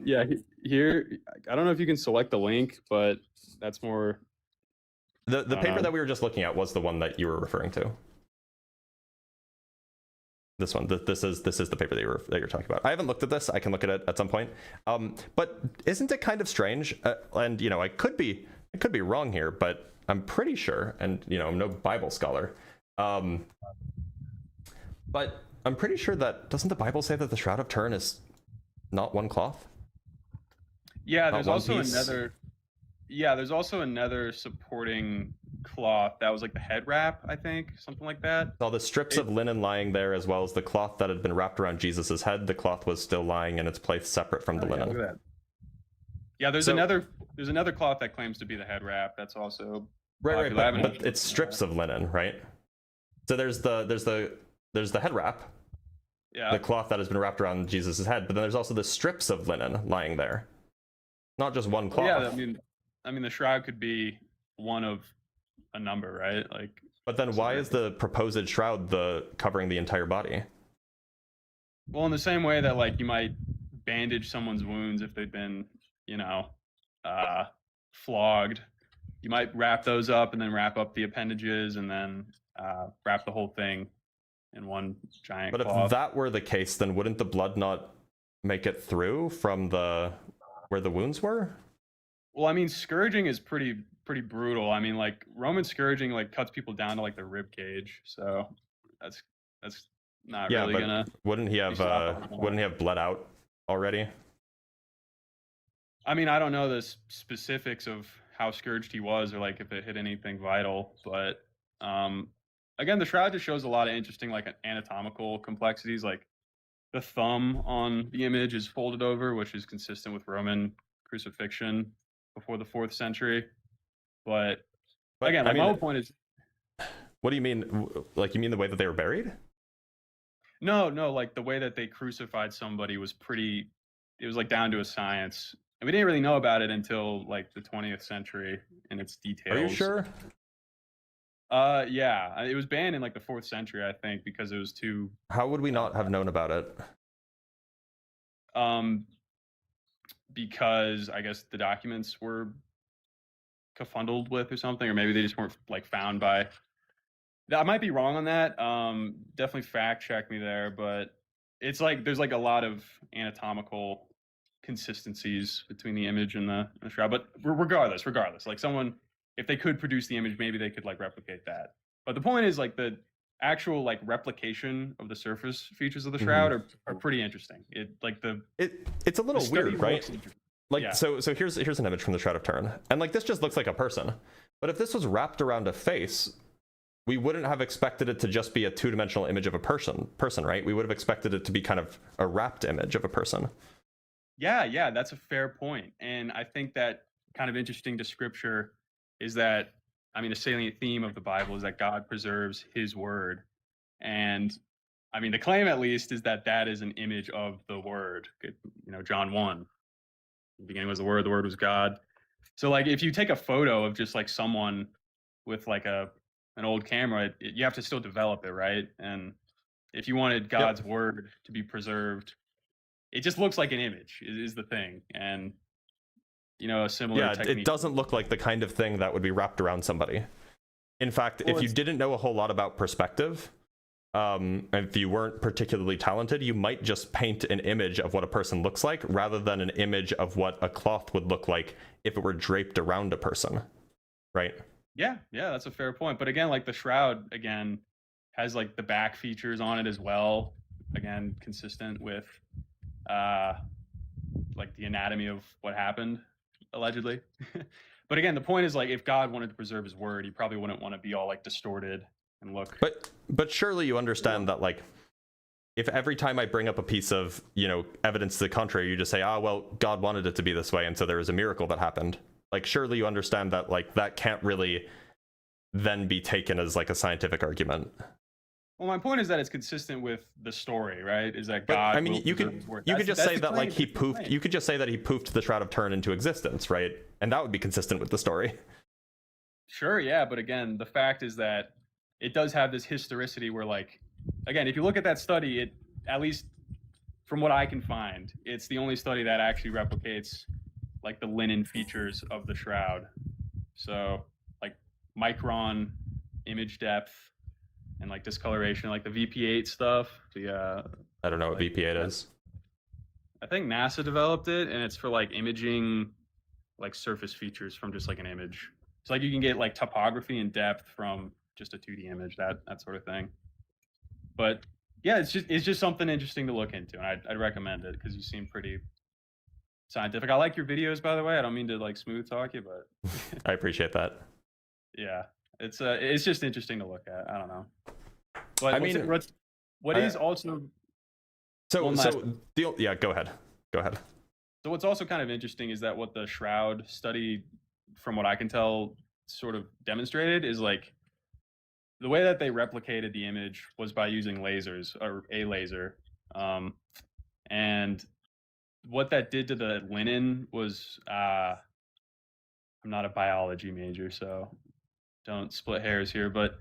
S8: Yeah, here I don't know if you can select the link, but that's more.
S1: The paper that we were just looking at was the one that you were referring to. This one. This is the paper that you're talking about. I haven't looked at this. I can look at it at some point. But isn't it kind of strange? And you know, I could be wrong here, but I'm pretty sure. And you know, I'm no Bible scholar. But I'm pretty sure that doesn't the Bible say that the Shroud of Turin is not one cloth?
S8: Yeah, there's also another. Yeah, there's also another supporting cloth that was like the head wrap, I think, something like that.
S1: All the strips of linen lying there, as well as the cloth that had been wrapped around Jesus's head. The cloth was still lying in its place, separate from the linen.
S8: Look at Yeah, there's
S1: So-
S8: another cloth that claims to be the head wrap. That's also
S1: Right,
S8: popular. I haven't
S1: but
S8: actually
S1: it's
S8: seen
S1: strips of linen, right? So there's the head wrap,
S8: that. Yeah.
S1: the cloth that has been wrapped around Jesus' head, but then there's also the strips of linen lying there, not just one cloth.
S8: Yeah, I mean, the shroud could be one of a number, right? Like,
S1: But then why is the proposed shroud covering the entire body?
S8: well, in the same way that like you might bandage someone's wounds if they've been, flogged, you might wrap those up and then wrap up the appendages and then wrap the whole thing in one giant
S1: But
S8: cloth.
S1: if that were the case, then wouldn't the blood not make it through from where the wounds were?
S8: Well, I mean, scourging is pretty brutal. I mean, like Roman scourging like cuts people down to like the rib cage, so that's not
S1: Yeah,
S8: really
S1: but
S8: gonna.
S1: wouldn't he have bled out already?
S8: I mean, I don't know the specifics of how scourged he was, or like if it hit anything vital, but again, the shroud just shows a lot of interesting like anatomical complexities. Like the thumb on the image is folded over, which is consistent with Roman crucifixion before the 4th century. But again, like, my whole point is,
S1: what do you mean? Like, you mean the way that they were buried?
S8: no, like the way that they crucified somebody was it was like down to a science. And we didn't really know about it until like the 20th century in its details.
S1: Are you sure?
S8: Yeah, it was banned in like the 4th century, I think, because it was too.
S1: How would we not have known about it?
S8: Because I guess the documents were confundeled with or something, or maybe they just weren't like found by. I might be wrong on that. Definitely fact check me there, but it's like there's like a lot of anatomical consistencies between the image and the shroud. But regardless, like someone, if they could produce the image, maybe they could like replicate that. But the point is like the actual like replication of the surface features of the shroud are pretty interesting.
S1: It's a little weird, right? Like,
S8: yeah.
S1: so here's an image from the Shroud of Turin, and like this just looks like a person. But if this was wrapped around a face, we wouldn't have expected it to just be a two-dimensional image of a person, right? We would have expected it to be kind of a wrapped image of a person.
S8: Yeah, that's a fair point. And I think that kind of interesting to scripture is that, I mean, a salient theme of the Bible is that God preserves his word. And I mean, the claim at least is that that is an image of the word. John 1, in the beginning was the word was God. So like, if you take a photo of just like someone with like an old camera, you have to still develop it, right? And if you wanted God's word to be preserved, it just looks like an image is the thing. And a similar technique.
S1: It doesn't look like the kind of thing that would be wrapped around somebody. In fact, if you didn't know a whole lot about perspective, and if you weren't particularly talented, you might just paint an image of what a person looks like rather than an image of what a cloth would look like if it were draped around a person, right?
S8: Yeah, that's a fair point. But again, like the shroud again has like the back features on it as well, again consistent with like the anatomy of what happened allegedly. But again, the point is like if God wanted to preserve his word, he probably wouldn't want to be all like distorted and look.
S1: But surely you understand that like if every time I bring up a piece of evidence to the contrary, you just say, well, God wanted it to be this way, and so there was a miracle that happened. Like, surely you understand that like that can't really then be taken as like a scientific argument.
S8: Well, my point is that it's consistent with the story, right? Is that God?
S1: I mean, you could just say that like he poofed. You could just say that he poofed the Shroud of Turin into existence, right? And that would be consistent with the story.
S8: Sure, yeah, but again, the fact is that it does have this historicity where, like, again, if you look at that study, it, at least from what I can find, it's the only study that actually replicates like the linen features of the shroud. So like micron image depth and like discoloration, like the VP8 stuff.
S1: I don't know what VP8 is.
S8: I think NASA developed it, and it's for like imaging like surface features from just like an image. So like you can get like topography and depth from just a 2D image, that sort of thing. But yeah, it's just something interesting to look into, and I'd recommend it because you seem pretty scientific. I like your videos, by the way. I don't mean to like smooth talk you, but
S1: I appreciate that.
S8: Yeah, it's just interesting to look at. I don't know. But
S1: I mean,
S8: what is also
S1: yeah, go ahead.
S8: So what's also kind of interesting is that what the shroud study, from what I can tell, sort of demonstrated is like the way that they replicated the image was by using lasers or a laser. And what that did to the linen was, I'm not a biology major, so don't split hairs here, but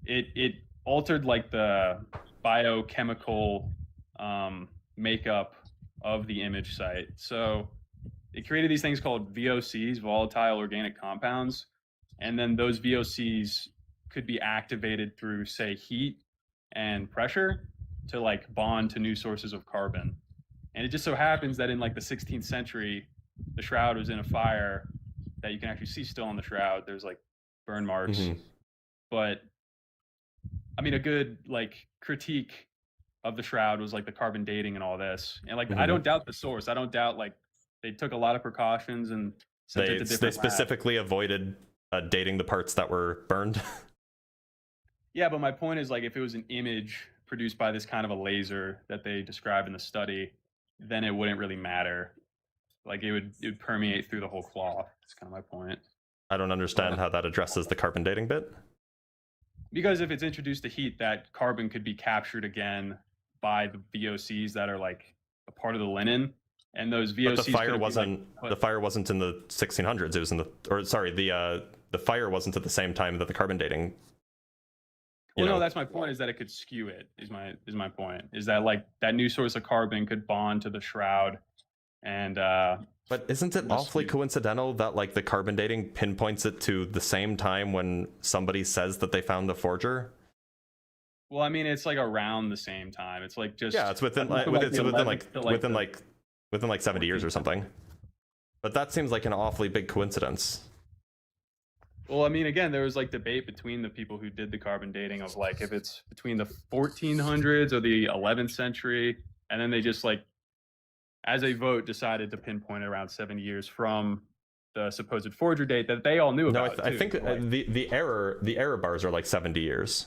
S8: it altered like the biochemical makeup of the image site. So it created these things called VOCs, volatile organic compounds, and then those VOCs could be activated through, say, heat and pressure to like bond to new sources of carbon. And it just so happens that in like the 16th century, the shroud was in a fire that you can actually see still on the shroud. There's like burn marks. But I mean, a good like critique of the shroud was like the carbon dating and all this. And like, I don't doubt the source. I don't doubt like they took a lot of precautions and sent it to different
S1: they specifically avoided dating the parts that were burned.
S8: Yeah, but my point is like if it was an image produced by this kind of a laser that they describe in the study, then it wouldn't really matter. Like it would permeate through the whole cloth. That's kind of my point.
S1: I don't understand how that addresses the carbon dating bit.
S8: Because if it's introduced to heat, that carbon could be captured again by the VOCs that are like a part of the linen, and those VOCs.
S1: But the fire wasn't the fire wasn't in the 1600s. It was in the fire wasn't at the same time that the carbon dating.
S8: Well, no, that's my point. Is that it could skew it? Is my point? Is that like that new source of carbon could bond to the shroud, and
S1: But isn't it awfully coincidental that like the carbon dating pinpoints it to the same time when somebody says that they found the forger?
S8: Well, I mean, it's like around the same time. It's like just
S1: it's within like 70 years or something. But that seems like an awfully big coincidence.
S8: Well, I mean, again, there was like debate between the people who did the carbon dating of like if it's between the 1400s or the 11th century, and then they just like, as a vote, decided to pinpoint it around 70 years from the supposed forger date that they all knew about.
S1: No, I think
S8: like,
S1: the error bars are like 70 years,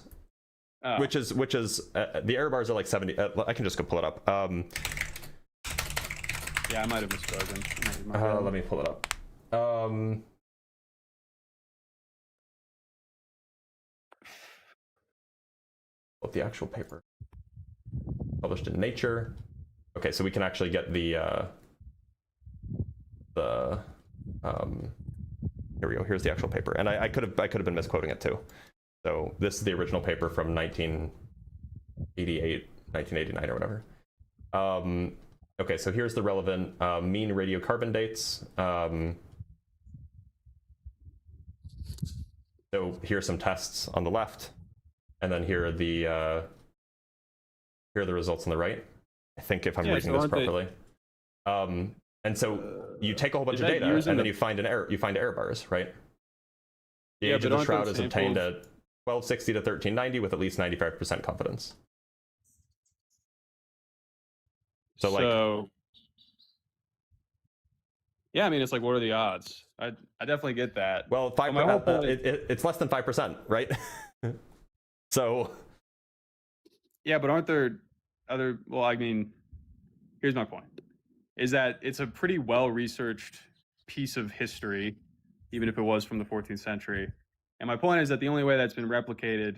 S1: which is the error bars are like 70. I can just go pull it up.
S8: Yeah, I might have misspoken.
S1: Let me pull it up. What the actual paper published in Nature. Okay, so we can actually get the here we go. Here's the actual paper, and I could have been misquoting it too. So this is the original paper from 1988, 1989 or whatever. Okay, so here's the relevant mean radiocarbon dates. So here's some tests on the left, and then here are the results on the right. I think if I'm reading this properly. And so you take a whole bunch of data, and then you find error bars, right? The age of the shroud is obtained at 1260 to 1390 with at least 95% confidence. So
S8: yeah, I mean, it's like, what are the odds? I definitely get that.
S1: Well, it's less than 5%, right? So
S8: yeah, but aren't there other? Well, I mean, here's my point: is that it's a pretty well-researched piece of history, even if it was from the 14th century. And my point is that the only way that's been replicated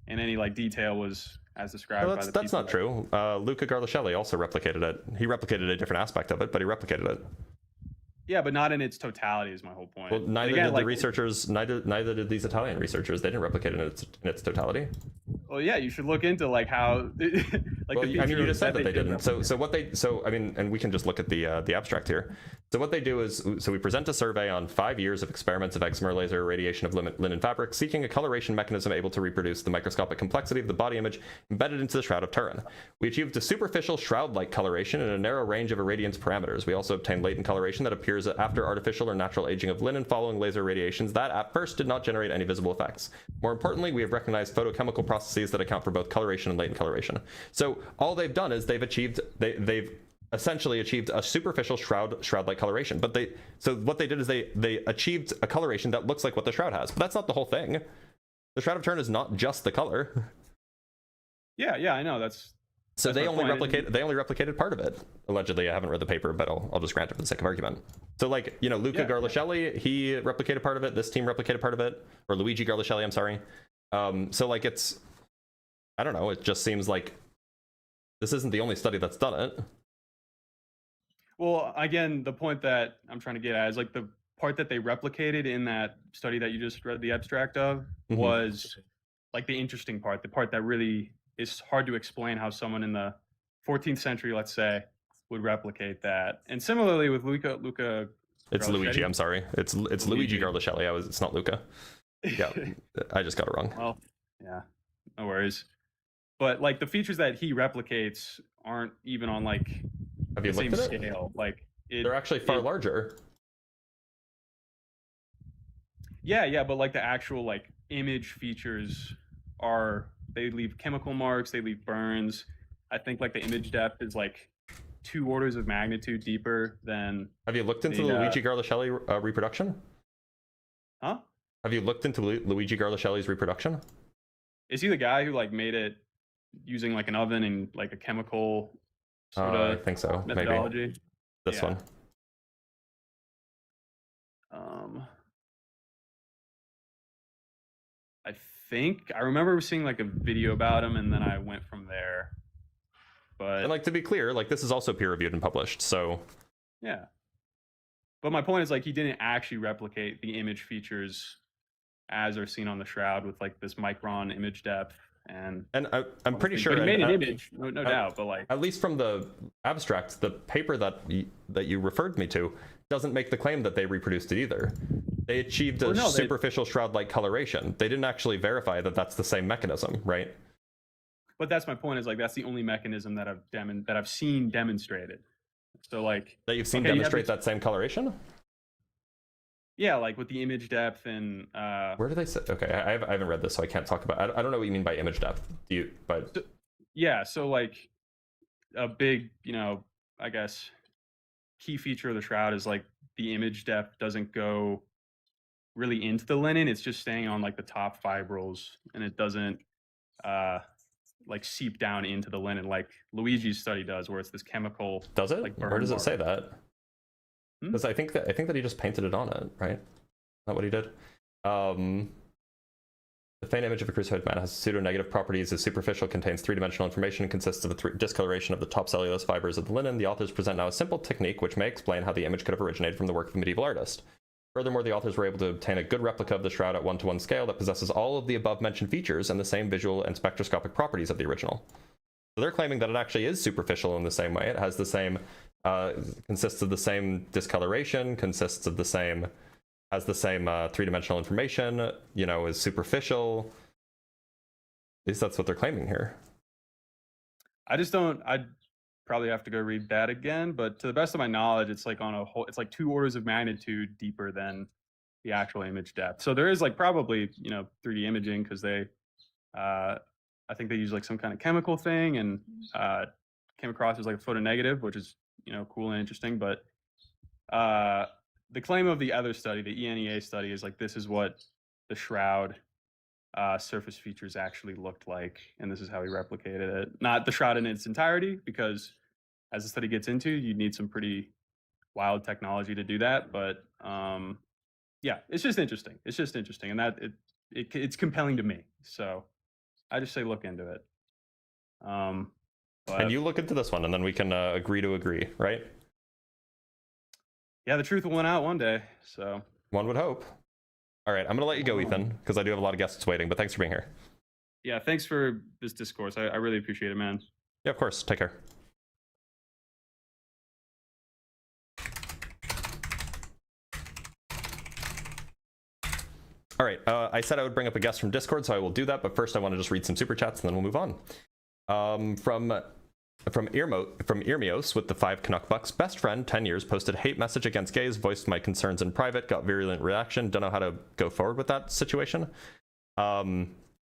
S8: in any like detail was as described by the
S1: that's not true. Luca Garlascelli also replicated it. He replicated a different aspect of it, but he replicated it.
S8: Yeah, but not in its totality is my whole point.
S1: Well, neither did the researchers. Neither did these Italian researchers. They didn't replicate it in its totality.
S8: Well, yeah, you should look into like how.
S1: Like, well, I mean, you just said that they didn't. So I mean, and we can just look at the abstract here. So what they do is, we present a survey on 5 years of experiments of excimer laser irradiation of linen fabric, seeking a coloration mechanism able to reproduce the microscopic complexity of the body image embedded into the shroud of Turin. We achieved a superficial shroud-like coloration in a narrow range of irradiance parameters. We also obtained latent coloration that appears after artificial or natural aging of linen following laser radiations that at first did not generate any visible effects. More importantly, we have recognized photochemical processes that account for both coloration and latent coloration. So all they've done is they've essentially achieved a superficial shroud-like coloration. But what they did is they achieved a coloration that looks like what the shroud has. But that's not the whole thing. The Shroud of Turin is not just the color.
S8: Yeah, I know. That's
S1: So
S8: That's
S1: they
S8: my
S1: only
S8: point.
S1: replicated part of it. Allegedly, I haven't read the paper, but I'll just grant it for the sake of argument. So like, you know, Luca
S8: Yeah.
S1: Garlashelli, he replicated part of it. This team replicated part of it, or Luigi Garlashelli, I'm sorry. So like it's, I don't know. It just seems like this isn't the only study that's done it.
S8: Well, again, the point that I'm trying to get at is like the part that they replicated in that study that you just read the abstract of
S1: Mhm.
S8: was like the interesting part, the part that really is hard to explain how someone in the 14th century, let's say, would replicate that. And similarly with Luca
S1: It's Luigi.
S8: Garlashelli.
S1: I'm sorry. It's Luigi
S8: Luigi.
S1: Garlashelli. It's not Luca. Yeah, I just got it wrong.
S8: Well, yeah, no worries. But like the features that he replicates aren't even on like
S1: Have
S8: the
S1: you
S8: same
S1: looked at it?
S8: scale. Like
S1: They're actually far
S8: it-
S1: larger.
S8: Yeah, but like the actual like image features are, they leave chemical marks, they leave burns. I think like the image depth is like 2 orders of magnitude deeper than.
S1: Have you looked into the Luigi Garlashelli reproduction?
S8: Huh?
S1: Have you looked into Luigi Garlashelli's reproduction?
S8: Is he the guy who like made it using like an oven and like a chemical sort
S1: I
S8: of
S1: think so.
S8: methodology?
S1: Maybe this
S8: Yeah.
S1: one.
S8: I think I remember seeing like a video about him, and then I went from there. But
S1: And like to be clear, like this is also peer reviewed and published. So
S8: yeah. But my point is like he didn't actually replicate the image features as are seen on the shroud with like this micron image depth and
S1: I'm pretty sure.
S8: But he made an
S1: and-
S8: image, no doubt. But like
S1: At least from the abstract, the paper that you referred me to doesn't make the claim that they reproduced it either. They achieved a
S8: Well, no, they-
S1: superficial shroud-like coloration. They didn't actually verify that that's the same mechanism, right?
S8: But that's my point is like that's the only mechanism that I've seen demonstrated. So like
S1: That you've seen
S8: Okay, you have
S1: demonstrate
S8: this-
S1: that same coloration?
S8: yeah, like with the image depth and
S1: Where do they say? Okay, I haven't read this, so I can't talk about. I don't know what you mean by image depth. Do you? But
S8: yeah, so like a big, I guess key feature of the shroud is like the image depth doesn't go really into the linen. It's just staying on like the top fibrils, and it doesn't like seep down into the linen like Luigi's study does, where it's this chemical.
S1: does it?
S8: Like
S1: Where
S8: burn
S1: does it say
S8: mark.
S1: that? Because I think that he just painted it on it, right? Not what he did. The faint image of a crucified man has pseudo-negative properties, is superficial, contains three-dimensional information, consists of the discoloration of the top cellulose fibers of the linen. The authors present now a simple technique which may explain how the image could have originated from the work of a medieval artist. Furthermore, the authors were able to obtain a good replica of the shroud at 1:1 scale that possesses all of the above-mentioned features and the same visual and spectroscopic properties of the original. So they're claiming that it actually is superficial in the same way. It has the same, consists of the same discoloration, consists of the same, has the same three-dimensional information, is superficial. At least that's what they're claiming here.
S8: I'd probably have to go read that again, but to the best of my knowledge, it's like it's like 2 orders of magnitude deeper than the actual image depth. So there is like probably, 3D imaging because they, I think they use like some kind of chemical thing and came across as like a photonegative, which is, cool and interesting. But the claim of the other study, the ENEA study, is like, this is what the shroud surface features actually looked like, and this is how he replicated it. Not the shroud in its entirety, because as the study gets into, you need some pretty wild technology to do that. But yeah, it's just interesting. It's just interesting, and that it's compelling to me. So I just say look into it. But
S1: And you look into this one, and then we can agree to agree, right?
S8: yeah, the truth will win out one day. So
S1: One would hope. All right, I'm going to let you go, Ethan, because I do have a lot of guests waiting, but thanks for being here.
S8: yeah, thanks for this discourse. I really appreciate it, man.
S1: Yeah, of course. Take care. All right, I said I would bring up a guest from Discord, so I will do that, but first I want to just read some super chats, and then we'll move on. From Irmios with the 5 Canuck bucks. Best friend, 10 years, posted hate message against gays, voiced my concerns in private, got virulent reaction. Don't know how to go forward with that situation.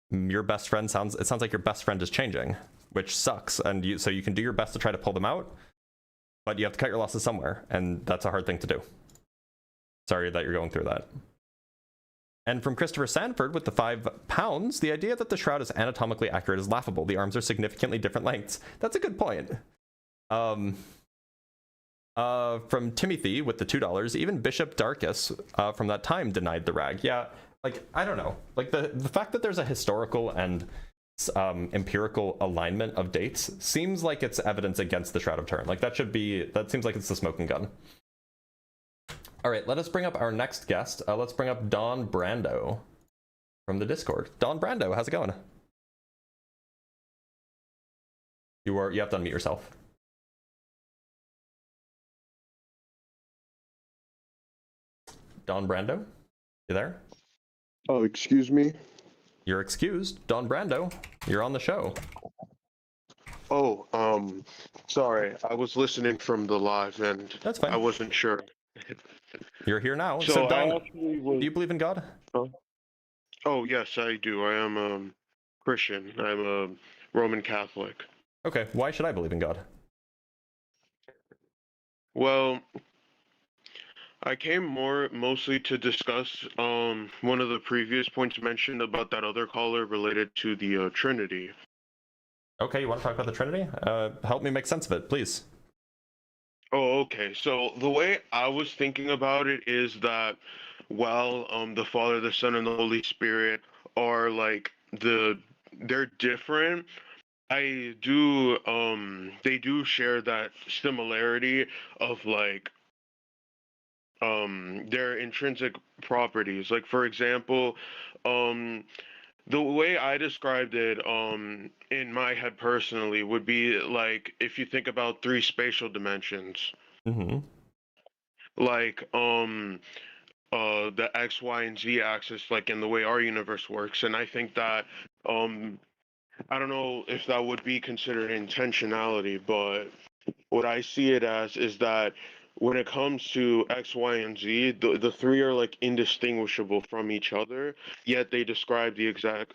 S1: Your best friend sounds like your best friend is changing, which sucks. And so you can do your best to try to pull them out, but you have to cut your losses somewhere, and that's a hard thing to do. Sorry that you're going through that. And from Christopher Sanford with the £5, the idea that the shroud is anatomically accurate is laughable. The arms are significantly different lengths. That's a good point. From Timothy with the $2, even Bishop Darkus from that time denied the rag. Yeah, like, I don't know. Like, the fact that there's a historical and empirical alignment of dates seems like it's evidence against the Shroud of Turin. Like, that seems like it's the smoking gun. All right, let us bring up our next guest. Let's bring up Don Brando from the Discord. Don Brando, how's it going? You have to unmute yourself. Don Brando, you there?
S9: Oh, excuse me?
S1: You're excused. Don Brando, you're on the show.
S9: Oh, sorry. I was listening from the live and
S1: That's fine.
S9: I wasn't sure.
S1: You're here now.
S9: So
S1: So Don,
S9: I actually was...
S1: do you believe in God?
S9: Oh, yes, I do. I am Christian. I'm a Roman Catholic.
S1: Okay, why should I believe in God?
S9: Well, I came mostly to discuss one of the previous points mentioned about that other caller related to the Trinity.
S1: Okay, you want to talk about the Trinity? Help me make sense of it, please.
S9: Oh, okay. So the way I was thinking about it is that while the Father, the Son, and the Holy Spirit are like they're different, they do share that similarity of like their intrinsic properties. Like, for example, the way I described it in my head personally would be like if you think about three spatial dimensions.
S1: Mm-hmm.
S9: Like the X, Y, and Z axis, like in the way our universe works. And I think that I don't know if that would be considered intentionality, but what I see it as is that when it comes to X, Y, and Z, the three are like indistinguishable from each other, yet they describe the exact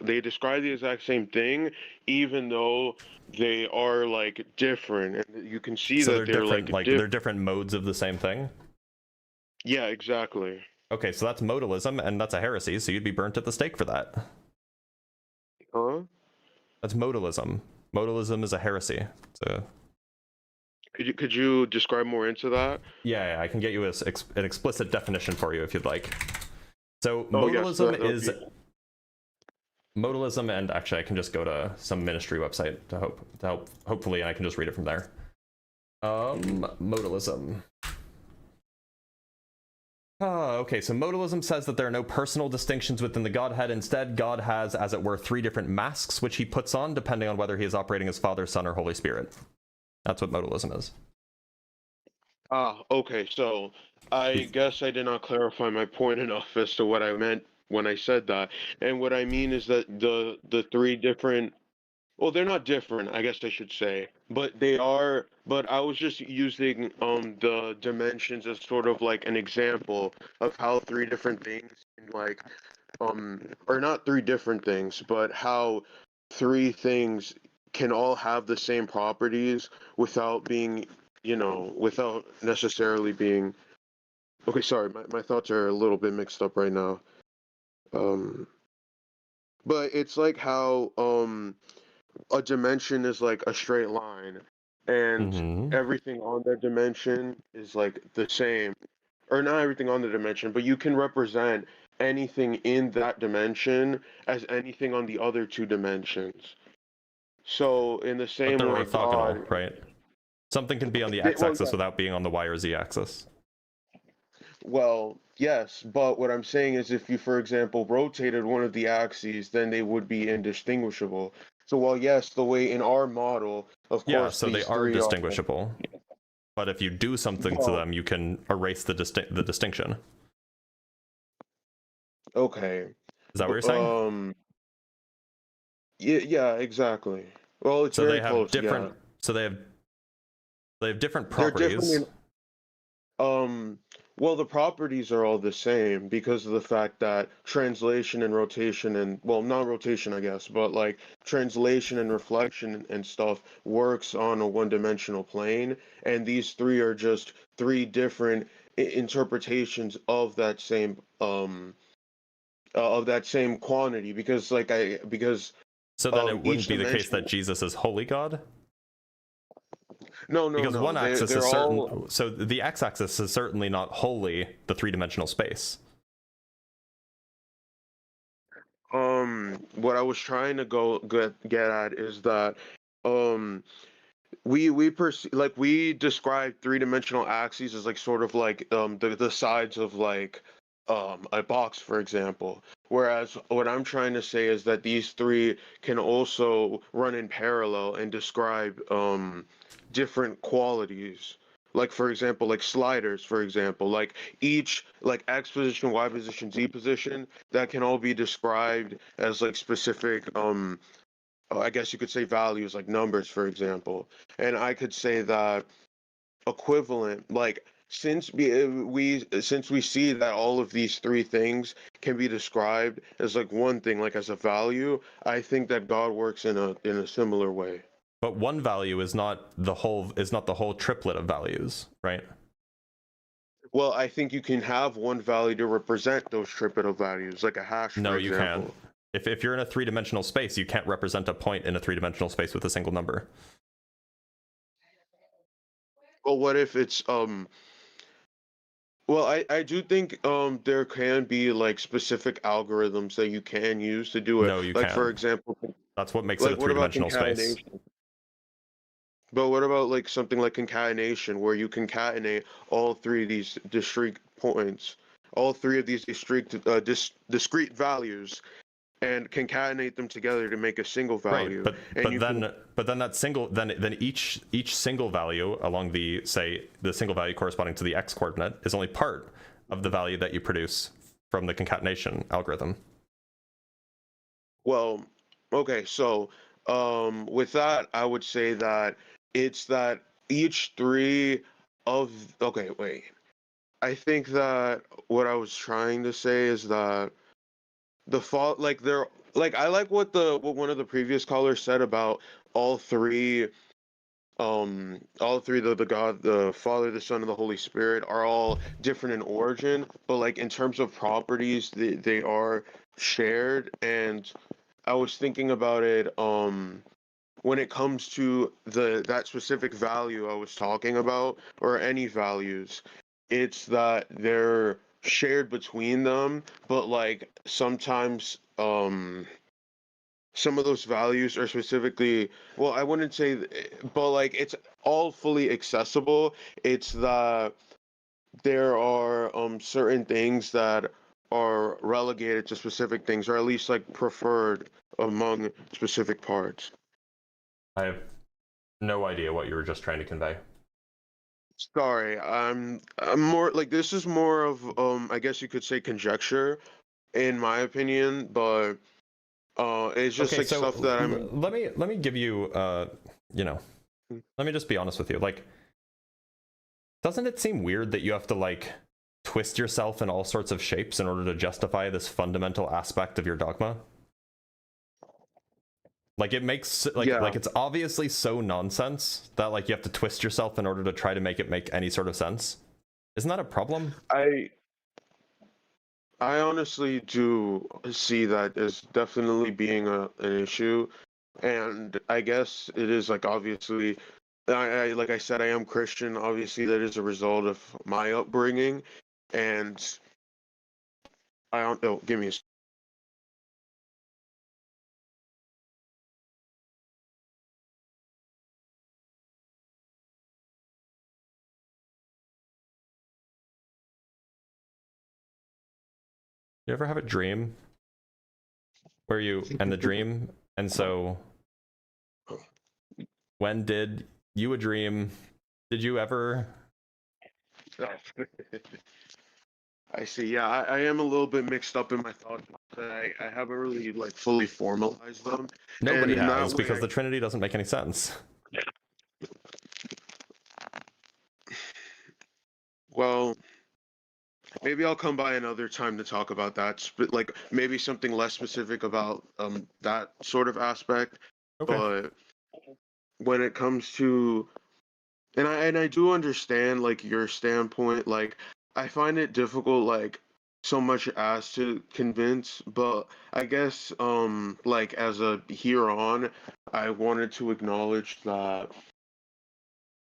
S9: same thing, even though they are like different, and you can see
S1: So
S9: that
S1: they're different,
S9: like
S1: they're different modes of the same thing?
S9: Yeah, exactly.
S1: Okay, so that's modalism, and that's a heresy, so you'd be burnt at the stake for that.
S9: Huh?
S1: That's modalism. Modalism is a heresy. So
S9: Could you describe more into that?
S1: yeah, I can get you an explicit definition for you if you'd like. So
S9: Oh,
S1: modalism
S9: yes,
S1: is modalism, and actually I can just go to some ministry website to help hopefully, and I can just read it from there. Modalism. Okay, so modalism says that there are no personal distinctions within the Godhead. Instead, God has, as it were, three different masks which he puts on depending on whether he is operating as Father, Son, or Holy Spirit. That's what modalism is.
S9: Okay, so I guess I did not clarify my point enough as to what I meant when I said that. And what I mean is that the three different, well, they're not different, I guess I should say, but they are, but I was just using the dimensions as sort of like an example of how three different things like or not three different things, but how three things can all have the same properties without being, without necessarily being. Okay, sorry, my thoughts are a little bit mixed up right now. But it's like how a dimension is like a straight line, and everything on that dimension is like the same, or not everything on the dimension, but you can represent anything in that dimension as anything on the other two dimensions. So in the
S1: But
S9: same
S1: they're
S9: way,
S1: orthogonal,
S9: God,
S1: right? Something can be on the
S9: well,
S1: x-axis without being on the y or z-axis.
S9: well, yes, but what I'm saying is if you, for example, rotated one of the axes, then they would be indistinguishable. So while yes, the way in our model, of
S1: Yeah,
S9: course,
S1: so they
S9: these
S1: are
S9: three
S1: distinguishable. But if you do something to
S9: Well,
S1: them, you can erase the distinction.
S9: okay.
S1: Is that what you're saying?
S9: Yeah, exactly. Well, it's
S1: So
S9: very
S1: they have
S9: close,
S1: different.
S9: yeah.
S1: So they have different
S9: They're
S1: properties.
S9: different well, the properties are all the same because of the fact that translation and rotation and, well, not rotation, I guess, but like translation and reflection and stuff works on a one-dimensional plane, and these three are just three different interpretations of that same of that same quantity, because
S1: So then it wouldn't
S9: each
S1: be the case that
S9: dimension.
S1: Jesus is holy God?
S9: No,
S1: Because one axis
S9: they're
S1: is certain.
S9: all.
S1: So the x-axis is certainly not wholly the three-dimensional space.
S9: What I was trying to get at is that we describe three-dimensional axes as like sort of like the sides of like a box, for example. Whereas what I'm trying to say is that these three can also run in parallel and describe different qualities. Like, for example, like sliders, for example, like each like X position, Y position, Z position, that can all be described as like specific I guess you could say values, like numbers, for example. And I could say that equivalent, like since we see that all of these three things can be described as like one thing, like as a value, I think that God works in a similar way.
S1: But one value is not the whole triplet of values, right?
S9: Well, I think you can have one value to represent those triplet of values, like a hash,
S1: No,
S9: for
S1: you
S9: example.
S1: can't. If you're in a three-dimensional space, you can't represent a point in a three-dimensional space with a single number.
S9: Well, what if it's well, I do think there can be like specific algorithms that you can use to do it.
S1: No, you
S9: Like,
S1: can't.
S9: for example,
S1: That's what makes it a
S9: like what about
S1: three-dimensional space.
S9: concatenation? But what about like something like concatenation, where you concatenate all three of these discrete points, all three of these discrete values, and concatenate them together to make a single value.
S1: Right,
S9: And you
S1: but then that single then each single value along the single value corresponding to the x coordinate is only part of the value that you produce from the concatenation algorithm.
S9: Well, okay, so with that, I would say that it's that each three of okay, wait. I think that what I was trying to say is that the fault like they're like I like what one of the previous callers said about all three the God, the Father, the Son, and the Holy Spirit are all different in origin, but like in terms of properties they are shared. And I was thinking about it when it comes to that specific value I was talking about, or any values, it's that they're shared between them, but like sometimes some of those values are specifically, well, I wouldn't say but like it's all fully accessible. It's that there are certain things that are relegated to specific things, or at least like preferred among specific parts.
S1: I have no idea what you were just trying to convey.
S9: Sorry, I'm more like, this is more of I guess you could say conjecture, in my opinion, but it's just
S1: Okay,
S9: like
S1: so
S9: stuff that I'm.
S1: let me give you let me just be honest with you. Like, doesn't it seem weird that you have to like twist yourself in all sorts of shapes in order to justify this fundamental aspect of your dogma? Like, it makes like it's obviously so nonsense that like you have to twist yourself in order to try to make it make any sort of sense. Isn't that a problem?
S9: I honestly do see that as definitely being an issue, and I guess it is like, obviously, I like I said, I am Christian. Obviously, that is a result of my upbringing, and I don't know. Give me a.
S1: You ever have a dream where you and the dream, and so when did you a dream? Did you ever?
S9: I see. Yeah, I am a little bit mixed up in my thoughts. I haven't really like fully formalized them.
S1: Nobody
S9: And in that
S1: has,
S9: way,
S1: because the Trinity doesn't make any sense.
S9: well, maybe I'll come by another time to talk about that. Like maybe something less specific about that sort of aspect.
S1: Okay.
S9: But when it comes to, and I do understand like your standpoint. Like, I find it difficult. Like, so much as to convince, but I guess like as a here on, I wanted to acknowledge that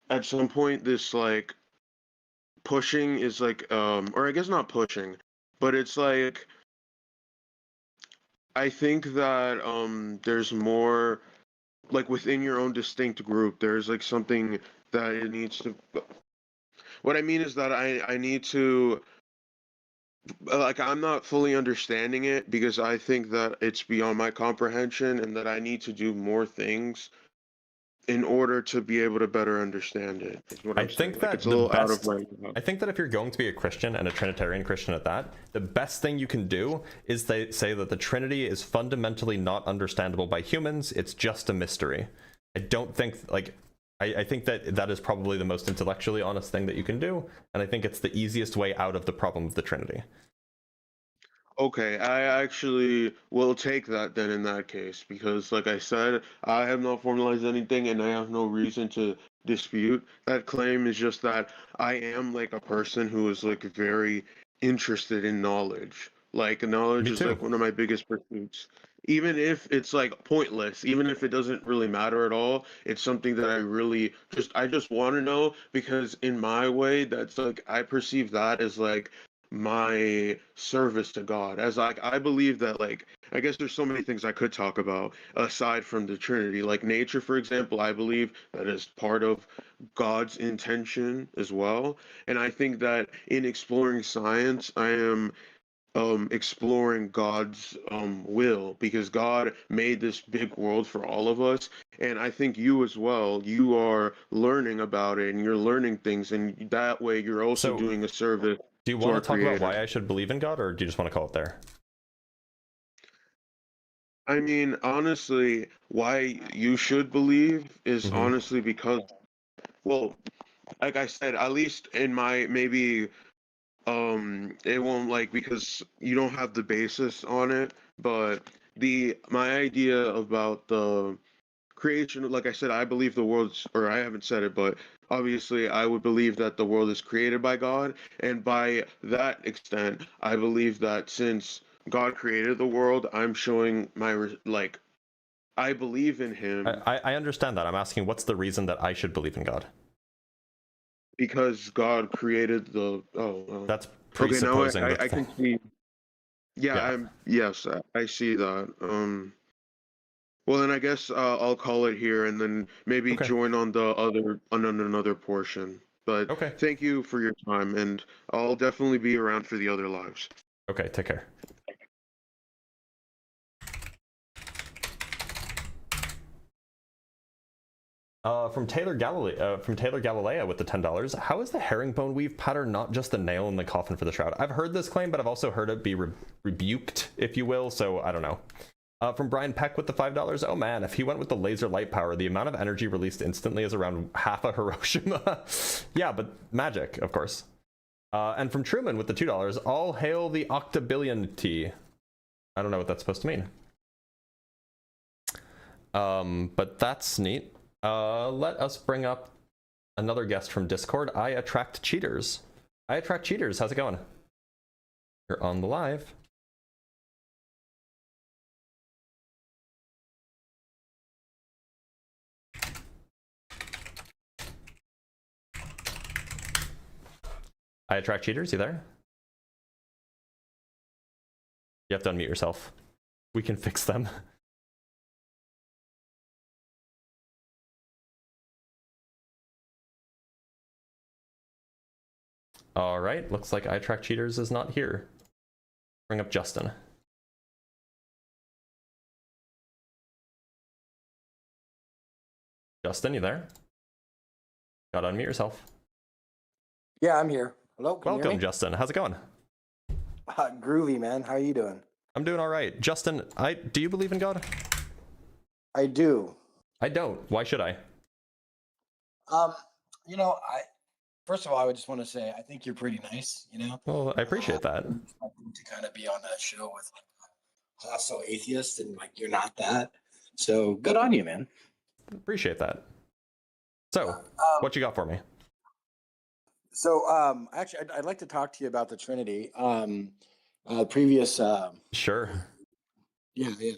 S9: at some point this like pushing is like or I guess not pushing, but it's like I think that there's more like within your own distinct group, there's like something that it needs to what I mean is that I need to like I'm not fully understanding it because I think that it's beyond my comprehension and that I need to do more things in order to be able to better understand it. Is what
S1: I
S9: I'm saying.
S1: think
S9: Like
S1: that
S9: it's a
S1: the
S9: little out of
S1: best,
S9: my
S1: I think that if you're going to be a Christian and a Trinitarian Christian at that, the best thing you can do is they say that the Trinity is fundamentally not understandable by humans. It's just a mystery. I don't think like I think that that is probably the most intellectually honest thing that you can do, and I think it's the easiest way out of the problem of the Trinity.
S9: Okay, I actually will take that then in that case because like I said, I have not formalized anything and I have no reason to dispute that claim. Is just that I am like a person who is like very interested in knowledge. Like knowledge
S1: Me
S9: is
S1: too.
S9: like one of my biggest pursuits. Even if it's like pointless, even if it doesn't really matter at all, it's something that I just want to know because in my way that's like I perceive that as like my service to God. As like I believe that like I guess there's so many things I could talk about aside from the Trinity. Like nature, for example, I believe that is part of God's intention as well. And I think that in exploring science, I am exploring God's will because God made this big world for all of us. And I think you as well, you are learning about it and you're learning things, and that way you're also
S1: So,
S9: doing a service
S1: do you
S9: to
S1: want
S9: our
S1: to talk about
S9: Creator.
S1: why I should believe in God, or do you just want to call it there?
S9: I mean, honestly, why you should believe is
S1: Mm-hmm.
S9: honestly because, well, like I said, at least in my maybe it won't like because you don't have the basis on it, but my idea about the creation, like I said, I believe the world's, or I haven't said it, but obviously I would believe that the world is created by God, and by that extent, I believe that since God created the world, I'm showing like I believe in Him
S1: I understand that. I'm asking, what's the reason that I should believe in God?
S9: because God created the.
S1: That's
S9: Okay, now
S1: presupposing the
S9: I
S1: thing.
S9: can see. Yeah,
S1: Yeah.
S9: yes, I see that. Well, then I guess I'll call it here, and then maybe
S1: Okay.
S9: join on another portion. But
S1: Okay.
S9: thank you for your time, and I'll definitely be around for the other lives.
S1: Okay. Take care. From Taylor Galilea with the $10. How is the herringbone weave pattern not just a nail in the coffin for the shroud? I've heard this claim, but I've also heard it be rebuked, if you will. So I don't know. From Brian Peck with the $5. Oh man, if he went with the laser light power, the amount of energy released instantly is around half a Hiroshima. Yeah, but magic, of course. And from Truman with the $2. All hail the octabillion T. I don't know what that's supposed to mean. But that's neat. Let us bring up another guest from Discord. I attract cheaters. How's it going? You're on the live. I attract cheaters. You there? You have to unmute yourself. We can fix them. All right, looks like I Attract Cheaters is not here. Bring up Justin. Justin, you there? Gotta unmute yourself.
S10: Yeah, I'm here. Hello, can you hear
S1: Welcome,
S10: me?
S1: Justin. How's it going?
S10: Groovy, man. How are you doing?
S1: I'm doing all right. Justin, do you believe in God?
S10: I do.
S1: I don't. Why should I?
S10: You know, first of all, I would just want to say I think you're pretty nice. You know,
S1: Well, I appreciate that.
S10: to kind of be on that show with like a hostile atheist, and like you're not that. So good on you, man.
S1: Appreciate that. So, what you got for me?
S10: So actually, I'd like to talk to you about the Trinity. Previous.
S1: Sure.
S10: Yeah.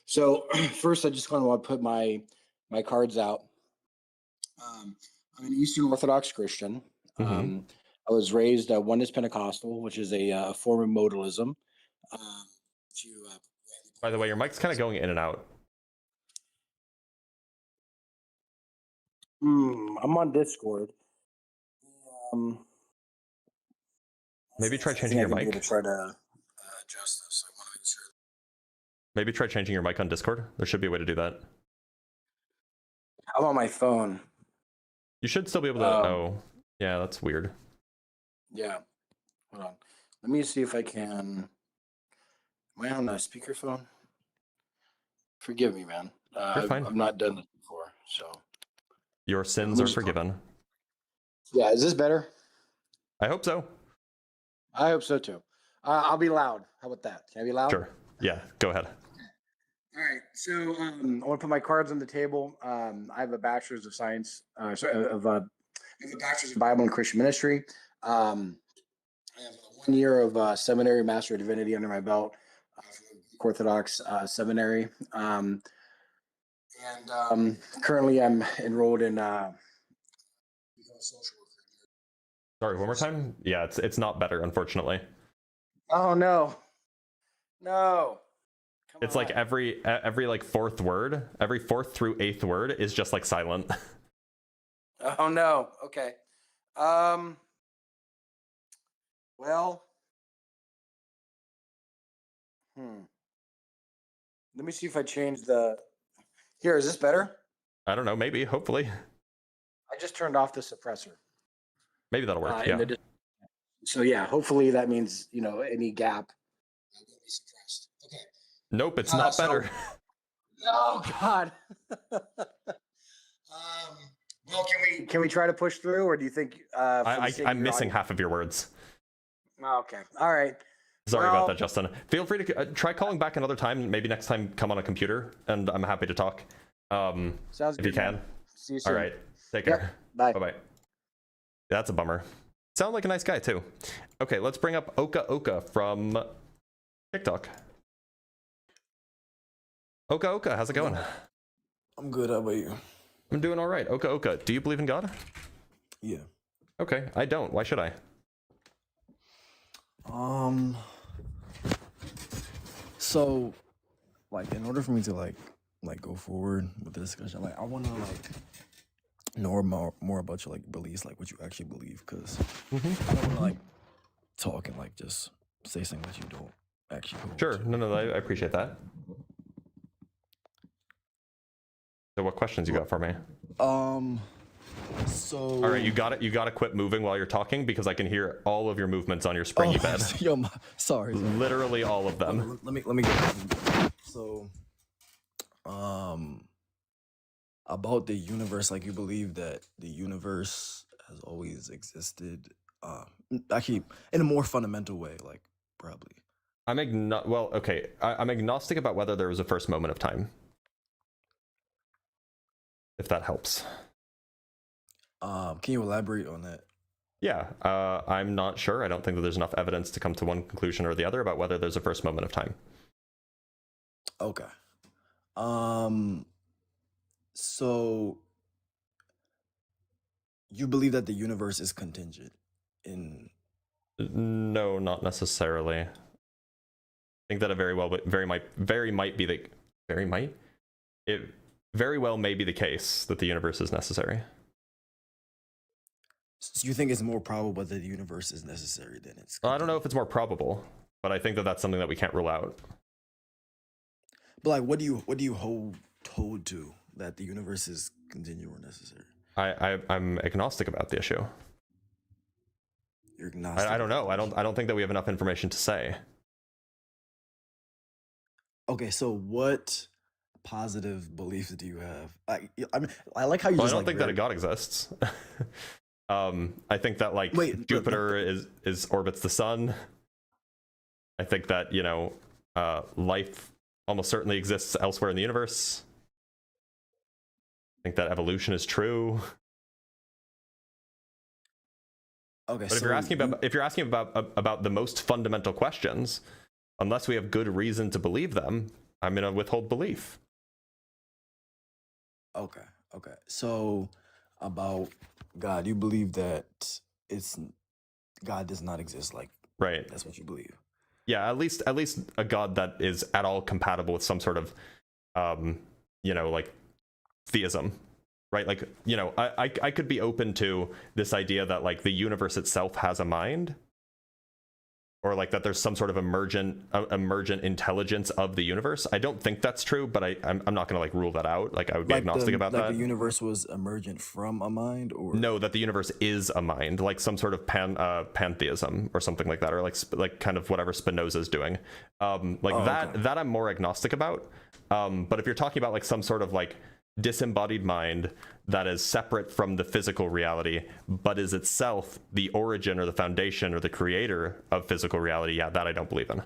S10: So first, I just kind of want to put my cards out. I'm an Eastern Orthodox Christian. I was raised Oneness Pentecostal, which is a form of modalism.
S1: By the way, your mic's kind of going in and out.
S10: I'm on Discord.
S1: Maybe try
S10: I
S1: changing
S10: think
S1: your
S10: I can do
S1: mic.
S10: to try to adjust this. I want to make sure.
S1: Maybe try changing your mic on Discord. There should be a way to do that.
S10: I'm on my phone.
S1: You should still be able to. Oh, yeah, that's weird.
S10: Yeah. Hold on. Let me see if I can. Am I on a speakerphone? Forgive me, man.
S1: You're fine.
S10: I've not done this before, so.
S1: Your sins are forgiven.
S10: Yeah, is this better?
S1: I hope so.
S10: I hope so too. I'll be loud. How about that? Can I be loud?
S1: Sure. Yeah, go ahead.
S10: All right. So I want to put my cards on the table. I have a bachelor's of science. I have a bachelor's of Bible and Christian ministry. I have 1 year of seminary, Master of Divinity under my belt, from Orthodox seminary. And currently, I'm enrolled in social work.
S1: Sorry, one more time? Yeah, it's not better, unfortunately.
S10: Oh no. No.
S1: It's like every like fourth word, every fourth through eighth word is just like silent.
S10: Oh no. Okay. Well. Let me see if I change the. Here, is this better?
S1: I don't know, maybe, hopefully.
S10: I just turned off the suppressor.
S1: Maybe that'll work, yeah.
S10: So yeah, hopefully that means, any gap will be suppressed. Okay.
S1: Nope, it's not better.
S10: Oh God. Well, can we try to push through, or do you think?
S1: I'm missing half of your words.
S10: Okay. All right.
S1: Sorry about that, Justin. Feel free to try calling back another time. Maybe next time come on a computer, and I'm happy to talk.
S10: Sounds
S1: if
S10: good.
S1: you can.
S10: Man. See you soon.
S1: All right. Take care.
S10: Bye.
S1: Bye. That's a bummer. Sound like a nice guy too. Okay, let's bring up Oka from TikTok. Oka, how's it going?
S11: I'm good. How about you?
S1: I'm doing all right. Oka, do you believe in God?
S11: Yeah.
S1: Okay, I don't. Why should I?
S11: So, like, in order for me to like go forward with the discussion, like, I want to know more about your beliefs, like what you actually believe, because I don't want to talk and just say something that you don't actually hold.
S1: Sure. No, I appreciate that. So what questions you got for me?
S11: So
S1: all right, you got it. You got to quit moving while you're talking because I can hear all of your movements on your springy bed.
S11: Yo, sorry.
S1: Literally all of them.
S11: Let me get so about the universe, like you believe that the universe has always existed, actually in a more fundamental way, like probably.
S1: I'm agnostic about whether there was a first moment of time. If that helps.
S11: Can you elaborate on that?
S1: Yeah, I'm not sure. I don't think that there's enough evidence to come to one conclusion or the other about whether there's a first moment of time.
S11: Okay. So you believe that the universe is contingent in?
S1: No, not necessarily. I think that it very well may be the case that the universe is necessary.
S11: So you think it's more probable that the universe is necessary than it's?
S1: I don't know if it's more probable, but I think that that's something that we can't rule out.
S11: But what do you hold to that the universe is contingent or necessary?
S1: I'm agnostic about the issue.
S11: You're agnostic.
S1: I don't know. I don't think that we have enough information to say.
S11: Okay, so what positive beliefs do you have? I like how you.
S1: Well, I don't think that a God exists. I think that Jupiter is orbits the sun. I think that life almost certainly exists elsewhere in the universe. I think that evolution is true.
S11: Okay,
S1: But if you're asking about the most fundamental questions, unless we have good reason to believe them, I'm gonna withhold belief.
S11: okay, so about God, you believe that it's God does not exist, like
S1: Right.
S11: that's what you believe.
S1: Yeah, at least a god that is at all compatible with some sort of like theism, right? Like, I could be open to this idea that like the universe itself has a mind, or like that there's some sort of emergent intelligence of the universe. I don't think that's true, but I'm not gonna like rule that out. Like, I would be agnostic about that.
S11: The universe was emergent from a mind, or
S1: no, that the universe is a mind, like some sort of pantheism or something like that, or like kind of whatever Spinoza's doing. That I'm more agnostic about. But if you're talking about like some sort of like disembodied mind that is separate from the physical reality, but is itself the origin or the foundation or the creator of physical reality, yeah, that I don't believe in.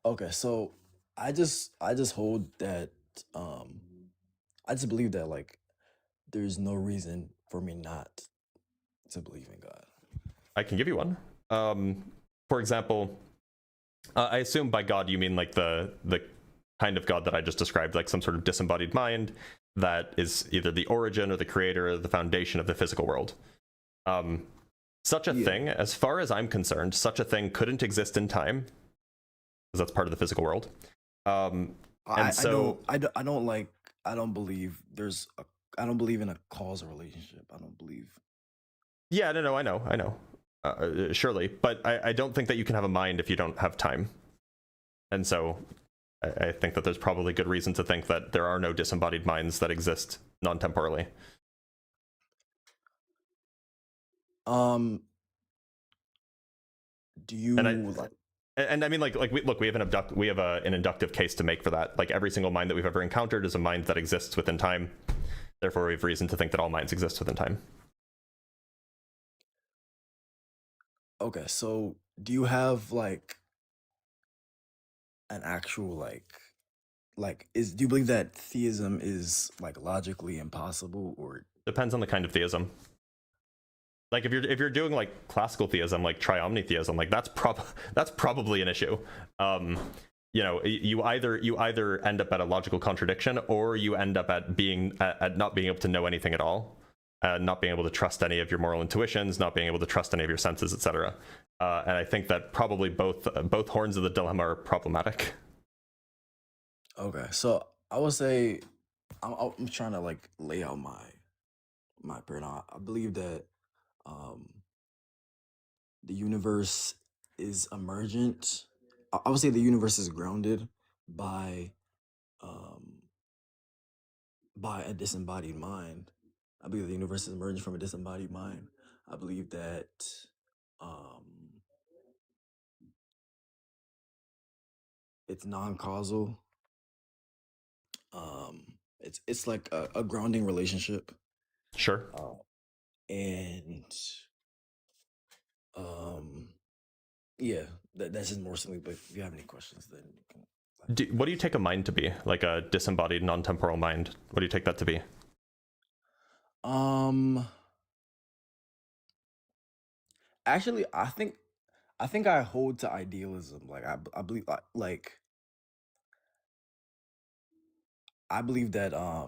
S11: Okay, so I just hold that I just believe that like there's no reason for me not to believe in God.
S1: I can give you one. For example, I assume by God you mean like the kind of God that I just described, like some sort of disembodied mind that is either the origin or the creator or the foundation of the physical world. Such a thing, as far as I'm concerned, such a thing couldn't exist in time, because that's part of the physical world. I don't believe in a causal relationship. I don't believe. Yeah, no, I know. Surely, but I don't think that you can have a mind if you don't have time. And so I think that there's probably good reason to think that there are no disembodied minds that exist non-temporally.
S11: Do you
S1: and I mean, like we have an inductive case to make for that. Like, every single mind that we've ever encountered is a mind that exists within time. Therefore, we have reason to think that all minds exist within time.
S11: Okay, so do you have like an actual do you believe that theism is like logically impossible, or
S1: depends on the kind of theism? Like, if you're doing like classical theism, like triomny theism, like that's probably an issue. You either end up at a logical contradiction, or you end up at not being able to know anything at all, not being able to trust any of your moral intuitions, not being able to trust any of your senses, etc. And I think that probably both horns of the dilemma are problematic.
S11: Okay, so I would say I'm trying to like lay out my paradigm. I believe that the universe is emergent. I would say the universe is grounded by a disembodied mind. I believe the universe is emergent from a disembodied mind. I believe that it's non-causal. It's like a grounding relationship.
S1: Sure.
S11: And yeah, that's just more simply. But if you have any questions, then you can.
S1: What do you take a mind to be? Like a disembodied, non-temporal mind? What do you take that to be?
S11: Actually, I think I hold to idealism. Like I believe I believe that I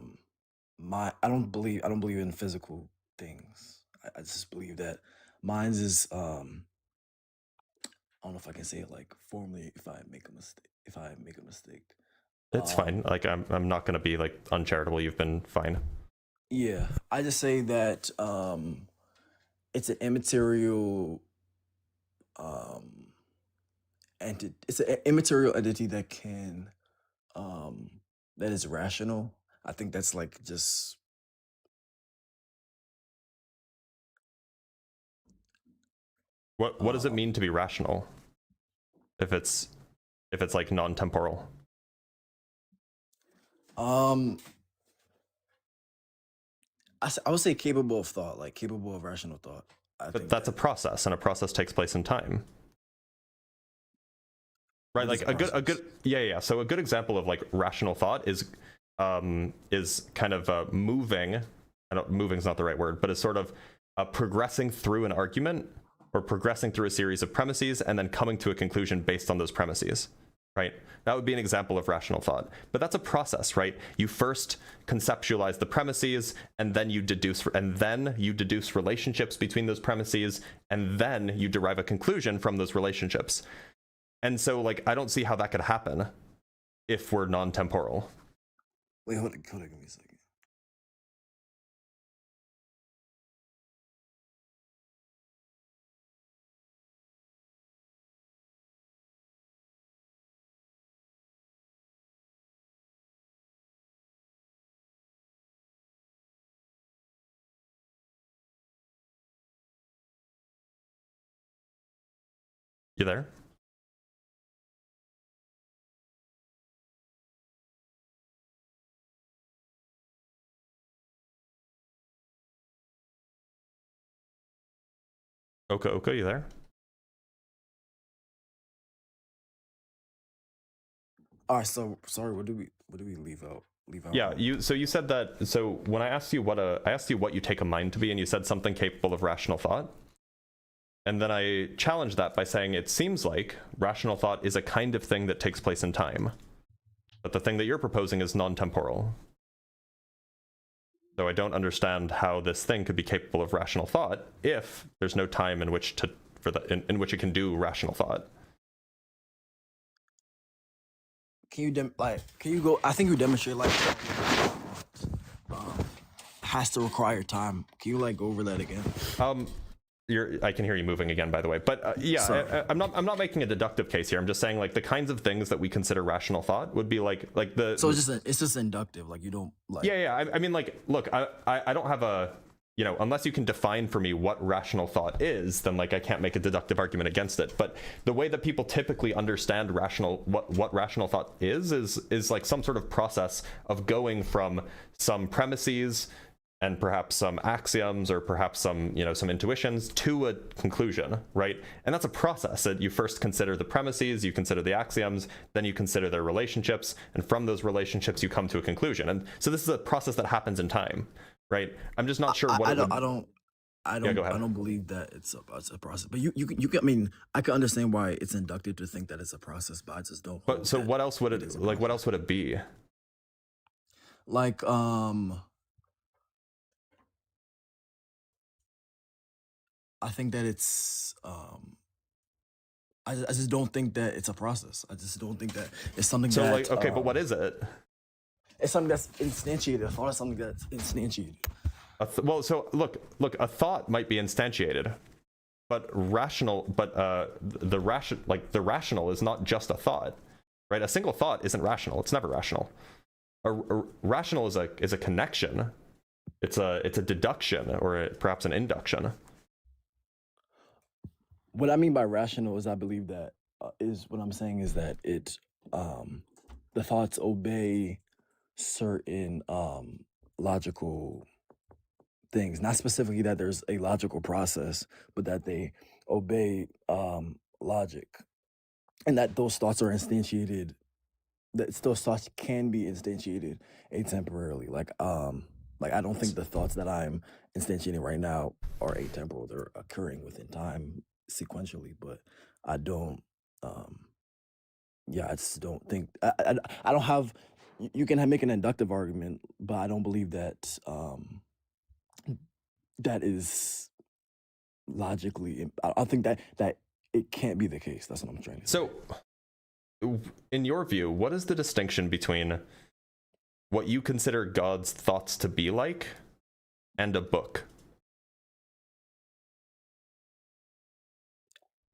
S11: don't believe in physical things. I just believe that minds is I don't know if I can say it like formally if I make a mistake.
S1: It's fine. Like, I'm not going to be like uncharitable. You've been fine.
S11: Yeah, I just say that it's an immaterial entity. It's an immaterial entity that can that is rational. I think that's like just
S1: What does it mean to be rational? If it's like non-temporal.
S11: I would say capable of thought, like capable of rational thought.
S1: But that's a process, and a process takes place in time. Right, like a good yeah. So a good example of like rational thought is kind of moving. I don't, moving's not the right word, but it's sort of progressing through an argument or progressing through a series of premises and then coming to a conclusion based on those premises, right? That would be an example of rational thought. But that's a process, right? You first conceptualize the premises, and then you deduce relationships between those premises, and then you derive a conclusion from those relationships. And so, like, I don't see how that could happen if we're non-temporal.
S11: Wait, hold on, give me a second.
S1: You there? Oka, you there?
S11: All right, so sorry, what do we leave out?
S1: Yeah, you said that. So when I asked you what you take a mind to be, and you said something capable of rational thought. And then I challenged that by saying it seems like rational thought is a kind of thing that takes place in time. But the thing that you're proposing is non-temporal. So I don't understand how this thing could be capable of rational thought if there's no time in which in which it can do rational thought.
S11: Can you go? I think you demonstrate like has to require time. Can you like go over that again?
S1: I can hear you moving again, by the way. But yeah, I'm not making a deductive case here. I'm just saying like the kinds of things that we consider rational thought would be like the.
S11: So it's just inductive. Like you don't like.
S1: Yeah. I mean, like, look, I don't have a, unless you can define for me what rational thought is, then like I can't make a deductive argument against it. But the way that people typically understand what rational thought is like some sort of process of going from some premises and perhaps some axioms or perhaps some intuitions to a conclusion, right? And that's a process that you first consider the premises, you consider the axioms, then you consider their relationships, and from those relationships you come to a conclusion. And so this is a process that happens in time, right? I'm just not sure what
S11: I don't believe that it's a process. But you can, I mean, I can understand why it's inductive to think that it's a process, but I just don't.
S1: But so what else would it like? What else would it be?
S11: Like I think that it's I just don't think that it's a process. I just don't think that it's something
S1: so
S11: that
S1: like okay, but what is it?
S11: It's something that's instantiated. A thought is something that's instantiated.
S1: Well, so look, a thought might be instantiated, but the rational is not just a thought, right? A single thought isn't rational. It's never rational. A rational is a connection. It's a deduction or perhaps an induction.
S11: What I mean by rational is I believe that is what I'm saying is that it the thoughts obey certain logical things, not specifically that there's a logical process, but that they obey logic, and that those thoughts are instantiated. That those thoughts can be instantiated atemporally. Like I don't think the thoughts that I'm instantiating right now are atemporal. They're occurring within time sequentially, but I don't. I just don't think I don't have. You can make an inductive argument, but I don't believe that that is logically. I think that it can't be the case. That's what I'm trying to say.
S1: So, in your view, what is the distinction between what you consider God's thoughts to be like and a book?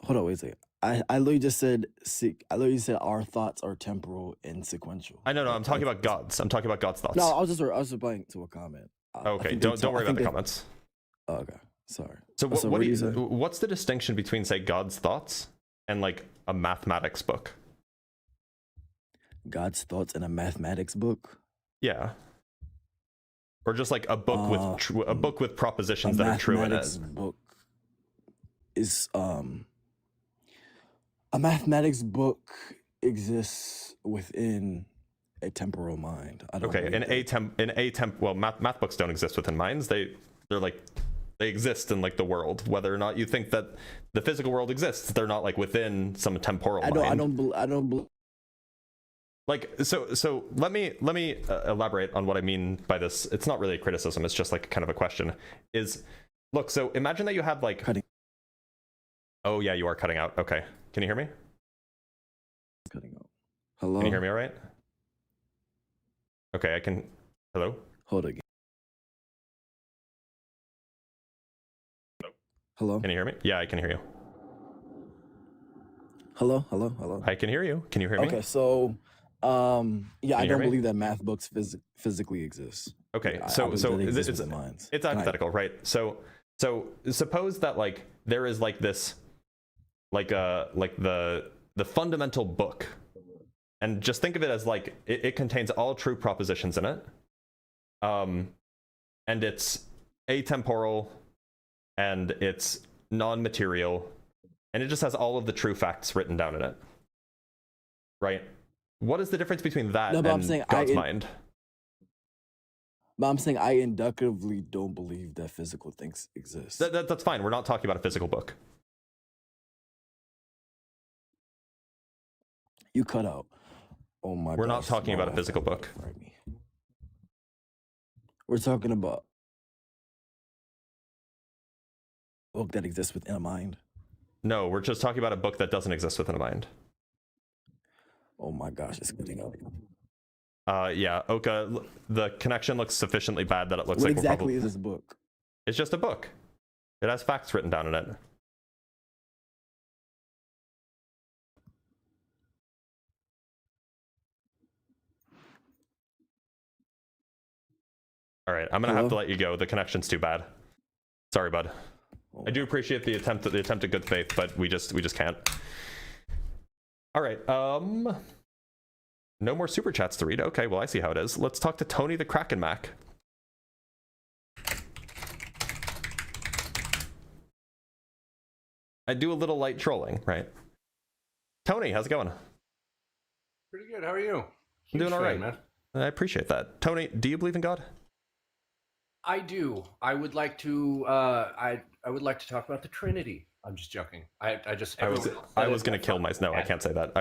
S11: Hold on, wait a second. I literally just said our thoughts are temporal and sequential.
S1: I know, I'm talking about God's. I'm talking about God's thoughts.
S11: No, I was just replying to a comment.
S1: Okay, don't worry about the comments.
S11: Oh, okay, sorry.
S1: So what's the distinction between, say, God's thoughts and like a mathematics book?
S11: God's thoughts in a mathematics book?
S1: Yeah. Or just like a book with propositions that are true in it.
S11: Book is a mathematics book exists within a temporal mind. I don't
S1: okay, well, math books don't exist within minds. They're like They exist in like the world, whether or not you think that the physical world exists. They're not like within some temporal mind.
S11: I don't.
S1: Like, so let me elaborate on what I mean by this. It's not really a criticism. It's just like kind of a question. Look, so imagine that you had like
S11: Cutting.
S1: Oh yeah, you are cutting out. Okay, can you hear me?
S11: Cutting out. Hello.
S1: Can you hear me all right? Okay, I can. Hello.
S11: Hold again. Hello.
S1: Can you hear me? Yeah, I can hear you.
S11: Hello. Hello. Hello.
S1: I can hear you. Can you hear me?
S11: Okay, so yeah, I
S1: hear
S11: don't
S1: me?
S11: believe that math books physically exist.
S1: Okay,
S11: I
S1: so
S11: believe
S1: so
S11: that they exist
S1: it's
S11: within minds.
S1: it's hypothetical, right? So suppose that like there is like this like the fundamental book, and just think of it as like it contains all true propositions in it, and it's atemporal, and it's non-material, and it just has all of the true facts written down in it, right? What is the difference between that
S11: No, but I'm
S1: and
S11: saying
S1: God's mind?
S11: But I'm saying I inductively don't believe that physical things exist.
S1: That's fine. We're not talking about a physical book.
S11: You cut out. Oh my.
S1: We're not
S11: gosh,
S1: talking
S11: my
S1: about a physical
S11: Wi-Fi
S1: book.
S11: fried me. We're talking about a book that exists within a mind.
S1: No, we're just talking about a book that doesn't exist within a mind.
S11: Oh my gosh, it's cutting out.
S1: Yeah, Oka, the connection looks sufficiently bad that it looks
S11: What
S1: like
S11: exactly
S1: we're
S11: is this book?
S1: It's just a book. It has facts written down in it. All right, I'm gonna have to let you go. The connection's too bad. Sorry, bud.
S11: Oh.
S1: I do appreciate the attempt at good faith, but we just can't. All right. No more super chats to read. Okay, well I see how it is. Let's talk to Tony the Kraken Mac. I do a little light trolling, right? Tony, how's it going?
S12: Pretty good. How are you?
S1: I'm doing all right,
S12: man.
S1: I appreciate that. Tony, do you believe in God?
S12: I do. I would like to. I would like to talk about the Trinity. I'm just joking. I
S1: was gonna kill myself. No, I can't say that.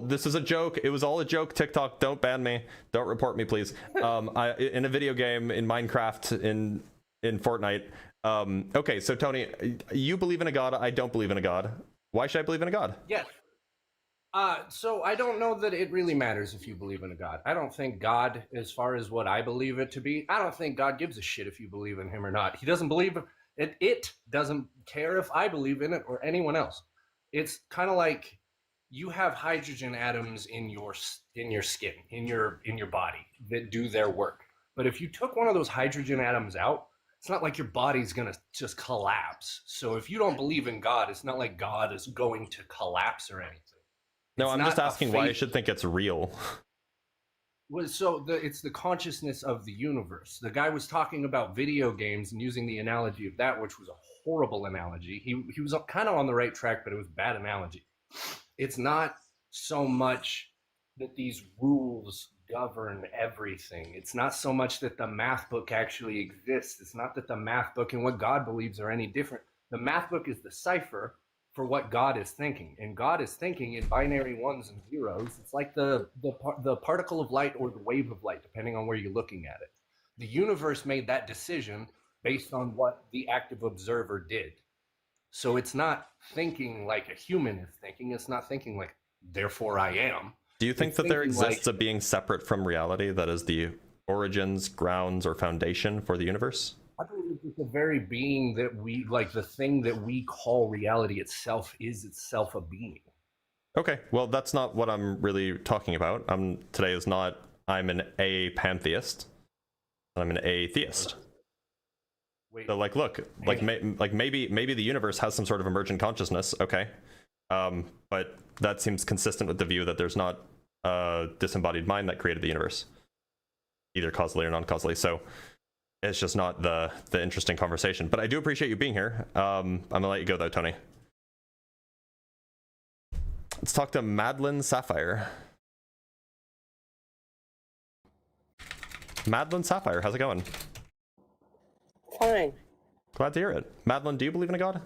S1: This is a joke. It was all a joke. TikTok, don't ban me. Don't report me, please. In a video game, in Minecraft, in Fortnite. Okay, so Tony, you believe in a God. I don't believe in a God. Why should I believe in a God?
S12: Yes. So I don't know that it really matters if you believe in a God. I don't think God, as far as what I believe it to be, I don't think God gives a shit if you believe in him or not. He doesn't believe it. It doesn't care if I believe in it or anyone else. It's kind of like you have hydrogen atoms in your skin, in your body that do their work. But if you took one of those hydrogen atoms out, it's not like your body's gonna just collapse. So if you don't believe in God, it's not like God is going to collapse or anything.
S1: No, I'm just asking why I should think it's real.
S12: So it's the consciousness of the universe. The guy was talking about video games and using the analogy of that, which was a horrible analogy. He was kind of on the right track, but it was a bad analogy. It's not so much that these rules govern everything. It's not so much that the math book actually exists. It's not that the math book and what God believes are any different. The math book is the cipher for what God is thinking, and God is thinking in binary ones and zeros. It's like the particle of light or the wave of light, depending on where you're looking at it. The universe made that decision based on what the active observer did. So it's not thinking like a human is thinking. It's not thinking like, therefore I am.
S1: Do you think that there exists a being separate from reality that is the origins, grounds, or foundation for the universe?
S12: I believe it's the very being that we, like the thing that we call reality itself is itself a being.
S1: Okay, well, that's not what I'm really talking about. Today is not, I'm an pantheist. I'm an atheist.
S12: Wait,
S1: so like, look, like maybe the universe has some sort of emergent consciousness. Okay, but that seems consistent with the view that there's not a disembodied mind that created the universe, either causally or non-causally. So it's just not the interesting conversation. But I do appreciate you being here. I'm gonna let you go though, Tony. Let's talk to Madeline Sapphire.
S13: Madeline Sapphire, how's it going? fine.
S1: Glad to hear it. Madeline, do you believe in a god?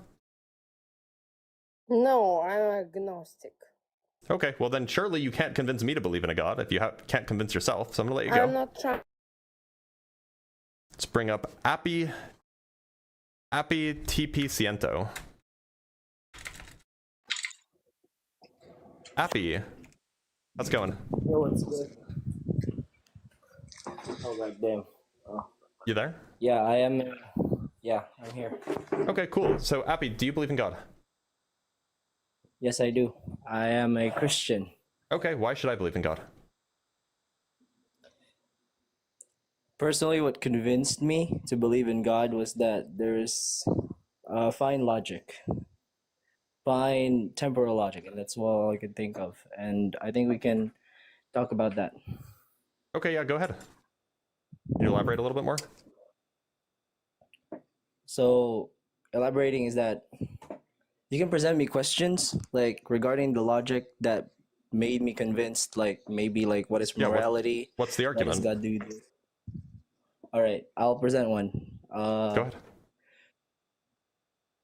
S13: No, I'm agnostic.
S1: Okay, well then surely you can't convince me to believe in a god if you can't convince yourself, so I'm gonna let you go.
S13: I'm not trying.
S1: Let's bring up Appy TP Ciento. Appy, how's it going?
S14: Yo, it's good. Oh, god damn. Oh.
S1: You there?
S14: Yeah, I am. Yeah, I'm here.
S1: Okay, cool. So, Appy, do you believe in God?
S14: Yes, I do. I am a Christian.
S1: Okay, why should I believe in God?
S14: Personally, what convinced me to believe in God was that there is fine logic, fine temporal logic, and that's all I could think of. And I think we can talk about that.
S1: Okay, yeah, go ahead. Can you elaborate a little bit more?
S14: So, elaborating is that you can present me questions like regarding the logic that made me convinced, like maybe like what is morality?
S1: What's the argument?
S14: What does God do this? All right, I'll present one.
S1: Go ahead.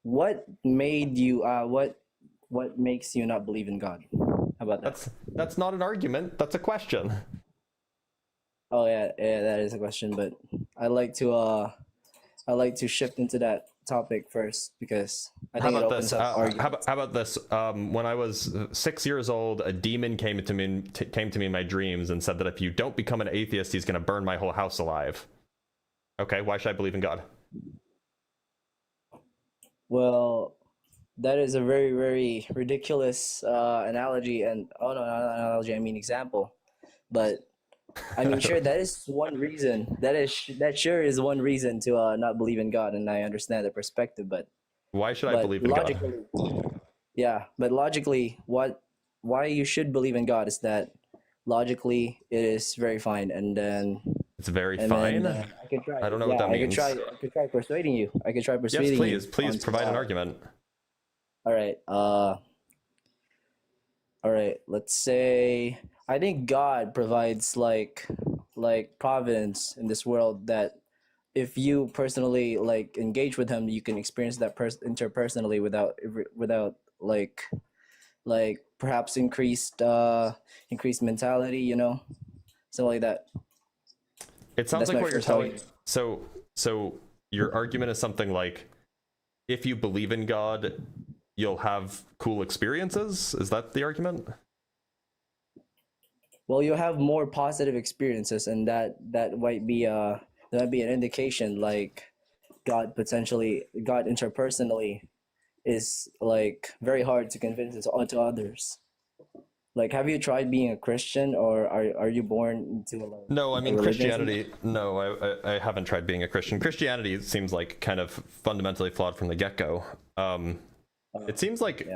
S14: What made you? What makes you not believe in God? How about that?
S1: That's not an argument. That's a question.
S14: Oh yeah, that is a question. But I like to shift into that topic first because I think it opens up arguments.
S1: How about this? When I was 6 years old, a demon came to me in my dreams and said that if you don't become an atheist, he's going to burn my whole house alive. Okay, why should I believe in God?
S14: Well, that is a very, very ridiculous analogy, and not analogy, I mean example. But I mean, sure, that is one reason. That sure is one reason to not believe in God, and I understand the perspective. But
S1: why should I believe in God?
S14: Yeah, but logically, why you should believe in God is that logically it is very fine, and then
S1: it's very fine.
S14: I could try.
S1: I don't know what that means.
S14: I could try persuading you. I could try persuading you.
S1: Yes, please provide an argument.
S14: All right. All right. Let's say I think God provides like providence in this world that if you personally like engage with him, you can experience that interpersonally without like perhaps increased mentality, you know, something like that.
S1: It sounds like what you're telling. So your argument is something like, if you believe in God, you'll have cool experiences. Is that the argument?
S14: Well, you'll have more positive experiences, and that might be an indication like God interpersonally is like very hard to convince onto others. Like, have you tried being a Christian, or are you born into a
S1: No, I mean Christianity. No, I haven't tried being a Christian. Christianity seems like kind of fundamentally flawed from the get-go. It seems like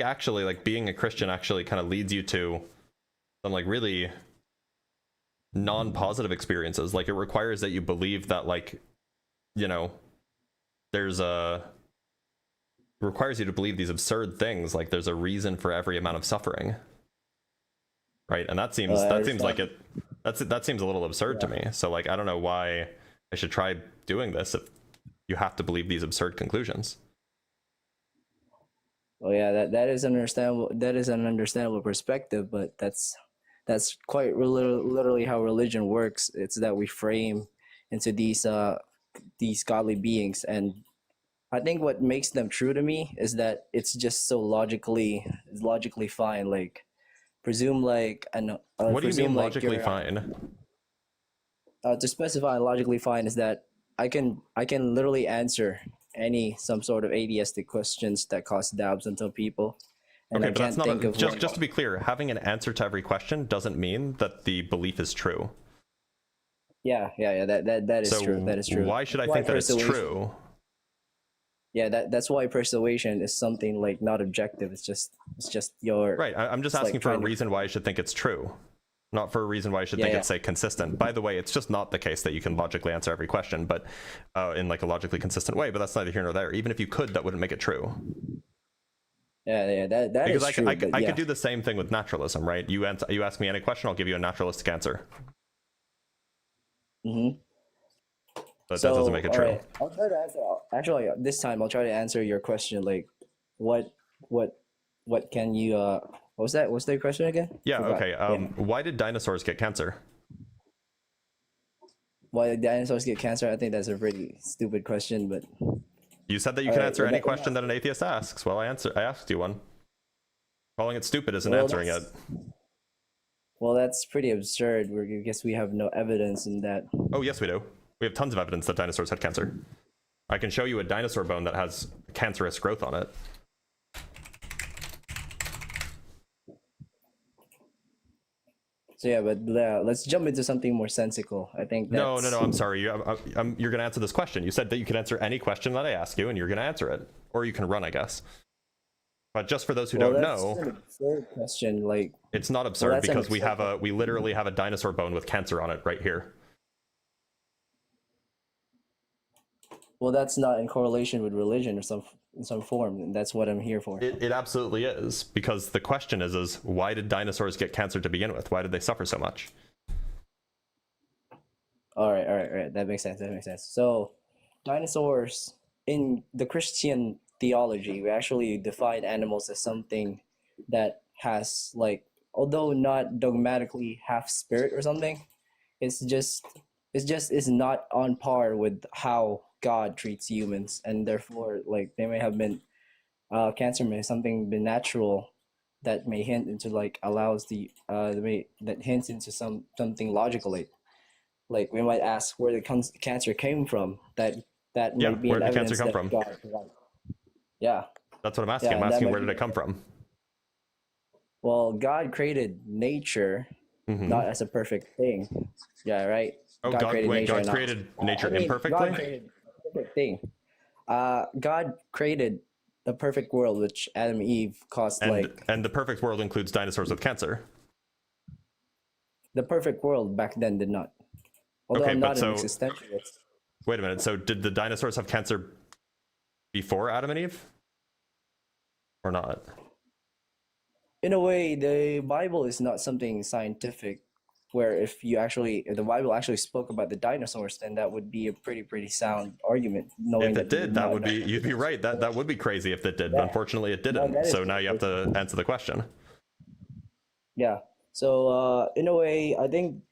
S1: actually like being a Christian actually kind of leads you to some like really non-positive experiences. Like, it requires that you believe that, like, you know, requires you to believe these absurd things, like there's a reason for every amount of suffering, right? And that seems that seems a little absurd to me. So like, I don't know why I should try doing this if you have to believe these absurd conclusions.
S14: Oh yeah, that is understandable. That is an understandable perspective, but that's quite literally how religion works. It's that we frame into these godly beings, and I think what makes them true to me is that it's just so logically fine. Like, presume like
S1: what do you mean logically fine?
S14: To specify logically fine is that I can literally answer some sort of atheistic questions that cause doubts until people. And
S1: okay,
S14: I
S1: but
S14: can't
S1: that's not
S14: think of
S1: just to be clear, having an answer to every question doesn't mean that the belief is true.
S14: Yeah. That is true. That is true.
S1: Why should I think that it's true?
S14: Yeah, that's why persuasion is something like not objective. It's just your
S1: right. I'm just asking for a reason why I should think it's true, not for a reason why I should think it's, say, consistent. By the way, it's just not the case that you can logically answer every question, but in like a logically consistent way. But that's neither here nor there. Even if you could, that wouldn't make it true.
S14: Yeah, that because is true.
S1: I could do the same thing with naturalism, right? You ask me any question, I'll give you a naturalistic answer.
S14: Mm-hmm.
S1: But that doesn't make it
S14: all
S1: true.
S14: right, I'll try to answer. Actually, this time I'll try to answer your question. Like, what, what can you? What was that? What's the question again?
S1: Yeah.
S14: Forgot.
S1: Okay. Why did dinosaurs get cancer?
S14: Why did dinosaurs get cancer? I think that's a pretty stupid question, but
S1: You said that you can answer any question that an atheist asks. Well, I asked you one. Calling it stupid isn't answering it.
S14: Well, that's pretty absurd. I guess we have no evidence in that.
S1: Oh, yes, we do. We have tons of evidence that dinosaurs had cancer. I can show you a dinosaur bone that has cancerous growth on it.
S14: So yeah, but let's jump into something more sensical. I think that's...
S1: No, I'm sorry. You're going to answer this question. You said that you can answer any question that I ask you, and you're going to answer it. Or you can run, I guess. But just for those who don't know...
S14: That's an absurd question. Like,
S1: it's not absurd because we literally have a dinosaur bone with cancer on it right here.
S14: Well, that's not in correlation with religion or in some form, and that's what I'm here for.
S1: It absolutely is, because the question is why did dinosaurs get cancer to begin with? Why did they suffer so much?
S14: All right. That makes sense. So, dinosaurs, in the Christian theology, we actually define animals as something that has, like, although not dogmatically half spirit or something, it's just is not on par with how God treats humans, and therefore, like, they may have been cancer may something been natural that may hint into, like, allows the that hints into something logically. Like, we might ask where the cancer came from. That may be
S1: where
S14: an
S1: did the cancer
S14: evidence
S1: come
S14: that
S1: from?
S14: God provided. Yeah.
S1: That's what I'm asking.
S14: Yeah,
S1: I'm
S14: and that
S1: asking
S14: might
S1: where did
S14: be-
S1: it come from?
S14: Well, God created nature not as a perfect thing. Yeah, right.
S1: Oh, God created nature imperfectly?
S14: God created a perfect thing. God created the perfect world, which Adam and Eve caused,
S1: and the perfect world includes dinosaurs with cancer.
S14: The perfect world back then did not. Although
S1: Okay,
S14: I'm
S1: but
S14: not an
S1: so
S14: existentialist.
S1: wait a minute. So did the dinosaurs have cancer before Adam and Eve, or not?
S14: In a way, the Bible is not something scientific. Where if the Bible actually spoke about the dinosaurs, then that would be a pretty sound argument. Knowing
S1: If it did, that would be, you'd be right. That would be crazy if it did. But unfortunately, it didn't.
S14: that is
S1: So now you have to answer the question.
S14: Yeah. So in a way, I think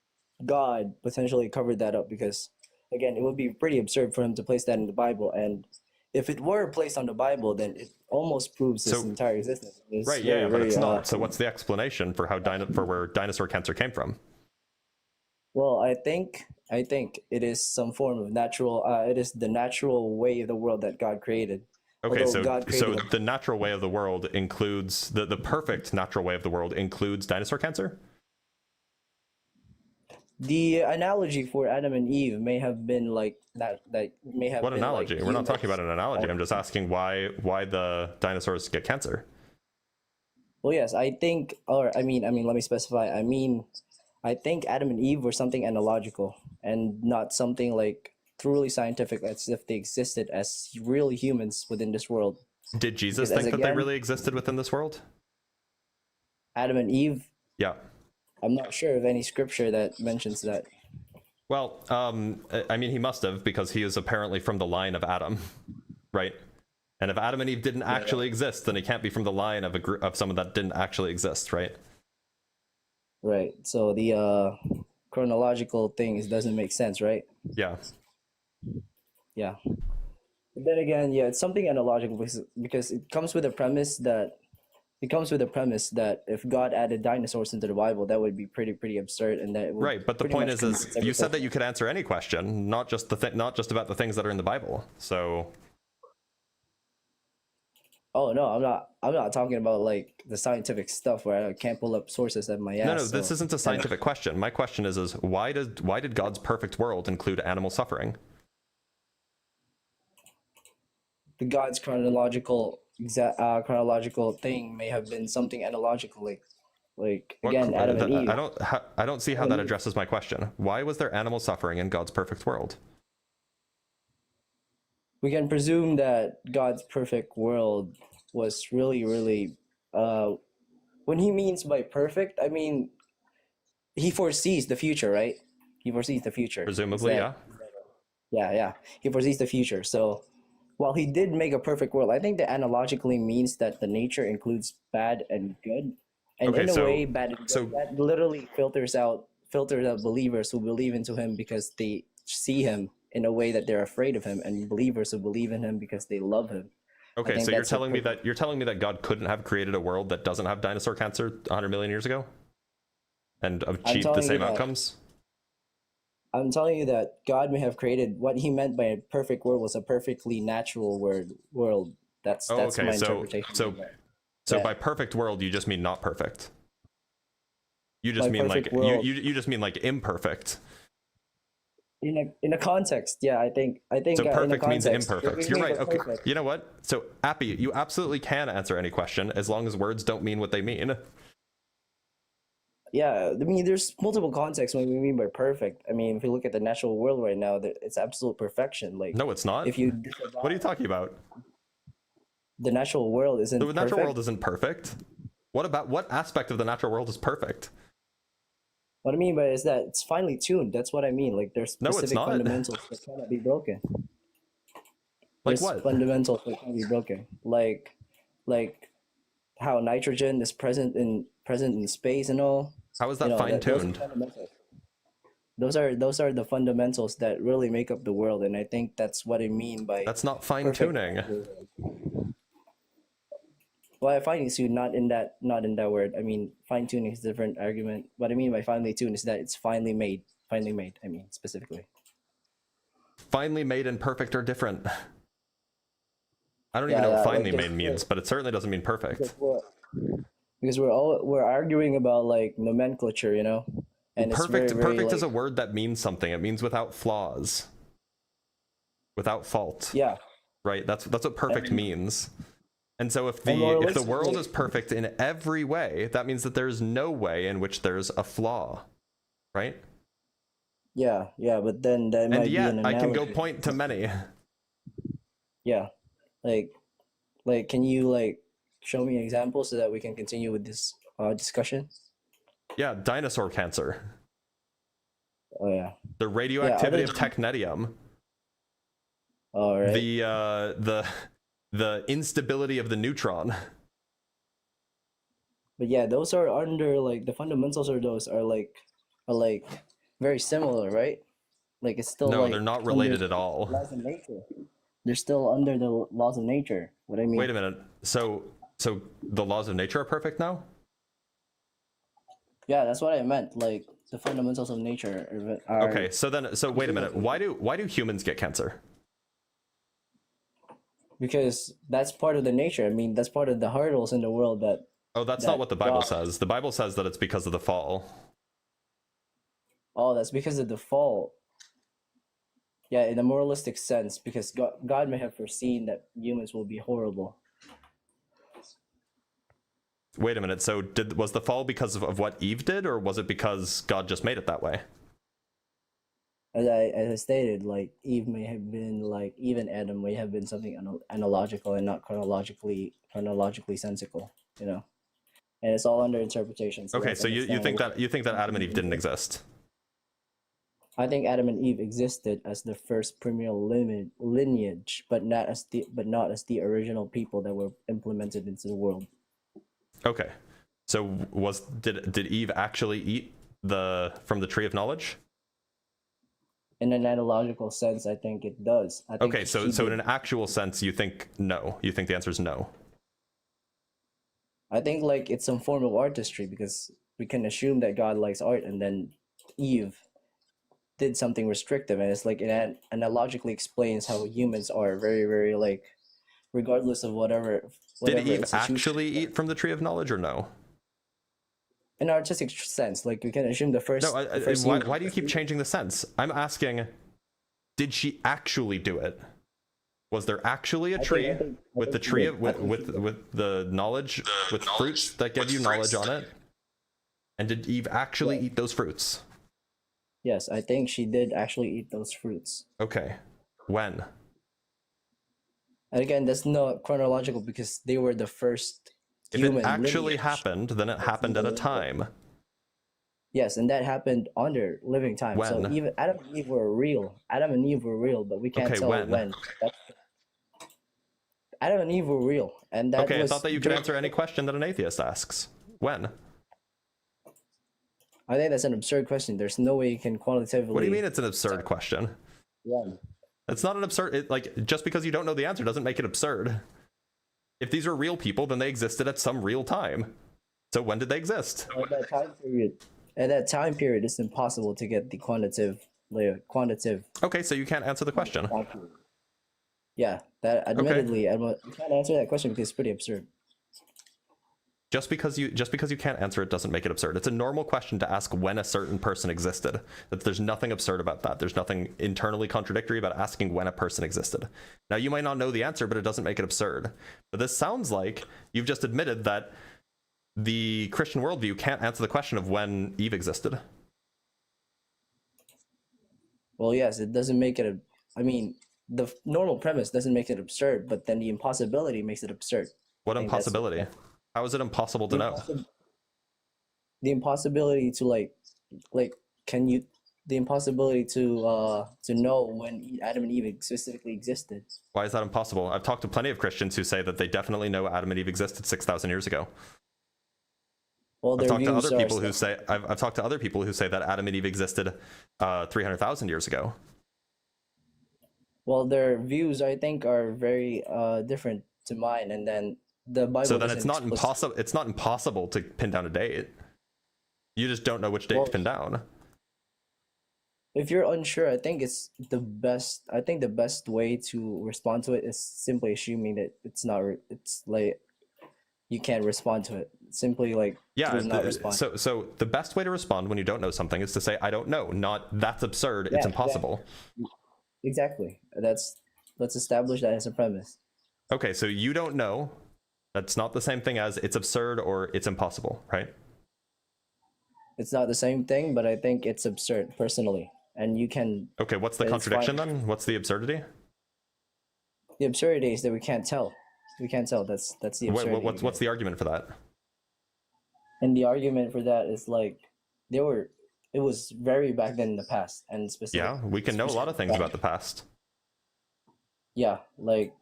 S14: God potentially covered that up because, again, it would be pretty absurd for him to place that in the Bible. And if it were placed on the Bible, then it almost proves his entire existence. It's
S1: Right?
S14: very,
S1: Yeah, but
S14: very,
S1: it's not. So what's the explanation for how where dinosaur cancer came from?
S14: Well, I think it is some form of natural. It is the natural way of the world that God created.
S1: Okay,
S14: Although
S1: so
S14: God created
S1: the natural way of the world includes the perfect natural way of the world includes dinosaur cancer.
S14: The analogy for Adam and Eve may have been like that. That may have.
S1: What
S14: been
S1: analogy?
S14: Like
S1: We're not talking about an analogy. I'm just asking why the dinosaurs get cancer.
S14: Well, yes, I think, or I mean, let me specify. I think Adam and Eve were something analogical and not something like truly scientific, as if they existed as real humans within this world.
S1: Did Jesus think that they really existed within this world?
S14: Adam and Eve?
S1: Yeah.
S14: I'm not sure of any scripture that mentions that.
S1: Well, I mean, he must have, because he is apparently from the line of Adam, right? And if Adam and Eve didn't actually exist, then he can't be from the line of someone that didn't actually exist, right?
S14: Right. So the chronological thing doesn't make sense, right?
S1: Yeah.
S14: Yeah. But then again, yeah, it's something analogical because it comes with a premise that if God added dinosaurs into the Bible, that would be pretty absurd, and that would
S1: right. But the point is you said that you could answer any question, not just about the things that are in the Bible. So.
S14: Oh no, I'm not talking about like the scientific stuff where I can't pull up sources at my ass.
S1: No, this isn't a scientific question. My question is why did God's perfect world include animal suffering?
S14: The God's chronological thing may have been something analogical, like again, Adam and Eve.
S1: I don't see how that addresses my question. Why was there animal suffering in God's perfect world?
S14: We can presume that God's perfect world was really when he means by perfect, I mean he foresees the future, right? He foresees the future.
S1: Presumably, yeah.
S14: Yeah. He foresees the future. So while he did make a perfect world, I think that analogically means that the nature includes bad and good. And
S1: Okay,
S14: in a
S1: so
S14: way, bad and good, that literally filters out believers who believe into him because they see him in a way that they're afraid of him, and believers who believe in him because they love him.
S1: okay, so you're telling me that God couldn't have created a world that doesn't have dinosaur cancer 100 million years ago and achieved the same outcomes?
S14: I'm telling you that God may have created what he meant by a perfect world was a perfectly natural world. That's my interpretation.
S1: So by perfect world, you just mean not perfect. You just
S14: By
S1: mean like
S14: perfect world.
S1: you just mean like imperfect.
S14: In a context, yeah, I think.
S1: So
S14: in a
S1: perfect means
S14: context,
S1: imperfect.
S14: it
S1: You're
S14: means
S1: right. Okay.
S14: perfect.
S1: You know what? So Appy, you absolutely can answer any question as long as words don't mean what they mean.
S14: Yeah, I mean, there's multiple contexts when we mean by perfect. I mean, if you look at the natural world right now, it's absolute perfection. Like,
S1: no, it's not.
S14: If you
S1: what are you talking about?
S14: The natural world isn't.
S1: The natural world isn't perfect. What aspect of the natural world is perfect?
S14: What I mean by is that it's finely tuned. That's what I mean. Like there's
S1: No,
S14: specific
S1: it's not.
S14: fundamentals that cannot be broken.
S1: Like
S14: There's
S1: what?
S14: fundamentals that can't be broken. Like how nitrogen is present in space and all.
S1: How is that fine tuned?
S14: Those are the fundamentals that really make up the world, and I think that's what I mean by.
S1: That's not fine tuning.
S14: Well, I fine tune not in that word. I mean, fine tuning is a different argument. What I mean by finely tuned is that it's finely made. Finely made. I mean, specifically.
S1: Finely made and perfect are different. I don't even know what finely made means, but it certainly doesn't mean perfect.
S14: Because we're arguing about like nomenclature, you know. And
S1: perfect.
S14: It's very,
S1: perfect
S14: like,
S1: is a word that means something. It means without flaws, without fault.
S14: Yeah.
S1: Right. That's what perfect means. And so if the world is perfect in every way, that means that there's no way in which there's a flaw, right?
S14: Yeah, but then that might be an analogy.
S1: I can go point to many.
S14: Yeah, like can you like show me an example so that we can continue with this discussion?
S1: Yeah, dinosaur cancer.
S14: Oh yeah.
S1: The radioactivity of technetium.
S14: All right.
S1: The instability of the neutron.
S14: But yeah, those are under like the fundamentals of those are like very similar, right? Like it's still
S1: no, they're not related at all.
S14: Laws of nature. They're still under the laws of nature. What I mean.
S1: Wait a minute. So the laws of nature are perfect now?
S14: Yeah, that's what I meant. Like the fundamentals of nature are.
S1: Okay, so wait a minute. Why do humans get cancer?
S14: Because that's part of the nature. I mean, that's part of the hurdles in the world that.
S1: Oh, that's not what the Bible says. The Bible says that it's because of the fall.
S14: Oh, that's because of the fall. Yeah, in a moralistic sense, because God may have foreseen that humans will be horrible.
S1: Wait a minute. So was the fall because of what Eve did, or was it because God just made it that way?
S14: As I stated, like Eve may have been like even Adam may have been something analogical and not chronologically sensical, you know. And it's all under interpretation.
S1: Okay, so you think that Adam and Eve didn't exist?
S14: I think Adam and Eve existed as the first primordial lineage, but not as the original people that were implemented into the world.
S1: Okay, so did Eve actually eat from the tree of knowledge?
S14: In an analogical sense, I think it does.
S1: Okay, so in an actual sense, you think no? You think the answer is no?
S14: I think like it's some form of artistry because we can assume that God likes art, and then Eve did something restrictive, and it's like it analogically explains how humans are very, very like, regardless of whatever.
S1: Did Eve actually eat from the tree of knowledge or no?
S14: In an artistic sense, like we can assume the first.
S1: No, why do you keep changing the sense? I'm asking, did she actually do it? Was there actually a tree with the tree with the knowledge, with fruits that give you knowledge on it? And did Eve actually eat those fruits?
S14: Yes, I think she did actually eat those fruits.
S1: Okay, when?
S14: And again, that's not chronological because they were the first.
S1: If it actually happened, then it happened at a time.
S14: Yes, and that happened under living time. So
S1: When?
S14: even Adam and Eve were real. Adam and Eve were real, but we can't
S1: Okay,
S14: tell
S1: when?
S14: That's, Adam and Eve were real, and that
S1: Okay,
S14: was.
S1: I thought that you could answer any question that an atheist asks. When?
S14: I think that's an absurd question. There's no way you can quantitatively.
S1: What do you mean it's an absurd question?
S14: When?
S1: It's not an absurd. Like, just because you don't know the answer doesn't make it absurd. If these are real people, then they existed at some real time. So when did they exist?
S14: At that time period, it's impossible to get the quantitative.
S1: Okay, so you can't answer the question.
S14: Yeah, that admittedly, you can't answer that question because it's pretty absurd.
S1: Just because you can't answer it doesn't make it absurd. It's a normal question to ask when a certain person existed. That there's nothing absurd about that. There's nothing internally contradictory about asking when a person existed. Now, you might not know the answer, but it doesn't make it absurd. But this sounds like you've just admitted that the Christian worldview can't answer the question of when Eve existed.
S14: Well, yes, it doesn't make it I mean, the normal premise doesn't make it absurd, but then the impossibility makes it absurd.
S1: What impossibility? How is it impossible to know?
S14: The impossibility to the impossibility to know when Adam and Eve specifically existed.
S1: Why is that impossible? I've talked to plenty of Christians who say that they definitely know Adam and Eve existed 6,000 years ago.
S14: Well,
S1: I've talked to other people who say I've talked to other people who say that Adam andEve existed 300,000 years ago.
S14: Well, their views, I think, are very different to mine, and then the Bible.
S1: So then it's not impossible. It's not impossible to pin down a date. You just don't know which date to pin down.
S14: If you're unsure, I think it's the best. I think the best way to respond to it is simply assuming that it's not. It's like you can't respond to it. Simply like not respond.
S1: So the best way to respond when you don't know something is to say I don't know. Not that's absurd. It's impossible.
S14: Exactly. Let's establish that as a premise.
S1: Okay, so you don't know. That's not the same thing as it's absurd or it's impossible, right?
S14: It's not the same thing, but I think it's absurd personally. And you can.
S1: Okay, what's the contradiction then? What's the absurdity?
S14: The absurdity is that we can't tell. We can't tell. That's the absurdity.
S1: What's the argument for that?
S14: And the argument for that is like it was very back then in the past and specific.
S1: Yeah, we can know a lot of things about the past.
S14: Yeah, like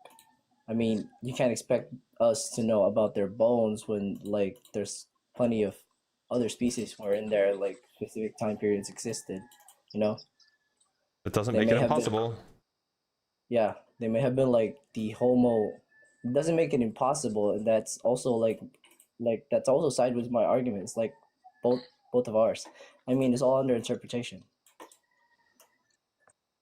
S14: I mean, you can't expect us to know about their bones when like there's plenty of other species who are in there like specific time periods existed, you know?
S1: It doesn't make it impossible.
S14: Yeah, they may have been like the Homo. It doesn't make it impossible, and that's also like that's also side with my arguments, like both of ours. I mean, it's all under interpretation.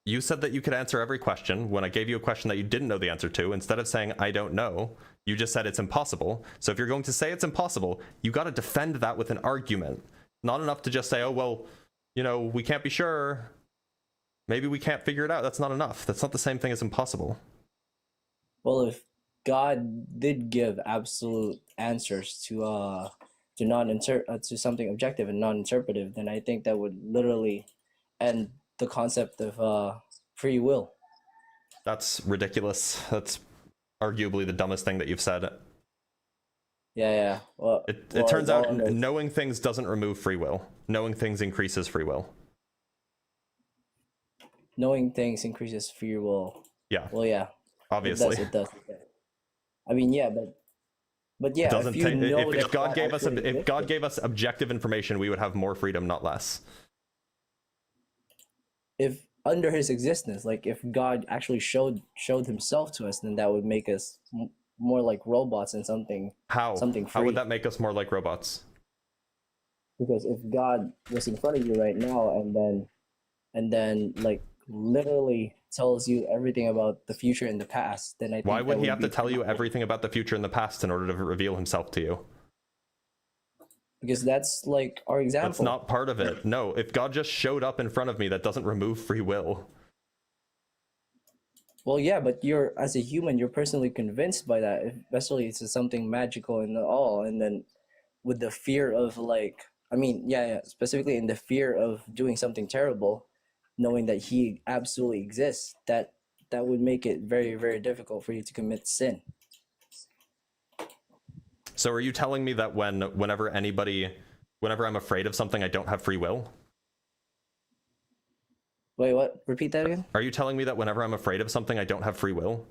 S1: You said that you could answer every question. When I gave you a question that you didn't know the answer to, instead of saying I don't know, you just said it's impossible. So if you're going to say it's impossible, you got to defend that with an argument. Not enough to just say, oh, well, you know, we can't be sure. Maybe we can't figure it out. That's not enough. That's not the same thing as impossible.
S14: Well, if God did give absolute answers to something objective and non-interpretive, then I think that would literally end the concept of free will.
S1: That's ridiculous. That's arguably the dumbest thing that you've said.
S14: Yeah. Well,
S1: it turns out knowing things doesn't remove free will. Knowing things increases free will.
S14: Knowing things increases free will.
S1: Yeah.
S14: Well, yeah.
S1: Obviously.
S14: It does. I mean, yeah, but yeah.
S1: If God gave us objective information, we would have more freedom, not less.
S14: If under his existence, like if God actually showed himself to us, then that would make us more like robots and something. Something free.
S1: How would that make us more like robots?
S14: Because if God was in front of you right now and then like literally tells you everything about the future and the past, then I think
S1: why would he have to tell you everything about the future and the past in order to reveal himself to you?
S14: Because that's like our example.
S1: That's not part of it. No, if God just showed up in front of me, that doesn't remove free will.
S14: Well, yeah, but as a human, you're personally convinced by that, especially it's something magical and all. And then with the fear of specifically in the fear of doing something terrible, knowing that he absolutely exists, that would make it very, very difficult for you to commit sin.
S1: So are you telling me that whenever anybody whenever I'm afraid of something, I don't have free will?
S14: Wait, what? Repeat that again?
S1: Are you telling me that whenever I'm afraid of something, I don't have free will?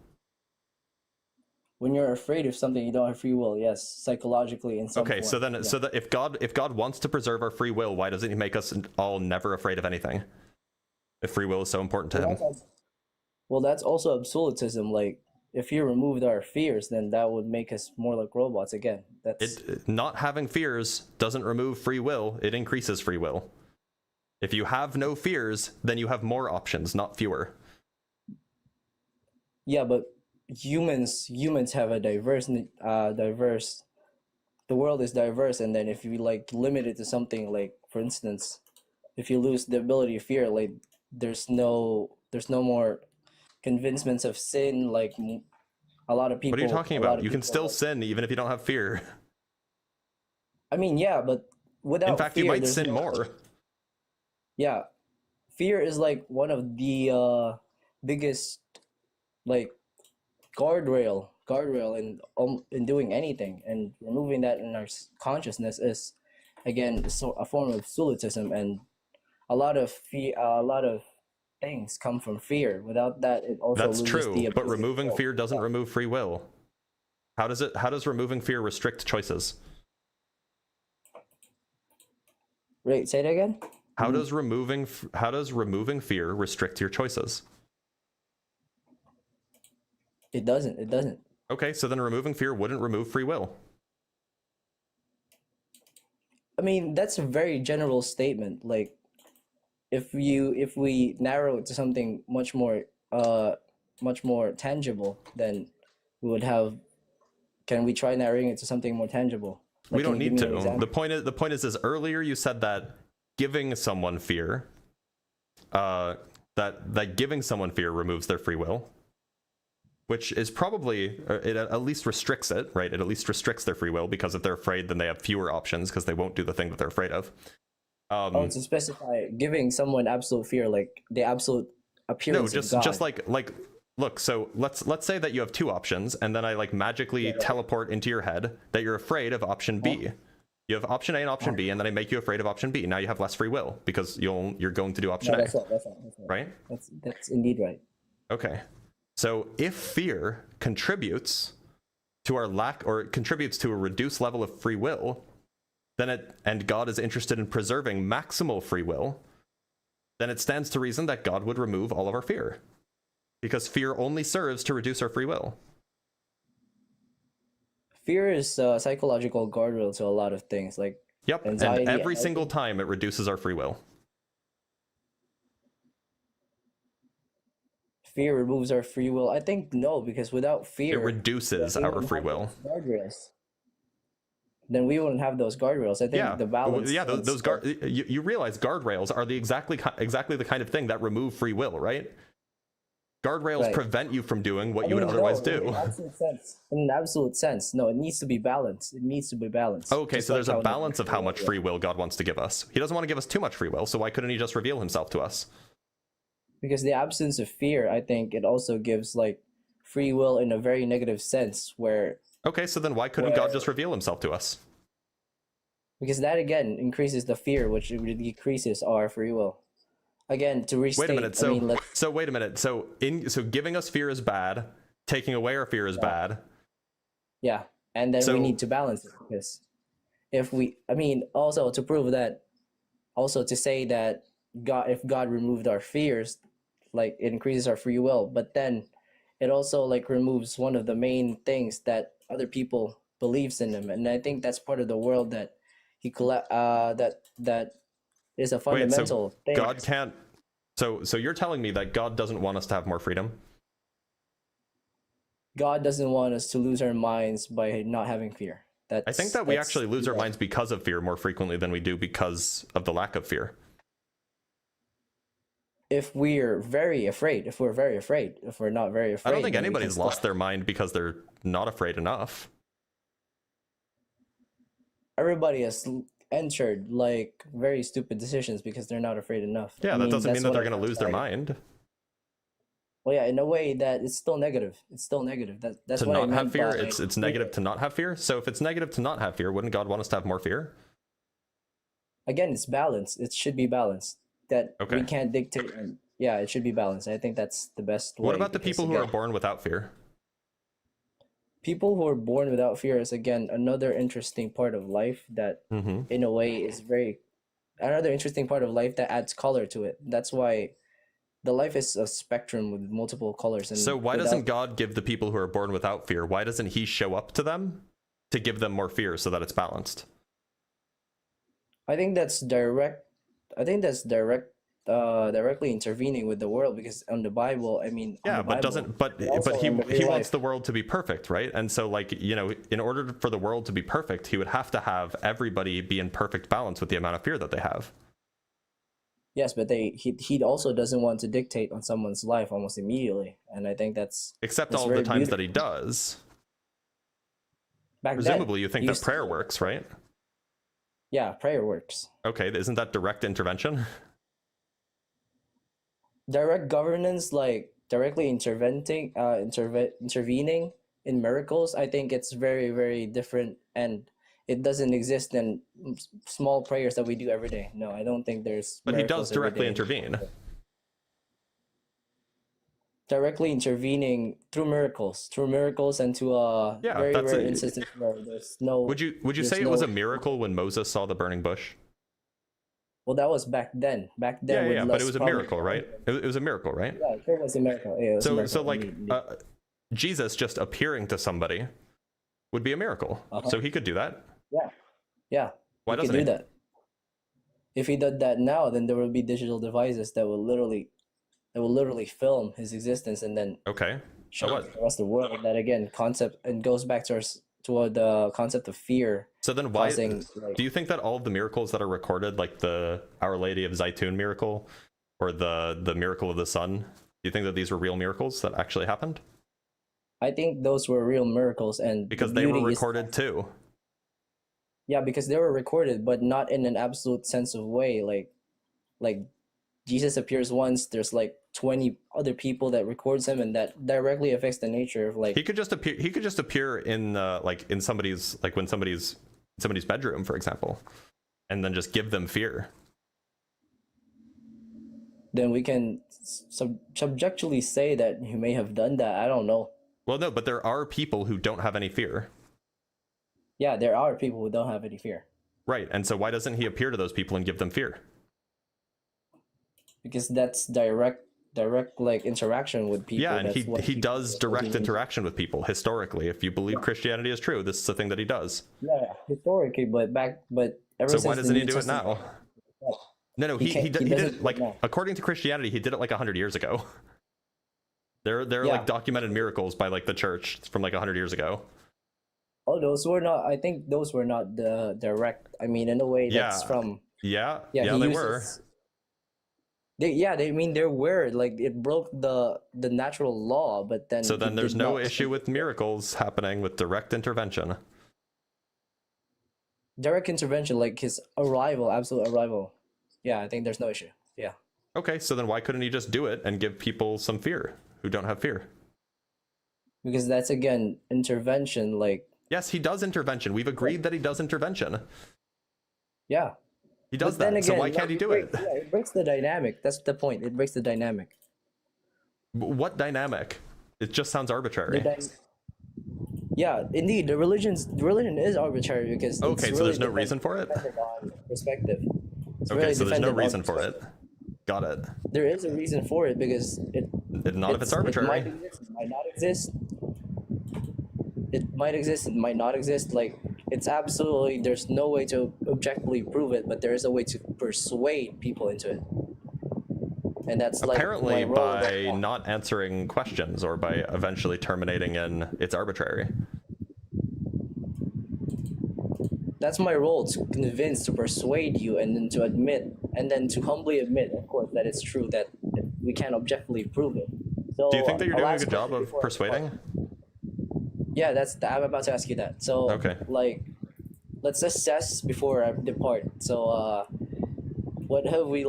S14: When you're afraid of something, you don't have free will. Yes, psychologically in some
S1: Okay,
S14: form.
S1: so then,
S14: yeah.
S1: so that if God wants to preserve our free will, why doesn't he make us all never afraid of anything? If free will is so important to him.
S14: Well, that's also absolutism. Like, if you removed our fears, then that would make us more like robots again. That's
S1: Not having fears doesn't remove free will, it increases free will. If you have no fears, then you have more options, not fewer.
S14: yeah, but humans have a diverse. The world is diverse, and then if you like limit it to something, like for instance, if you lose the ability to fear, like there's no more convincements of sin. Like a lot of people.
S1: What are you talking
S14: a lot
S1: about?
S14: of
S1: You can
S14: people,
S1: still
S14: like,
S1: sin even if you don't have fear.
S14: I mean, yeah, but without
S1: In fact,
S14: fear,
S1: you might
S14: there's
S1: sin
S14: no-
S1: more.
S14: Yeah, fear is like one of the biggest like guardrail in doing anything, and removing that in our consciousness is again so a form of absolutism, and a lot of things come from fear. Without that, it also
S1: That's
S14: loses
S1: true,
S14: the
S1: but
S14: ability
S1: removing
S14: to-
S1: fear doesn't remove free will. How does removing fear restrict choices?
S14: Wait, say that again.
S1: How does removing fear restrict your choices?
S14: It doesn't.
S1: Okay, so then removing fear wouldn't remove free will.
S14: I mean, that's a very general statement. Like, if we narrow it to something much more tangible, then we would have. Can we try narrowing it to something more tangible? Like,
S1: We don't
S14: can you
S1: need
S14: give me an
S1: to.
S14: example?
S1: The point is earlier you said that giving someone fear, that giving someone fear removes their free will, which is probably, it at least restricts it, right? It at least restricts their free will, because if they're afraid, then they have fewer options because they won't do the thing that they're afraid of.
S14: To specify, giving someone absolute fear, like the absolute appearance of God.
S1: just like look, so let's say that you have two options, and then I like magically teleport into your head that you're afraid of option B. You have option A and option B, and then I make you afraid of option B. Now you have less free will because you're going to do option A.
S14: That's
S1: right.
S14: That's indeed right.
S1: Okay. So if fear contributes to our lack, or contributes to a reduced level of free will, and God is interested in preserving maximal free will, then it stands to reason that God would remove all of our fear, because fear only serves to reduce our free will.
S14: Fear is a psychological guardrail to a lot of things, like anxiety,
S1: and every single time it reduces our free will.
S14: Fear removes our free will. I think no, because without fear,
S1: It reduces our free will.
S14: guardrails. Then we wouldn't have those guardrails. I think the balance.
S1: Yeah, those you realize guardrails are the exactly the kind of thing that remove free will, right? Guardrails
S14: Right.
S1: prevent you from doing what you would otherwise do.
S14: In an absolute sense, no, it needs to be balanced. It needs to be balanced.
S1: Okay,
S14: Just
S1: so there's
S14: like
S1: a
S14: how
S1: balance of how much free will God wants to give us. He doesn't want to give us too much free will, so why couldn't he just reveal himself to us?
S14: Because the absence of fear, I think it also gives like free will in a very negative sense, where
S1: Okay, so then why couldn't God just reveal himself to us?
S14: because that again increases the fear, which decreases our free will. Again, to restate.
S1: Wait a minute. So wait a minute. So giving us fear is bad. Taking away our fear is bad.
S14: Yeah, and then
S1: So-
S14: we need to balance it, because also to prove that, also to say that if God removed our fears, like it increases our free will, but then it also like removes one of the main things that other people believes in him, and I think that's part of the world that that is a
S1: Wait,
S14: fundamental
S1: so
S14: thing.
S1: God can't. So you're telling me that God doesn't want us to have more freedom?
S14: God doesn't want us to lose our minds by not having fear.
S1: I think that we actually lose our minds because of fear more frequently than we do because of the lack of fear.
S14: If we're very afraid, if we're not very afraid.
S1: I don't think
S14: then we
S1: anybody's
S14: can
S1: lost
S14: stop.
S1: their mind because they're not afraid enough.
S14: Everybody has entered like very stupid decisions because they're not afraid enough.
S1: Yeah,
S14: I
S1: that doesn't mean
S14: that's
S1: that
S14: what
S1: they're
S14: I
S1: going to lose their
S14: tried.
S1: mind.
S14: Well, yeah, in a way that it's still negative. It's still negative. That's
S1: To
S14: what I
S1: not
S14: meant
S1: have fear,
S14: by-
S1: it's negative to not have fear. So if it's negative to not have fear, wouldn't God want us to have more fear?
S14: again, it's balanced. It should be balanced. That we
S1: Okay.
S14: can't dictate. And yeah, it should be balanced. I think that's the best way.
S1: What about the
S14: because,
S1: people who are
S14: again,
S1: born without fear?
S14: people who are born without fear is again another interesting part of life that,
S1: Mm-hmm.
S14: in a way, is another interesting part of life that adds color to it. That's why the life is a spectrum with multiple colors. And
S1: So why
S14: without-
S1: doesn't God give the people who are born without fear? Why doesn't he show up to them to give them more fear so that it's balanced?
S14: I think that's directly intervening with the world, because on the Bible, I mean, on
S1: Yeah,
S14: the
S1: but
S14: Bible,
S1: doesn't but
S14: also
S1: he
S14: in the real
S1: wants
S14: life.
S1: the world to be perfect, right? And so, like, you know, in order for the world to be perfect, he would have to have everybody be in perfect balance with the amount of fear that they have.
S14: Yes, but he also doesn't want to dictate on someone's life almost immediately, and I think that's
S1: Except
S14: that's
S1: all the
S14: very
S1: times that
S14: beautiful.
S1: he does.
S14: Back then,
S1: Presumably, you think
S14: he
S1: that
S14: used to
S1: prayer
S14: do that.
S1: works, right?
S14: Yeah, prayer works.
S1: Okay, isn't that direct intervention?
S14: Direct governance, like directly intervening in miracles, I think it's very, very different, and it doesn't exist in small prayers that we do every day. No, I don't think there's
S1: But he
S14: miracles
S1: does
S14: every
S1: directly
S14: day.
S1: intervene.
S14: Directly intervening through miracles and to
S1: Yeah,
S14: very
S1: that's
S14: rare
S1: a-
S14: instances where there's no.
S1: Would you
S14: there's
S1: say it
S14: no-
S1: was a miracle when Moses saw the burning bush?
S14: Well, that was back then. Back then, with
S1: Yeah, but
S14: less
S1: it was a
S14: problem.
S1: miracle, right? It was a miracle, right?
S14: Yeah, it was a miracle. Yeah, it was a
S1: So
S14: miracle.
S1: like
S14: Indeed.
S1: Jesus just appearing to somebody would be a miracle.
S14: Uh-huh.
S1: So he could do that.
S14: Yeah.
S1: Why
S14: he could
S1: doesn't
S14: do
S1: he?
S14: that. If he did that now, then there will be digital devices that will literally film his existence and then
S1: Okay. So
S14: show
S1: what?
S14: the rest of the world. That again, concept, and goes back to the concept of fear.
S1: So then why
S14: causing, like,
S1: do you think that all of the miracles that are recorded, like the Our Lady of Zaytun miracle or the miracle of the sun, do you think that these were real miracles that actually happened?
S14: I think those were real miracles, and
S1: Because
S14: the
S1: they were
S14: beauty is-
S1: recorded too.
S14: Yeah, because they were recorded, but not in an absolute sense of way. Like Jesus appears once, there's like 20 other people that records him, and that directly affects the nature of like.
S1: He could just appear in like in somebody's, like when somebody's bedroom, for example, and then just give them fear.
S14: Then we can subjectively say that he may have done that. I don't know.
S1: Well, no, but there are people who don't have any fear.
S14: Yeah, there are people who don't have any fear.
S1: Right, and so why doesn't he appear to those people and give them fear?
S14: Because that's direct like interaction with people.
S1: Yeah, and
S14: That's what
S1: he
S14: people
S1: does
S14: are
S1: direct
S14: doing.
S1: interaction with people historically. If you believe Christianity is true, this is the thing that he does.
S14: Yeah, historically, but ever
S1: So
S14: since
S1: why
S14: the
S1: doesn't he
S14: New
S1: do it
S14: Testament-
S1: now? No,
S14: He
S1: he
S14: can't-
S1: did
S14: he doesn't
S1: it
S14: do it
S1: like
S14: now.
S1: according to Christianity, he did it like 100 years ago. There are
S14: Yeah.
S1: like documented miracles by like the church from like 100 years ago.
S14: Oh, those were not. I think those were not the direct. I mean, in a way, that's
S1: Yeah.
S14: from.
S1: Yeah,
S14: he
S1: they were.
S14: uses- They mean there were like it broke the natural law, but then.
S1: So
S14: he
S1: then there's
S14: did
S1: no
S14: not-
S1: issue with miracles happening with direct intervention.
S14: Direct intervention, like his arrival, absolute arrival. Yeah, I think there's no issue. Yeah.
S1: Okay, so then why couldn't he just do it and give people some fear who don't have fear?
S14: Because that's again intervention, like.
S1: Yes, he does intervention. We've agreed that he does intervention.
S14: Yeah.
S1: He does
S14: But then
S1: that. So
S14: again,
S1: why
S14: no,
S1: can't he do it?
S14: Yeah, it breaks the dynamic. That's the point. It breaks the dynamic.
S1: What dynamic? It just sounds arbitrary.
S14: Yeah, indeed, the religion is arbitrary because. it's
S1: Okay, so
S14: really
S1: there's no
S14: dependent-
S1: reason for it?
S14: dependent on perspective. It's
S1: Okay,
S14: really
S1: so there's no
S14: dependent on
S1: reason for it. Got it.
S14: There is a reason for it because
S1: Not if it's arbitrary.
S14: It might exist, it might not exist. It might exist, it might not exist. Like it's absolutely there's no way to objectively prove it, but there is a way to persuade people into it. And that's
S1: Apparently
S14: like my role.
S1: by not answering questions or by eventually terminating in it's arbitrary.
S14: That's my role, to convince, to persuade you, and then to admit, and then to humbly admit, of course, that it's true that we can't objectively prove it. So,
S1: Do you think that you're
S14: I'll
S1: doing a
S14: ask
S1: good job
S14: question
S1: of
S14: before I
S1: persuading?
S14: depart. Yeah, I'm about to ask you that. So,
S1: Okay.
S14: like, let's assess before I depart. So, what have we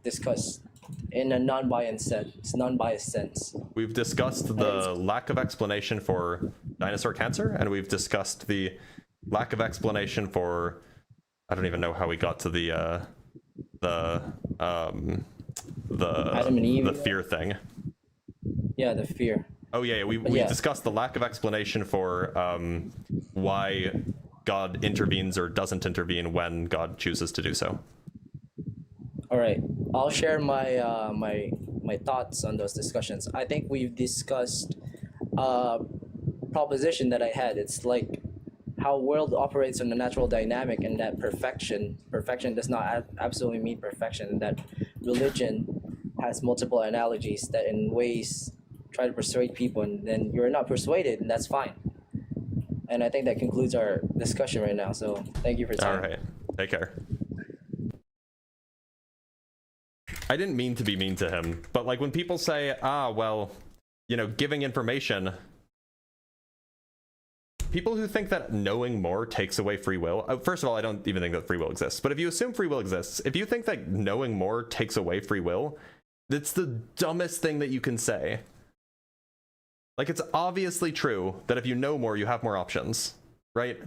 S14: discussed in a non-biased sense?
S1: We've discussed the lack of explanation for dinosaur cancer, and we've discussed the lack of explanation for I don't even know how we got to the
S14: Adam and Eve.
S1: the fear thing.
S14: Yeah, the fear.
S1: Oh yeah, we discussed the lack of explanation for why God intervenes or doesn't intervene when God chooses to do so.
S14: All right, I'll share my my thoughts on those discussions. I think we've discussed proposition that I had. It's like how world operates on the natural dynamic, and that perfection does not absolutely mean perfection, and that religion has multiple analogies that in ways try to persuade people, and then you're not persuaded, and that's fine. And I think that concludes our discussion right now. So thank you for your time.
S1: All right, take care. I didn't mean to be mean to him, but like when people say, well, you know, giving information, people who think that knowing more takes away free will, first of all, I don't even think that free will exists, but if you assume free will exists, if you think that knowing more takes away free will, that's the dumbest thing that you can say. Like, it's obviously true that if you know more, you have more options, right?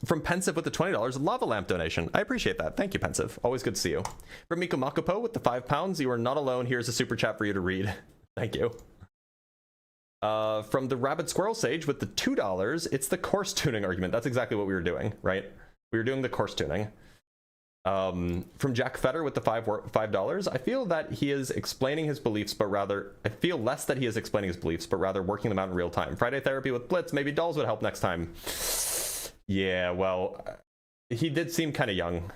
S1: From Pensive with the $20 lava lamp donation. I appreciate that. Thank you, Pensive. Always good to see you. From Miko Makopo with the £5. You are not alone. Here's a super chat for you to read. Thank you. From the Rabbit Squirrel Sage with the $2. It's the course tuning argument. That's exactly what we were doing, right? We were doing the course tuning. From Jack Fetter with the $5. I feel that he is explaining his beliefs, but rather, I feel less that he is explaining his beliefs, but rather working them out in real time. Friday therapy with Blitz. Maybe dolls would help next time. Yeah, well, he did seem kind of young.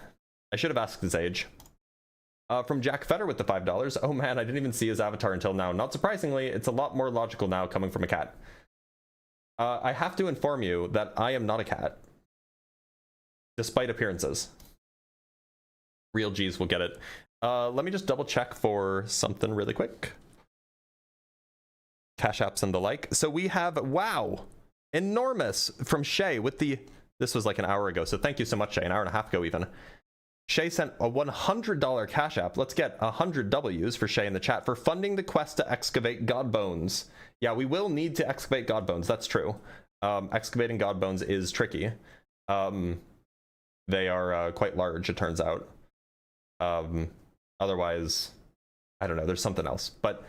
S1: I should have asked his age. From Jack Fetter with the $5. Oh man, I didn't even see his avatar until now. Not surprisingly, it's a lot more logical now coming from a cat. I have to inform you that I am not a cat. Despite appearances. Real G's will get it. Let me just double check for something really quick. Cash apps and the like. So we have, wow, enormous from Shay with the, this was like an hour ago, so thank you so much, Shay, an hour and a half ago even. Shay sent a $100 cash app. Let's get 100 W's for Shay in the chat for funding the quest to excavate god bones. Yeah, we will need to excavate god bones, that's true. Excavating god bones is tricky. They are quite large, it turns out. Otherwise, I don't know, there's something else. But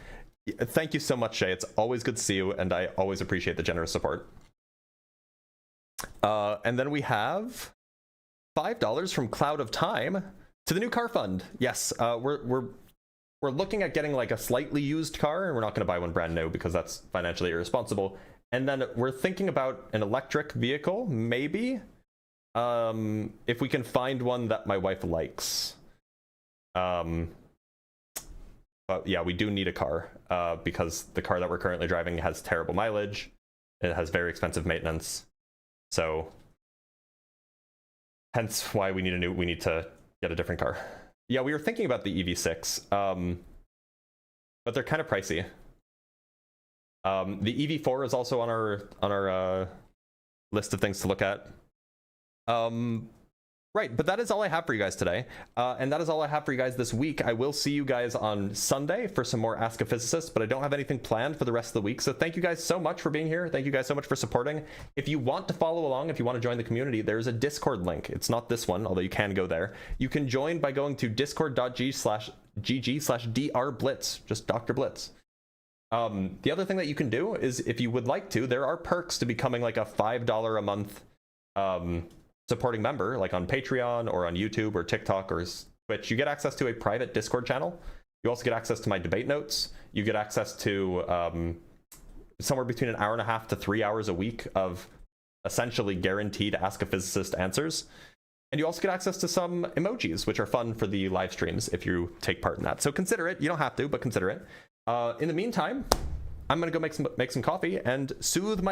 S1: thank you so much, Shay. It's always good to see you, and I always appreciate the generous support. And then we have $5 from Cloud of Time to the new car fund. Yes, we're looking at getting like a slightly used car, and we're not going to buy one brand new because that's financially irresponsible. And then we're thinking about an electric vehicle, maybe, if we can find one that my wife likes. But yeah, we do need a car because the car that we're currently driving has terrible mileage. It has very expensive maintenance. So hence why we need to get a different car. Yeah, we were thinking about the EV6, but they're kind of pricey. The EV4 is also on our list of things to look at. Right, but that is all I have for you guys today, and that is all I have for you guys this week. I will see you guys on Sunday for some more Ask a Physicist, but I don't have anything planned for the rest of the week, so thank you guys so much for being here. Thank you guys so much for supporting. If you want to follow along, if you want to join the community, there's a Discord link. It's not this one, although you can go there. You can join by going to discord.gg/drblitz, just Dr. Blitz. The other thing that you can do is, if you would like to, there are perks to becoming like a $5 a month supporting member, like on Patreon or on YouTube or TikTok or Twitch. You get access to a private Discord channel. You also get access to my debate notes. You get access to somewhere between an hour and a half to 3 hours a week of essentially guaranteed Ask a Physicist answers. And you also get access to some emojis, which are fun for the live streams if you take part in that. So consider it. You don't have to, but consider it. In the meantime, I'm going to go make some coffee and soothe my